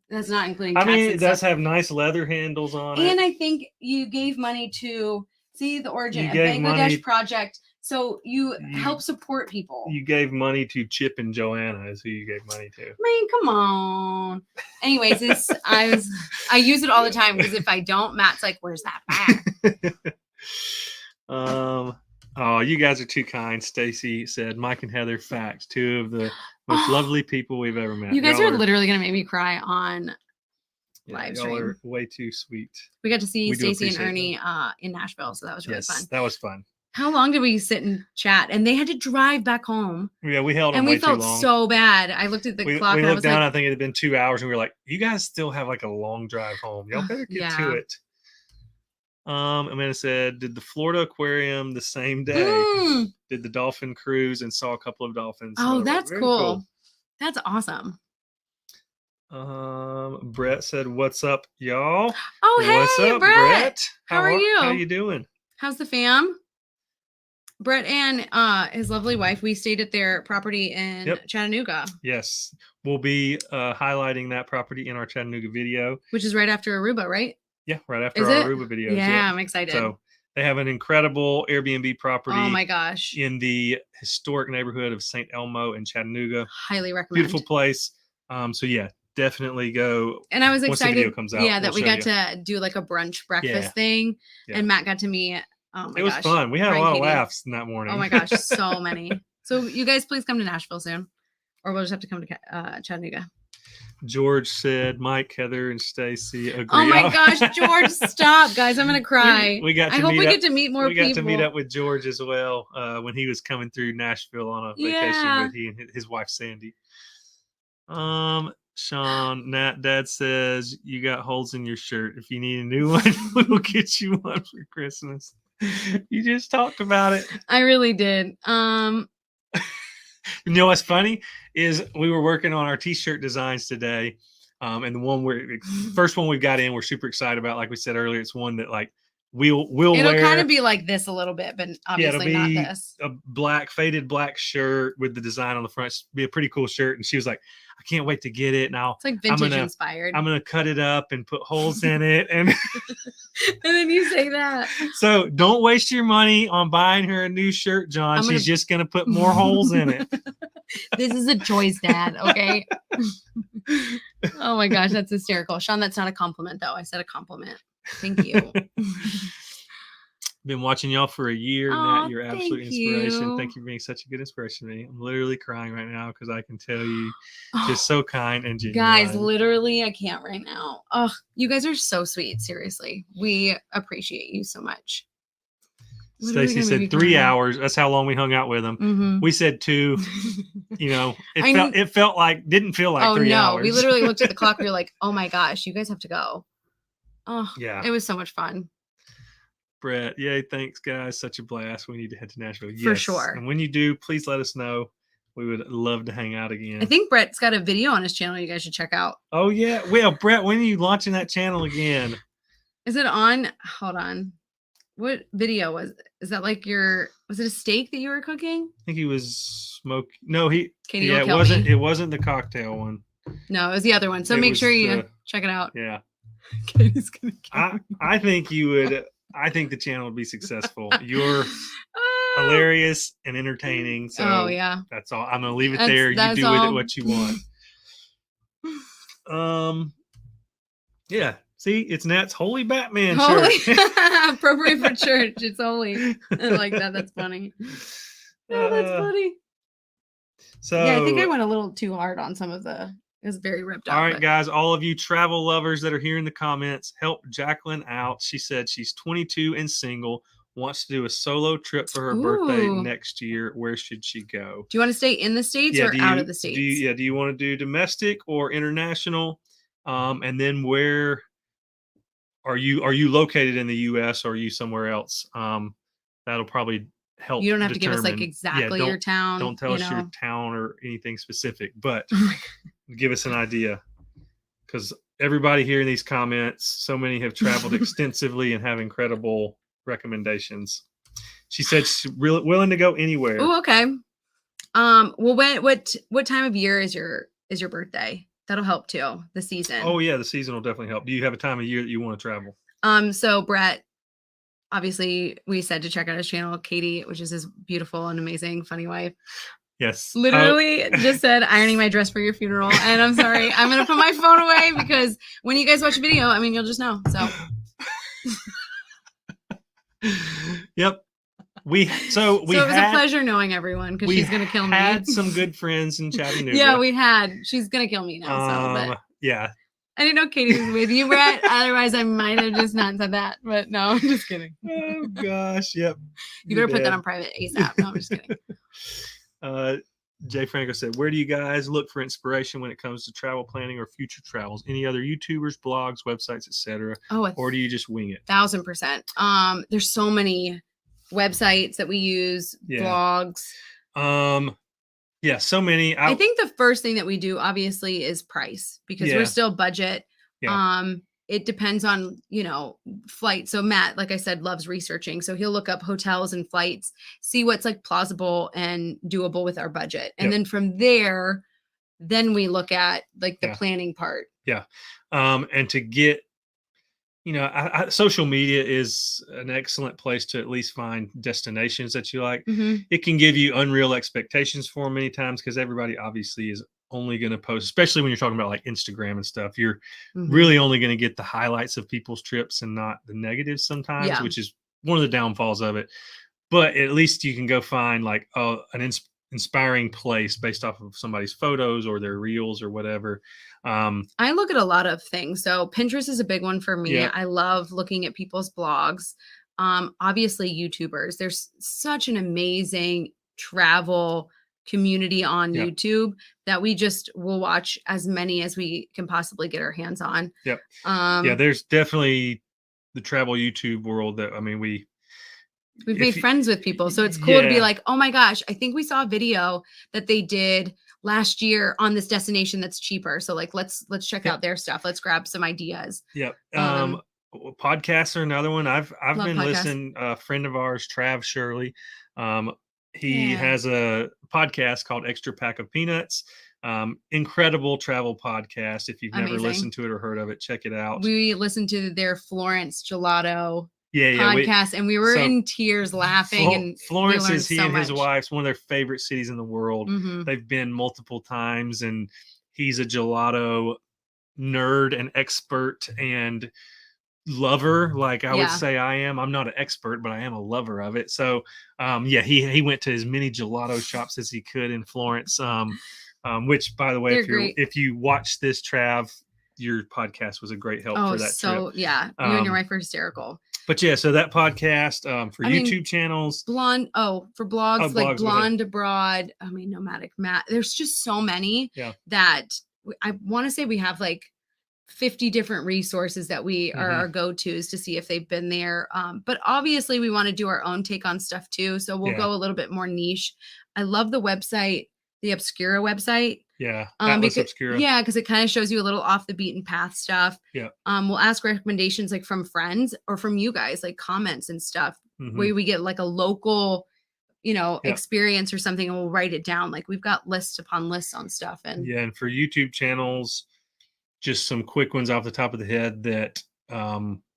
That's not including I tax. mean, it does have nice leather handles on it. And I think you gave money to the Origin, You a gave Bangladesh money- project. So you help support people. You gave money to Chip and Joanna is who you gave money to. I mean, come on. Anyways, I use it all the time because if I don't, Matt's like, where's that bag? Oh, you guys are too kind. Stacy said, Mike and Heather, facts. Two of the most lovely people we've ever met. You guys are literally going to make me cry on live stream. Y'all are way too sweet. We got to see Stacy and Ernie in Nashville, so that was really fun. That was fun. How long did we sit and chat? And they had to drive back home. Yeah, we held them and way we felt too long. so bad. I looked at the clock we and I looked was down, like, I think it had been 2 hours, and we were like, you guys still have like a long drive home. Y'all better get to it. Amanda said, did the Florida Aquarium the same day? Did the dolphin cruise and saw a couple of dolphins. Oh, that's cool. That's awesome. Brett said, what's up, y'all? Oh, hey, what's up, Brett? How are you? How you doing? How's the fam? Brett and his lovely wife, we stayed at their property in Chattanooga. Yes. We'll be highlighting that property in our Chattanooga video. Which is right after Aruba, right? Yeah, right after our Aruba videos. Yeah, I'm excited. So They have an incredible Airbnb property. Oh my gosh. In the historic neighborhood of St. Elmo in Chattanooga. Highly recommend. Beautiful place. So yeah, definitely go. And I was once the video excited. comes out, Yeah, that we'll we show got you. to do like a brunch breakfast Yeah. thing. Yeah. And Matt got to meet. Oh my It was gosh. fun. We had a Brian lot of Katie. laughs in that morning. Oh my gosh, so many. So you guys please come to Nashville soon. Or we'll just have to come to Chattanooga. George said, Mike, Heather, and Stacy agree. Oh my gosh, George, stop, guys. I'm going to cry. We got to I hope meet we up- get to meet more we people. got to meet up with George as well when he was coming through Nashville on a vacation Yeah. with he and his wife Sandy. Sean, Dad says you got holes in your shirt. If you need a new one, we'll get you one for Christmas. You just talked about it. I really did. You know what's funny is we were working on our t-shirt designs today. And the first one we got in, we're super excited about. Like we said earlier, it's one that like we'll It'll wear. kind of be like this a little bit, but obviously it'll be not this. a faded black shirt with the design on the front. It'll be a pretty cool shirt. And she was like, I can't wait to get it. Now It's like vintage inspired. I'm gonna cut it up and put holes in it. And And then you say that. so don't waste your money on buying her a new shirt, John. She's just gonna put more holes in it. This is a choice, Dad. Okay. Oh my gosh, that's hysterical. Sean, that's not a compliment, though. I said a compliment. Thank you. Been watching y'all for a year. Aw, Nat, you're thank absolute inspiration. you. Thank you for being such a good inspiration to me. I'm literally crying right now because I can tell you just so kind and genuine. Guys, literally, I can't right now. Oh, you guys are so sweet. Seriously. We appreciate you so much. Literally Stacy gonna make me said 3 cry. hours. That's how long we hung out with them. Mhm. We said 2. You know, I it felt like didn't feel like 3 hours. We literally looked at the clock. We were like, oh my gosh, you guys have to go. Oh, Yeah. It was so much fun. Brett, yay, thanks guys. Such a blast. We need to head to Nashville. For Yes. sure. And when you do, please let us know. We would love to hang out again. I think Brett's got a video on his channel you guys should check out. Oh yeah. Well, Brett, when are you launching that channel again? Is it on? Hold on. What video is that like was it a steak that you were cooking? I think he was smoking. No, Katie will it kill wasn't. me. It wasn't the cocktail one. No, it was the other one. So It make was sure you the- check it out. Yeah. Katie's gonna kill I think you would. I think the channel would be successful. You're Ah. hilarious and entertaining. So Oh yeah. that's all. I'm gonna leave it That's- there. You that's do with it all. what you want. Yeah. See, it's Nat's Holy Batman Holy shirt. appropriate for church. It's holy. I like that. That's funny. Oh, that's funny. So Yeah, I think I went a little too hard on some of the. It was very ripped up. all right, but- guys, all of you travel lovers that are here in the comments, help Jacqueline out. She said she's 22 and single, wants to do a solo trip for her birthday Ooh. next year. Where should she go? Do you want to stay in the States or out of the States? Do you want to do domestic or international? And then where are you located in the US or are you somewhere else? That'll probably help. You don't have to give us like determine- exactly your town. Don't tell you us know? your town or anything specific, but Oh my give us an idea. Because everybody here in these comments, so many have traveled extensively and have incredible recommendations. She said she's willing to go anywhere. Oh, okay. Well, what time of year is your birthday? That'll help too. The season. Oh yeah, the season will definitely help. Do you have a time of year that you want to travel? So Brett, obviously, we said to check out his channel. Katie, which is his beautiful and amazing, funny wife, Yes. literally just said ironing my dress for your funeral. And I'm sorry, I'm gonna put my phone away because when you guys watch a video, I mean, you'll just know. So Yep. So it was a pleasure knowing everyone because she's gonna kill me. Had some good friends in Chattanooga. Yeah, we had. She's gonna kill me now. So, but yeah. I didn't know Katie was with you, Brett. Otherwise, I might have just not said that. But no, I'm just kidding. Oh gosh. Yep. You better put that on private ASAP. No, I'm just kidding. Jay Franco said, where do you guys look for inspiration when it comes to travel planning or future travels? Any other YouTubers, blogs, websites, etc.? Oh, Or do you just wing it? 1000%. There's so many websites that we use, Yeah. blogs. Yeah, so many. I think the first thing that we do obviously is price because Yeah. we're still budget. Yeah. It depends on, flight. So Matt, like I said, loves researching. So he'll look up hotels and flights, see what's like plausible and doable with our budget. And Yep. then from there, then we look at like the Yeah. planning part. And to get, social media is an excellent place to at least find destinations that you like. Hmm. It can give you unreal expectations for 'em many times because everybody obviously is only going to post, especially when you're talking about like Instagram and stuff. You're Hmm. really only going to get the highlights of people's trips and not the negatives sometimes, Yeah. which is one of the downfalls of it. But at least you can go find like an inspiring place based off of somebody's photos or their reels or whatever. I look at a lot of things. So Pinterest is a big one for me. Yeah. I love looking at people's blogs. Obviously YouTubers. There's such an amazing travel community on Yeah. YouTube that we just will watch as many as we can possibly get our hands on. Yep. Um, Yeah, there's definitely the travel YouTube world that we've if made you- friends with people. So it's cool to be yeah, like, oh my gosh, I think we saw a video that they did last year on this destination that's cheaper. So like let's check Yep. out their stuff. Let's grab some ideas. Yep. Um, Podcasts are another one. I've Love been podcasts. listening. A friend of ours, Trav Shirley, he Yeah. has a podcast called Extra Pack of Peanuts. Incredible travel podcast. If you've never Amazing. listened to it or heard of it, check it out. We listened to their Florence Gelato Yeah. podcast and we were so in tears laughing and Florence we learned is he so and his much. wife's one of their favorite cities in the world. Mhm. They've been multiple times, and he's a gelato nerd and expert and lover, like I would Yeah. say I am. I'm not an expert, but I am a lover of it. So yeah, he went to as many gelato shops as he could in Florence. Which by the way, They're great. if you watch this, Trav, your podcast was a great help Oh, for that so trip. yeah, you and your wife are hysterical. But yeah, so that podcast for I mean, YouTube channels. Blonde, for blogs, Oh, like blogs, go ahead. Blonde Abroad. I mean, Nomadic Matt. There's just so many Yeah. that I want to say we have like 50 different resources that we are our go-tos to see if they've been there. But obviously we want to do our own take on stuff too. So we'll Yeah. go a little bit more niche. I love the website, the Obscura website. Yeah, Atlas Obscura. Yeah, because it kind of shows you a little off the beaten path stuff. Yeah. We'll ask recommendations like from friends or from you guys, like comments and stuff, where we get like a local, experience or something, and we'll write it down. Like we've got lists upon lists on stuff. And yeah, and for YouTube channels, just some quick ones off the top of the head that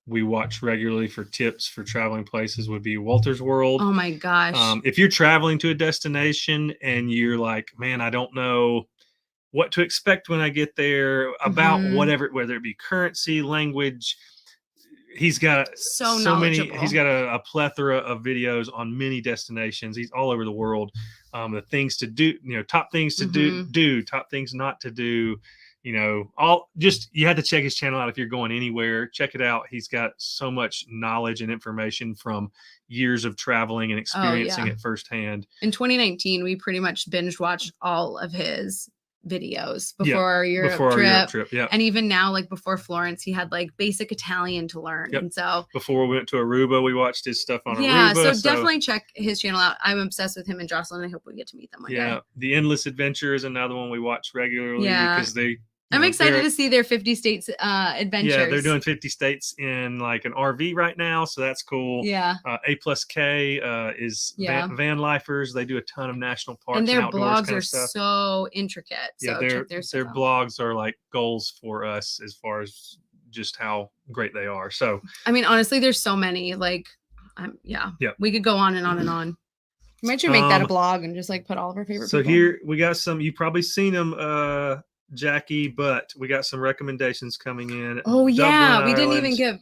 we watch regularly for tips for traveling places would be Walter's World. Oh my gosh. If you're traveling to a destination and you're like, man, I don't know what to expect when I get there about whatever, whether it be currency, language, he's got so many, knowledgeable. he's got a plethora of videos on many destinations. He's all over the world. The things to do, top things to do, top things not to do. You have to check his channel out if you're going anywhere. Check it out. He's got so much knowledge and information from years of traveling and experiencing it firsthand. In 2019, we pretty much binge watched all of his videos before our Europe trip. Yeah. And even now, like before Florence, he had like basic Italian to learn. Yep. And so before we went to Aruba, we watched his stuff on Aruba. So definitely check his channel out. I'm obsessed with him and Jocelyn. I hope we get to meet them one day. The Endless Adventure is another one we watch regularly because I'm excited to see their 50 states adventures. Yeah, they're doing 50 states in like an RV right now, so that's cool. Yeah. A+K is van lifers. They do a ton of national parks and their outdoors blogs are so intricate. So check their blogs are like goals for us as far as just how great they are. So I mean, honestly, there's so many. Like, we could go on and on and on. We might should make that a blog and just like put all of our favorite. So people. Here we got some. You've probably seen them. Jackie, but we got some recommendations coming in. Oh yeah, Dublin, we didn't Ireland. even give.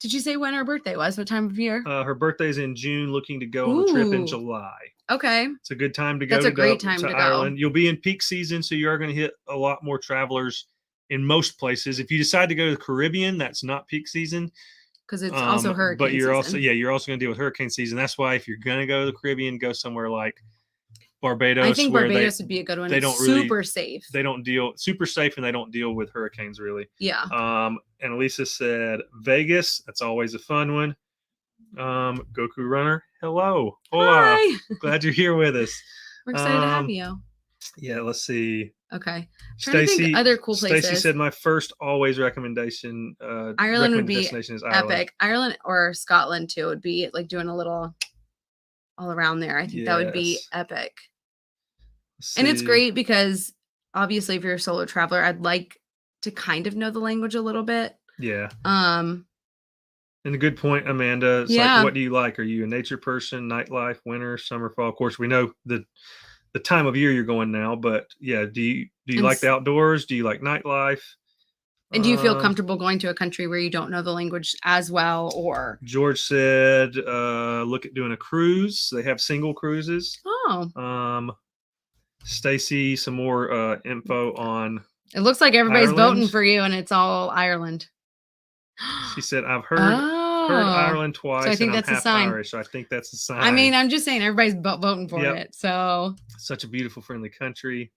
Did you say when her birthday was? What time of year? Her birthday's in June. Looking to go on the trip in July. Okay, it's a good time to go. That's a great time to Ireland. go. You'll be in peak season, so you are going to hit a lot more travelers in most places. If you decide to go to the Caribbean, that's not peak season because it's also hurricane. But you're season. you're also going to deal with hurricane season. That's why if you're going to go to the Caribbean, go somewhere like Barbados. I think Barbados would be a good one. It's super safe. They don't deal super safe, and they don't deal with hurricanes really. Yeah. And Elisa said Vegas. That's always a fun one. Goku Runner. Hello. Hola. Hi. Glad you're here with us. We're excited to have you. Yeah. Let's see. Okay. Trying to think other cool places. Stacy said my first always recommendation. Ireland would be destination is Ireland. epic. Ireland or Scotland too would be like doing a little all around there. I think that would be epic. And it's great because obviously if you're a solo traveler, I'd like to kind of know the language a little bit. Yeah. And a good point, Amanda. It's Yeah. like, what do you like? Are you a nature person, nightlife, winter, summer, fall? Of course, we know the time of year you're going now, but yeah, do you And like the outdoors? Do you like nightlife? And do you feel comfortable going to a country where you don't know the language as well? Or George said, look at doing a cruise. They have single cruises. oh, Stacy, some more info on. It looks like everybody's voting Ireland. for you, and it's all Ireland. She said, I've heard Ireland twice, so I think and that's I'm a half sign. Irish. So I think that's a sign. I mean, I'm just saying everybody's voting for Yep. it. So Such a beautiful, friendly country.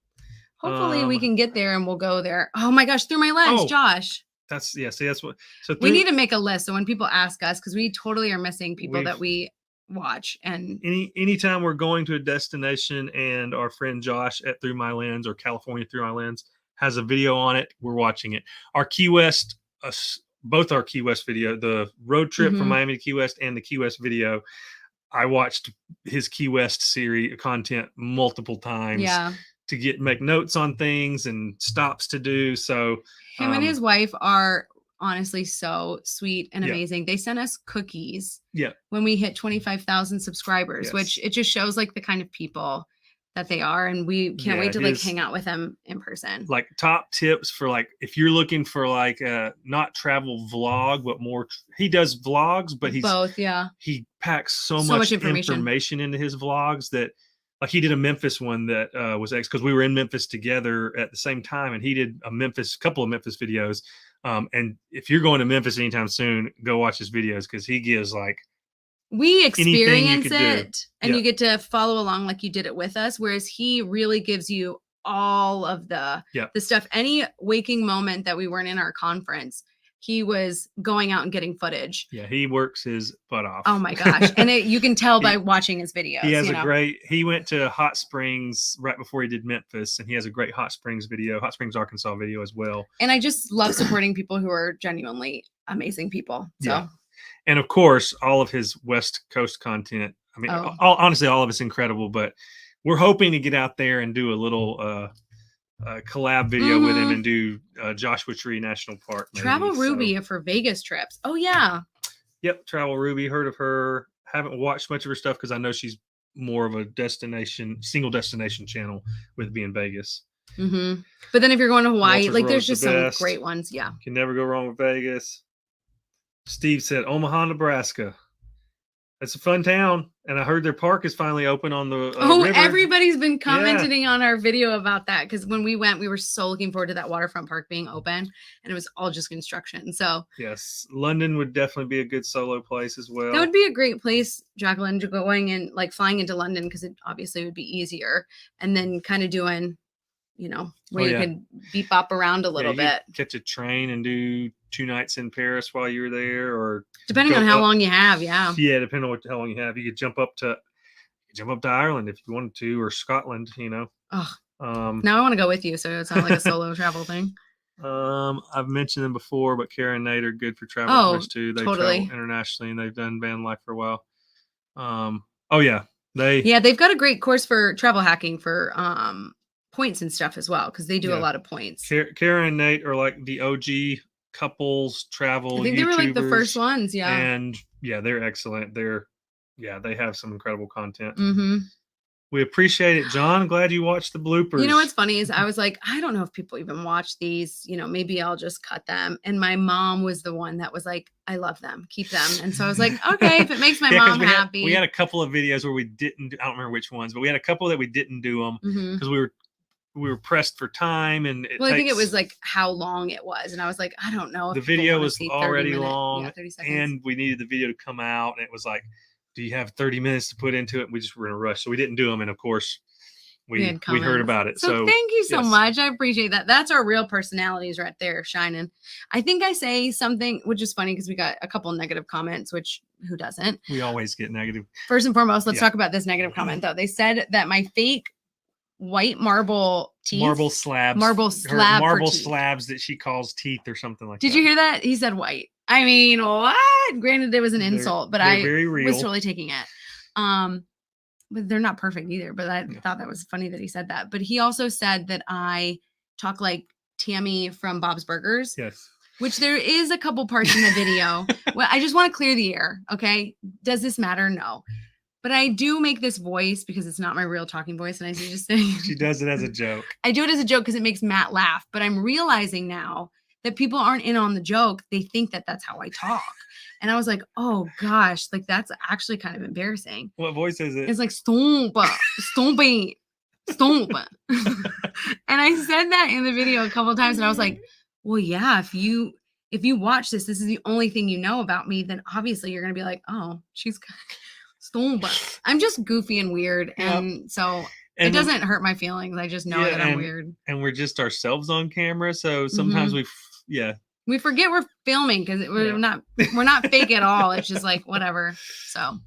hopefully we can get there and we'll go there. Oh my gosh, through my lens, Oh. Josh. That's yeah. See, that's what. So We need to make a list. So when people ask us, because we totally are missing people We've- that we watch. And anytime we're going to a destination and our friend Josh at Through My Lens or California Through My Lens has a video on it, we're watching it. Our Key West, both our Key West video, the road trip from Mhm. Miami to Key West and the Key West video, I watched his Key West series content multiple times yeah, to make notes on things and stops to do. So him and his wife are honestly so sweet and Yeah. amazing. They sent us cookies Yeah. when we hit 25,000 subscribers, Yes. which it just shows like the kind of people that they are. And we can't Yeah, wait to like his- hang out with them in person. like top tips for like if you're looking for like a not travel vlog but more he does vlogs, but Both, yeah. he packs so So much much information. into his vlogs that like he did a Memphis one that was because we were in Memphis together at the same time, and he did couple of Memphis videos. And if you're going to Memphis anytime soon, go watch his videos because he gives like We anything you experience could do. it and Yeah. you get to follow along like you did it with us, whereas he really gives you all of the stuff. Any waking moment that we weren't in our conference, he was going out and getting footage. Yeah, he works his butt off. Oh my gosh. And you can tell by watching his videos. He has he went to Hot Springs right before he did Memphis, and he has a great Hot Springs, Arkansas video as well. And I just love supporting people who are genuinely amazing people. So Yeah. And of course, all of his West Coast content. I mean, honestly, all of it's incredible, but we're hoping to get out there and do a little collab video with him and do Joshua Tree National Park. Maybe. Travel Ruby for Vegas trips. Oh yeah. Yep. Travel Ruby. Heard of her. Haven't watched much of her stuff because I know she's more of a single destination channel with being Vegas. Mm-hmm. But then if you're going to Hawaii, Walter's like there's Road's just the some best. great ones. Yeah. Can never go wrong with Vegas. Steve said Omaha, Nebraska. It's a fun town, and I heard their park is finally open on the river. Everybody's been commenting on our video about that because when we went, we were so looking forward to that waterfront park being open, and it was all just construction. So yes, London would definitely be a good solo place as well. That would be a great place, Jacqueline, to going and like flying into London because it obviously would be easier, and then kind of doing, where you could beep bop around a little bit. Catch a train and do 2 nights in Paris while you're there, or depending on how long you have. Yeah. Yeah, depending on how long you have, you could jump up to Ireland if you wanted to, or Scotland. Oh, now I want to go with you, so it's not like a solo travel thing. I've mentioned them before, but Kara and Nate are good for travel too. They totally. travel internationally and they've done van life for a while. They've got a great course for travel hacking for points and stuff as well because they do a lot of points. Kara and Nate are like the OG couples travel. I think they were like the first ones. Yeah, and they're excellent. They have some incredible content. Mm-hmm. We appreciate it, John. Glad you watched the bloopers. You know what's funny is I was like, I don't know if people even watch these. Maybe I'll just cut them. And my mom was the one that was like, I love them, keep them. And so I was like, okay, if it makes my mom happy. We had a couple of videos where we didn't. I don't remember which ones, but we had a couple that we didn't do them because we were pressed for time. And I think it was like how long it was, and I was like, I don't know. The video was already long, 30 seconds. and we needed the video to come out, and it was like, do you have 30 minutes to put into it? And we just were in a rush, so we didn't do them. And of course, we heard about it. So thank you so much. I appreciate that. That's our real personalities right there shining. I think I say something, which is funny because we got a couple of negative comments, which who doesn't? We always get negative. First and foremost, let's talk about this negative comment though. They said that my fake white marble teeth, marble slabs that she calls teeth or something like that. Did you hear that? He said white. I mean, what? Granted, it was an insult, but I was totally taking it. But they're not perfect either. But I thought that was funny that he said that. But he also said that I talk like Tammy from Bob's Burgers. Yes. which there is a couple parts in the video. Well, I just want to clear the air. Okay. Does this matter? No. But I do make this voice because it's not my real talking voice. And I just say, She does it as a joke. I do it as a joke because it makes Matt laugh. But I'm realizing now that people aren't in on the joke. They think that that's how I talk. And I was like, oh gosh, like that's actually kind of embarrassing. What voice is it? It's like, stomp, stomping, stomp. And I said that in the video a couple of times. And I was like, well, yeah, if you watch this is the only thing you know about me, then obviously you're going to be like, oh, she's stomp. I'm just goofy and weird. And so it doesn't hurt my feelings. I just know that I'm weird. And we're just ourselves on camera. So sometimes we forget we're filming because we're not fake at all. It's just like whatever. So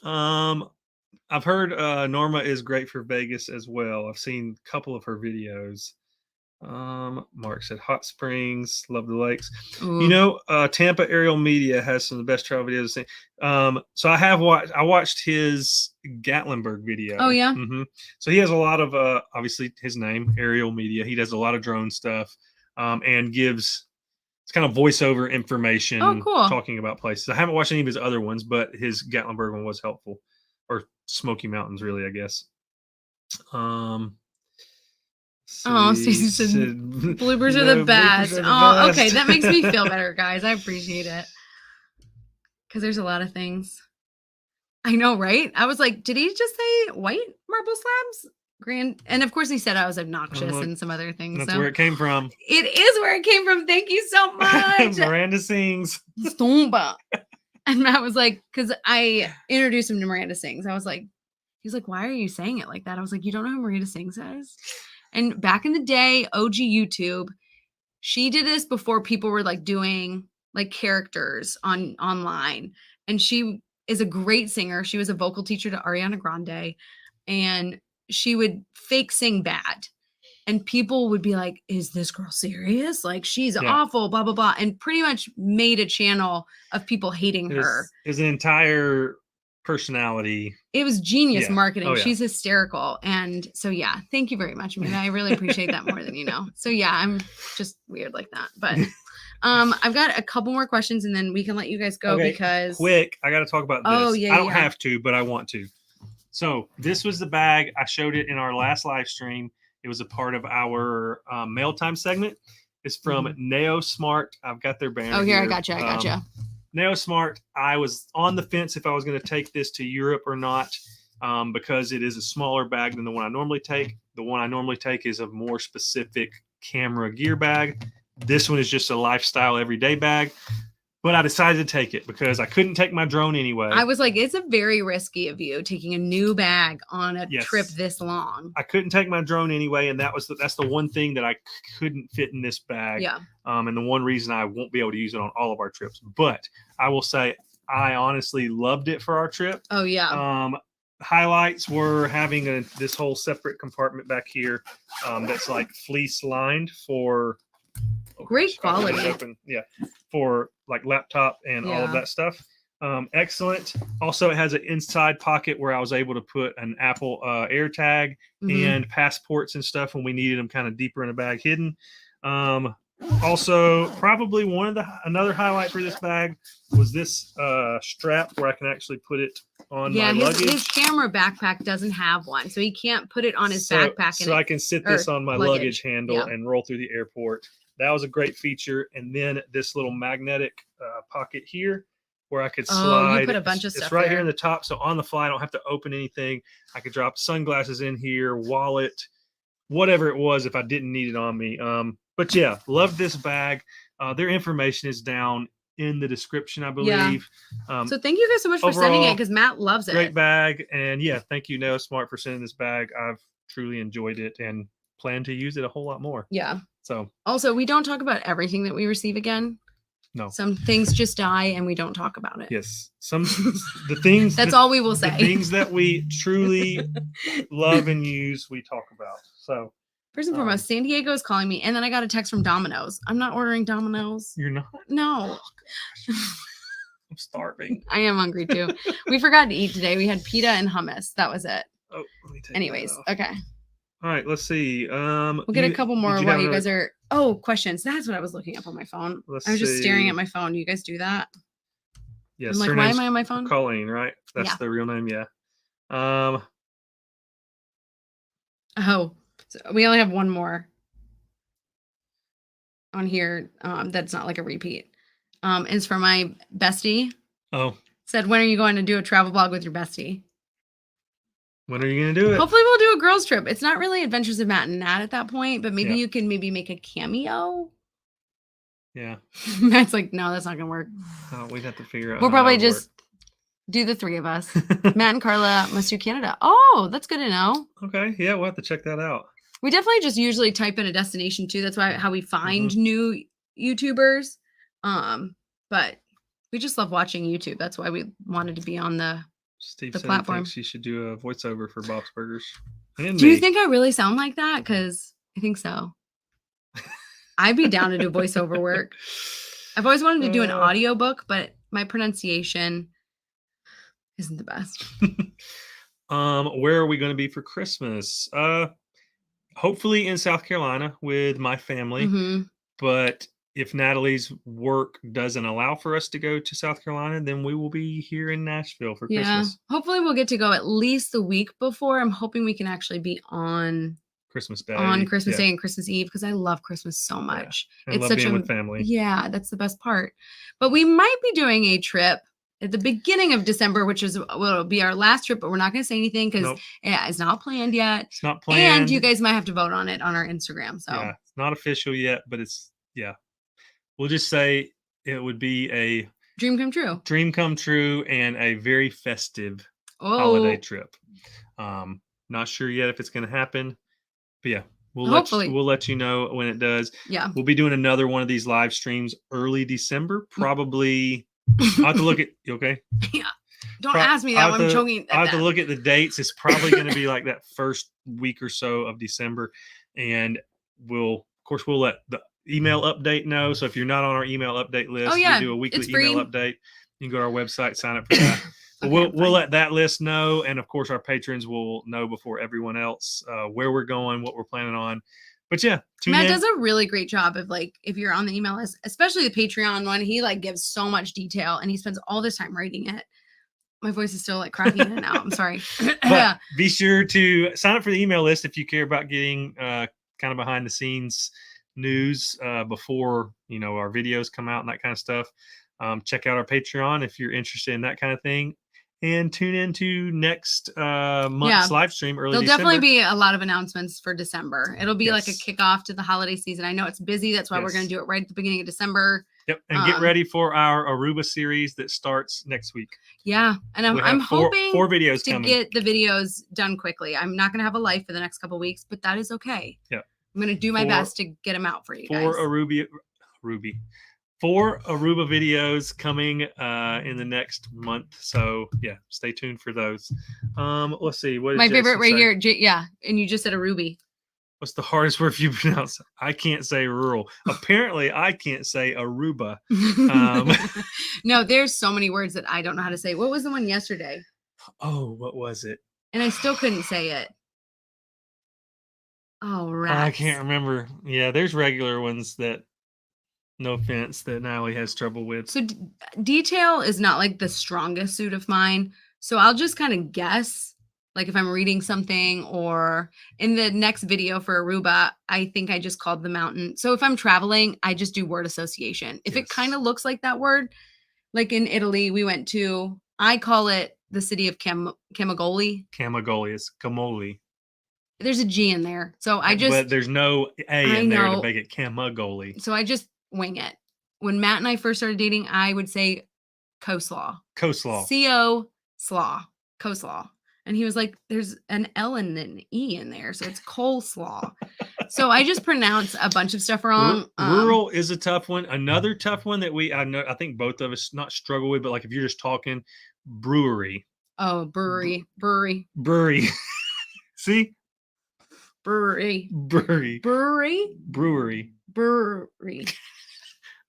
I've heard Norma is great for Vegas as well. I've seen a couple of her videos. Mark said Hot Springs, love the lakes. Ooh. You know, Tampa Aerial Media has some of the best travel videos. So I watched his Gatlinburg video. Oh yeah. So he has a lot of obviously his name Aerial Media. He does a lot of drone stuff and gives it's kind of voiceover information talking about places. I haven't watched any of his other ones, but his Gatlinburg one was helpful, or Smoky Mountains, really, I guess. Stacey said bloopers are the best. Okay, that makes me feel better, guys. I appreciate it because there's a lot of things. I know, right? I was like, did he just say white marble slabs? Grand, and of course he said I was obnoxious and some other things. That's where it came from. It is where it came from. Thank you so much. Miranda sings. Stomba. And Matt was like, because I introduced him to Miranda Sings. I was like, he's like, why are you saying it like that? I was like, you don't know who Miranda Sings is? And back in the day, OG YouTube, she did this before people were like doing like characters online. And she is a great singer. She was a vocal teacher to Ariana Grande. And she would fake sing bad. And people would be like, is this girl serious? Like, she's awful, blah, blah, blah. And pretty much made a channel of people hating her. There's an entire personality. It was genius marketing. She's hysterical. And so, thank you very much. I mean, I really appreciate that more than you know. So, I'm just weird like that. But I've got a couple more questions and then we can let you guys go because. Quick, I got to talk about this. Oh, yeah. I don't have to, but I want to. So this was the bag. I showed it in our last live stream. It was a part of our MailTime segment. It's from Nayo Smart. I've got their banner. Oh, here. I got you. Nayo Smart. I was on the fence if I was going to take this to Europe or not because it is a smaller bag than the one I normally take. The one I normally take is a more specific camera gear bag. This one is just a lifestyle everyday bag. But I decided to take it because I couldn't take my drone anyway. I was like, it's a very risky of you taking a new bag on a trip this long. I couldn't take my drone anyway, and that's the one thing that I couldn't fit in this bag. Yeah. And the one reason I won't be able to use it on all of our trips. But I will say I honestly loved it for our trip. Oh yeah. Highlights were having this whole separate compartment back here that's like fleece lined for great quality. For like laptop and all of that stuff. Excellent. Also, it has an inside pocket where I was able to put an Apple AirTag and passports and stuff when we needed them kind of deeper in the bag hidden. Also, probably another highlight for this bag was this strap where I can actually put it on my luggage. His camera backpack doesn't have one, so he can't put it on his backpack. So I can sit this on my luggage handle and roll through the airport. That was a great feature. And then this little magnetic pocket here where I could slide. You put a bunch of stuff It's right there. here in the top. So on the fly, I don't have to open anything. I could drop sunglasses in here, wallet, whatever it was if I didn't need it on me. But love this bag. Their information is down in the description, I believe. So thank you guys so much for sending it because Matt loves it. Great bag. And thank you, Nayo Smart, for sending this bag. I've truly enjoyed it and plan to use it a whole lot more. Yeah. So also, we don't talk about everything that we receive again. No. Some things just die and we don't talk about it. Yes. The things that's all we will say. The things that we truly love and use, we talk about. So first and foremost, San Diego is calling me, and then I got a text from Domino's. I'm not ordering Domino's. You're not? No. Oh, I'm starving. I am hungry too. We forgot to eat today. We had pita and hummus. That was it. Oh, let me take Anyways, okay. All right, let's see. We'll get a couple more did while have you another- guys are. Oh, questions. That's what I was looking up on my phone. Let's I was just staring see. at my phone. Do you guys do that? Yes, I'm like, her why name's am I on my phone? Colleen, right? That's Yeah. the real name, yeah. Oh, so we only have one more on here. That's not like a repeat. It's for my bestie. Oh, Said, when are you going to do a travel blog with your bestie? when are you gonna do it? Hopefully we'll do a girls trip. It's not really Adventures of Matt and Nat at that point, but maybe Yeah. you can maybe make a cameo. Yeah. Matt's like, no, that's not gonna work. We'd have to figure out. We'll how probably that would just do the three of us. Matt and Carla must do Canada. Oh, that's good to know. work. Okay, yeah, we'll have to check that out. We definitely just usually type in a destination too. That's why how we find new YouTubers. But we just love watching YouTube. That's why we wanted to be on the Steve the said platform. he thinks she should do a voiceover for Bob's Burgers. And Do you me. think I really sound like that? Because I think so. I'd be down to do voiceover work. I've always wanted to do an audiobook, but my pronunciation isn't the best. Where are we going to be for Christmas? Hopefully in South Carolina with my family. Mhm. But if Natalie's work doesn't allow for us to go to South Carolina, then we will be here in Nashville for Yeah. Christmas. Hopefully we'll get to go at least the week before. I'm hoping we can actually be on Christmas Day. Christmas yeah. Day and Christmas Eve because I love Christmas so much. I It's love such being a with family. Yeah, that's the best part. But we might be doing a trip at the beginning of December, which will be our last trip, but we're not going to say anything because Nope, it's not planned yet. it's not planned. And you guys might have to vote on it on our Instagram. So Yeah, it's not official yet, but it's we'll just say it would be a dream come true. dream come true and a very festive holiday Oh, trip. Not sure yet if it's going to happen, but yeah, Hopefully. we'll let you know when it does. yeah. We'll be doing another one of these live streams early December, probably. I'll have to look at you. Okay, Don't ask me that. I'll I'm have to- choking. I'll At have to that. look at the dates. It's probably going to be like that first week or so of December, and we'll let the email update know. So if you're not on our email update list, yeah, we do a weekly it's free. email update. You can go to our website, sign up for that. But Okay, we'll I'm fine. let that list know, and of course our patrons will know before everyone else where we're going, what we're planning on. But yeah, tune Matt in. does a really great job of like if you're on the email list, especially the Patreon one, he like gives so much detail and he spends all this time writing it. My voice is still like cracking in and out. I'm sorry. But be sure to sign up for the email list if you care about getting kind of behind the scenes news before our videos come out and that kind of stuff. Check out our Patreon if you're interested in that kind of thing, and tune into next month's live stream early There'll December. definitely be a lot of announcements for December. It'll be like a Yes. kickoff to the holiday season. I know it's busy. That's why we're going to do it right at the beginning of December. Yep, and get ready for our Aruba series that starts next week. Yeah, and We I'm have hoping four videos to coming. get the videos done quickly. I'm not going to have a life for the next couple weeks, but that is okay. Yeah. I'm going to do my best to get them out for you guys. Four Aruba videos coming in the next month. So yeah, stay tuned for those. Let's see. What did My favorite Jason right say? here. Yeah, and you just said a ruby. What's the hardest word for you to pronounce? I can't say rural. Apparently, I can't say Aruba. No, there's so many words that I don't know how to say. What was the one yesterday? Oh, what was it? And I still couldn't say it. Oh, right. I can't remember. Yeah, there's regular ones that, no offense, that Natalie has trouble with. So detail is not like the strongest suit of mine. So I'll just kind of guess, like if I'm reading something or in the next video for Aruba, I think I just called the mountain. So if I'm traveling, I just do word association. If it Yes. kind of looks like that word, like in Italy, we went to, I call it the city of Camagoli. Camagoli is Camoli. There's a G in there. So I just, But there's no A I in there know. to make it Camagoli. so I just wing it. When Matt and I first started dating, I would say coleslaw. Coleslaw. C-O slaw. Coleslaw. And he was like, there's an L and an E in there. So it's coleslaw. So I just pronounce a bunch of stuff wrong. Rural is a tough one. Another tough one that I think both of us not struggle with, but like if you're just talking brewery. Oh, brewery. See? Brewery. Brewery.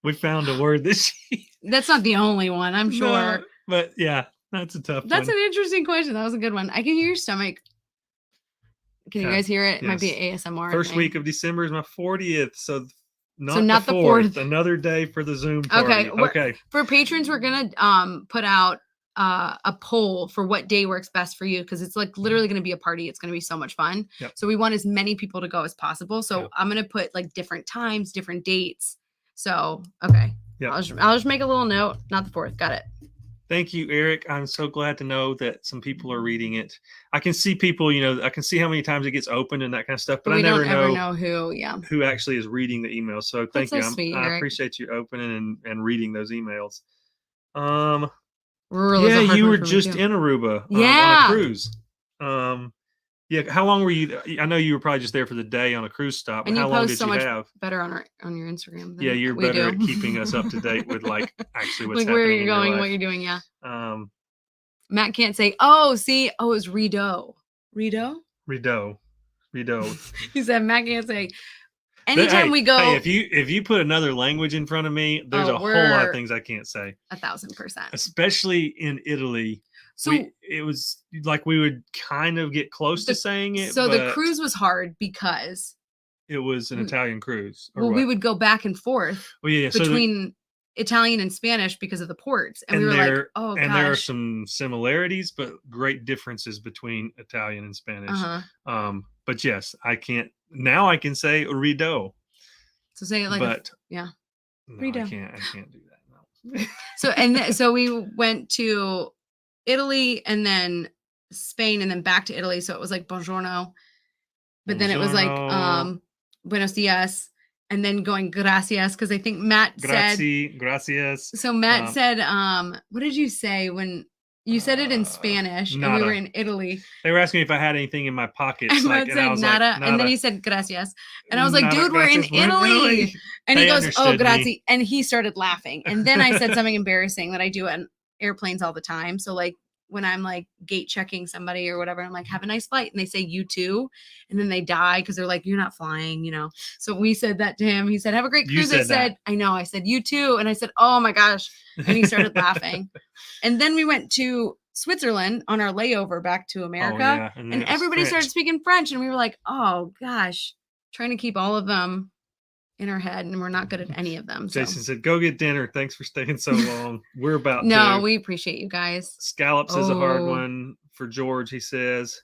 We found a word this year. That's not the only one, I'm sure. No, but yeah, that's a tough That's one. an interesting question. That was a good one. I can hear your stomach Can you Okay. guys hear it? It might be Yes. ASMR. First thing. week of December is my 40th, so not, not the the 4th. 4th. Another day for the Zoom party. Okay, Okay. For patrons, we're gonna put out a poll for what day works best for you, because it's like literally gonna be a party. It's gonna be so much fun. Yep. So we want as many people to go as possible. So Yep. I'm gonna put like different times, different dates. So okay. Yep. I'll just make a little note. Not the 4th. Got it. Thank you, Eric. I'm so glad to know that some people are reading it. I can see people, I can see how many times it gets opened and that kind of stuff, but I we never don't ever know who. Yeah. who actually is reading the email. So thank That's you. so sweet, I Eric. appreciate you opening and reading those emails. Rural is Yeah, a hard you one were for me, just too. in Aruba on Yeah. a cruise. Yeah, how long were you? I know you were probably just there for the day on a cruise stop. But And you how long post did so you much have? better on your Instagram. Than Yeah, you're we better do. at keeping us up to date with like actually what's like happening where in you're your going, life. what you're doing. Yeah. Um, Matt can't say, oh, see, oh, it's Rideau. Rideau? Rideau. He said Matt can't say. Anytime we go, Hey, if you put another language in front of me, there's a whole lot of things I can't say. 1,000%. Especially in Italy. So it was like we would kind of get close to saying it. So the but cruise was hard because it was an Italian cruise. Well, we would go back and forth between Italian and Spanish because of the ports. And we were like, oh, gosh. And there are some similarities, but great differences between Italian and Spanish. But yes, I can say Rideau. So say it like but yeah. No, I can't do that. No. So we went to Italy and then Spain and then back to Italy. So it was like buongiorno. But then it was like buenos dias. And then going gracias, because I think Matt said gracias. So Matt said, what did you say when you said it in Spanish nada. and we were in Italy? They were asking me if I had anything in my pockets. And Matt said nada, and then he said gracias. And I was like, dude, we're in Italy. And he goes, oh, grazie. And he started laughing. And then I said something embarrassing that I do on airplanes all the time. So like when I'm like gate checking somebody or whatever, I'm like, have a nice flight. And they say, you too. And then they die because they're like, you're not flying, So we said that to him. He said, have a great cruise. I said, I know. I said, you too. And I said, oh my gosh. And he started laughing. And then we went to Switzerland on our layover back to America. Oh, yeah. And everybody started speaking French. And we were like, oh gosh, trying to keep all of them in our head, and we're not good at any of them. So. Jason said, go get dinner. Thanks for staying so long. We're about No, we appreciate you guys. Scallops is a hard one for George, he says.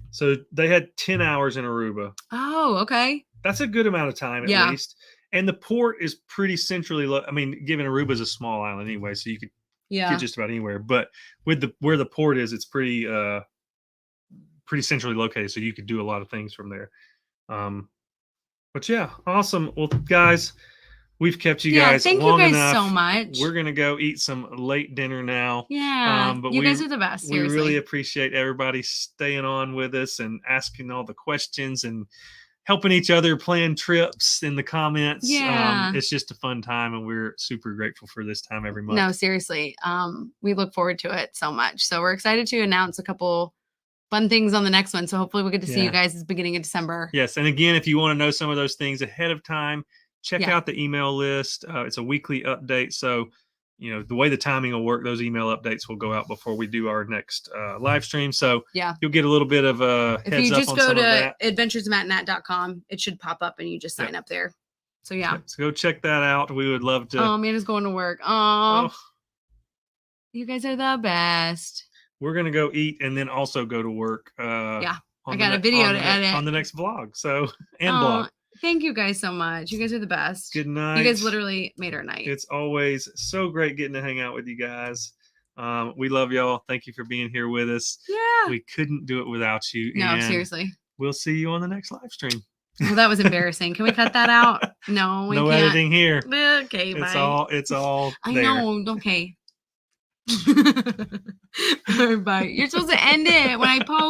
So they had 10 hours in Aruba. Oh, okay. That's a good amount of time at least. And the port is pretty centrally given Aruba is a small island anyway, so you could get just about anywhere. But with where the port is, it's pretty centrally located, so you could do a lot of things from there. But yeah, awesome. Well, guys, we've kept you guys thank long you guys enough. so much. We're gonna go eat some late dinner now. Yeah, but you guys are the best. Seriously. We really appreciate everybody staying on with us and asking all the questions and helping each other plan trips in the comments. Yeah, it's just a fun time, and we're super grateful for this time every month. No, seriously, we look forward to it so much. So we're excited to announce a couple fun things on the next one. So hopefully we'll get to see you guys at the beginning of December. Yes. And again, if you want to know some of those things ahead of time, check out the email list. It's a weekly update. So, the way the timing will work, those email updates will go out before we do our next live stream. So you'll get a little bit of a heads up on some of that. If you just go to adventuresmatnat.com, it should pop up and you just sign up there. So so go check that out. We would love to. Oh, man, it's going to work. Oh, you guys are the best. We're going to go eat and then also go to work. I got a video to edit on the next vlog. So, blog. Thank you guys so much. You guys are the best. Good night. You guys literally made our night. It's always so great getting to hang out with you guys. We love y'all. Thank you for being here with us. Yeah. We couldn't do it without you. No, seriously. We'll see you on the next live stream. Well, that was embarrassing. Can we cut that out? No, we can't. No editing here. Okay, bye. It's all I there. know. Okay. Bye. You're supposed to end it when I post.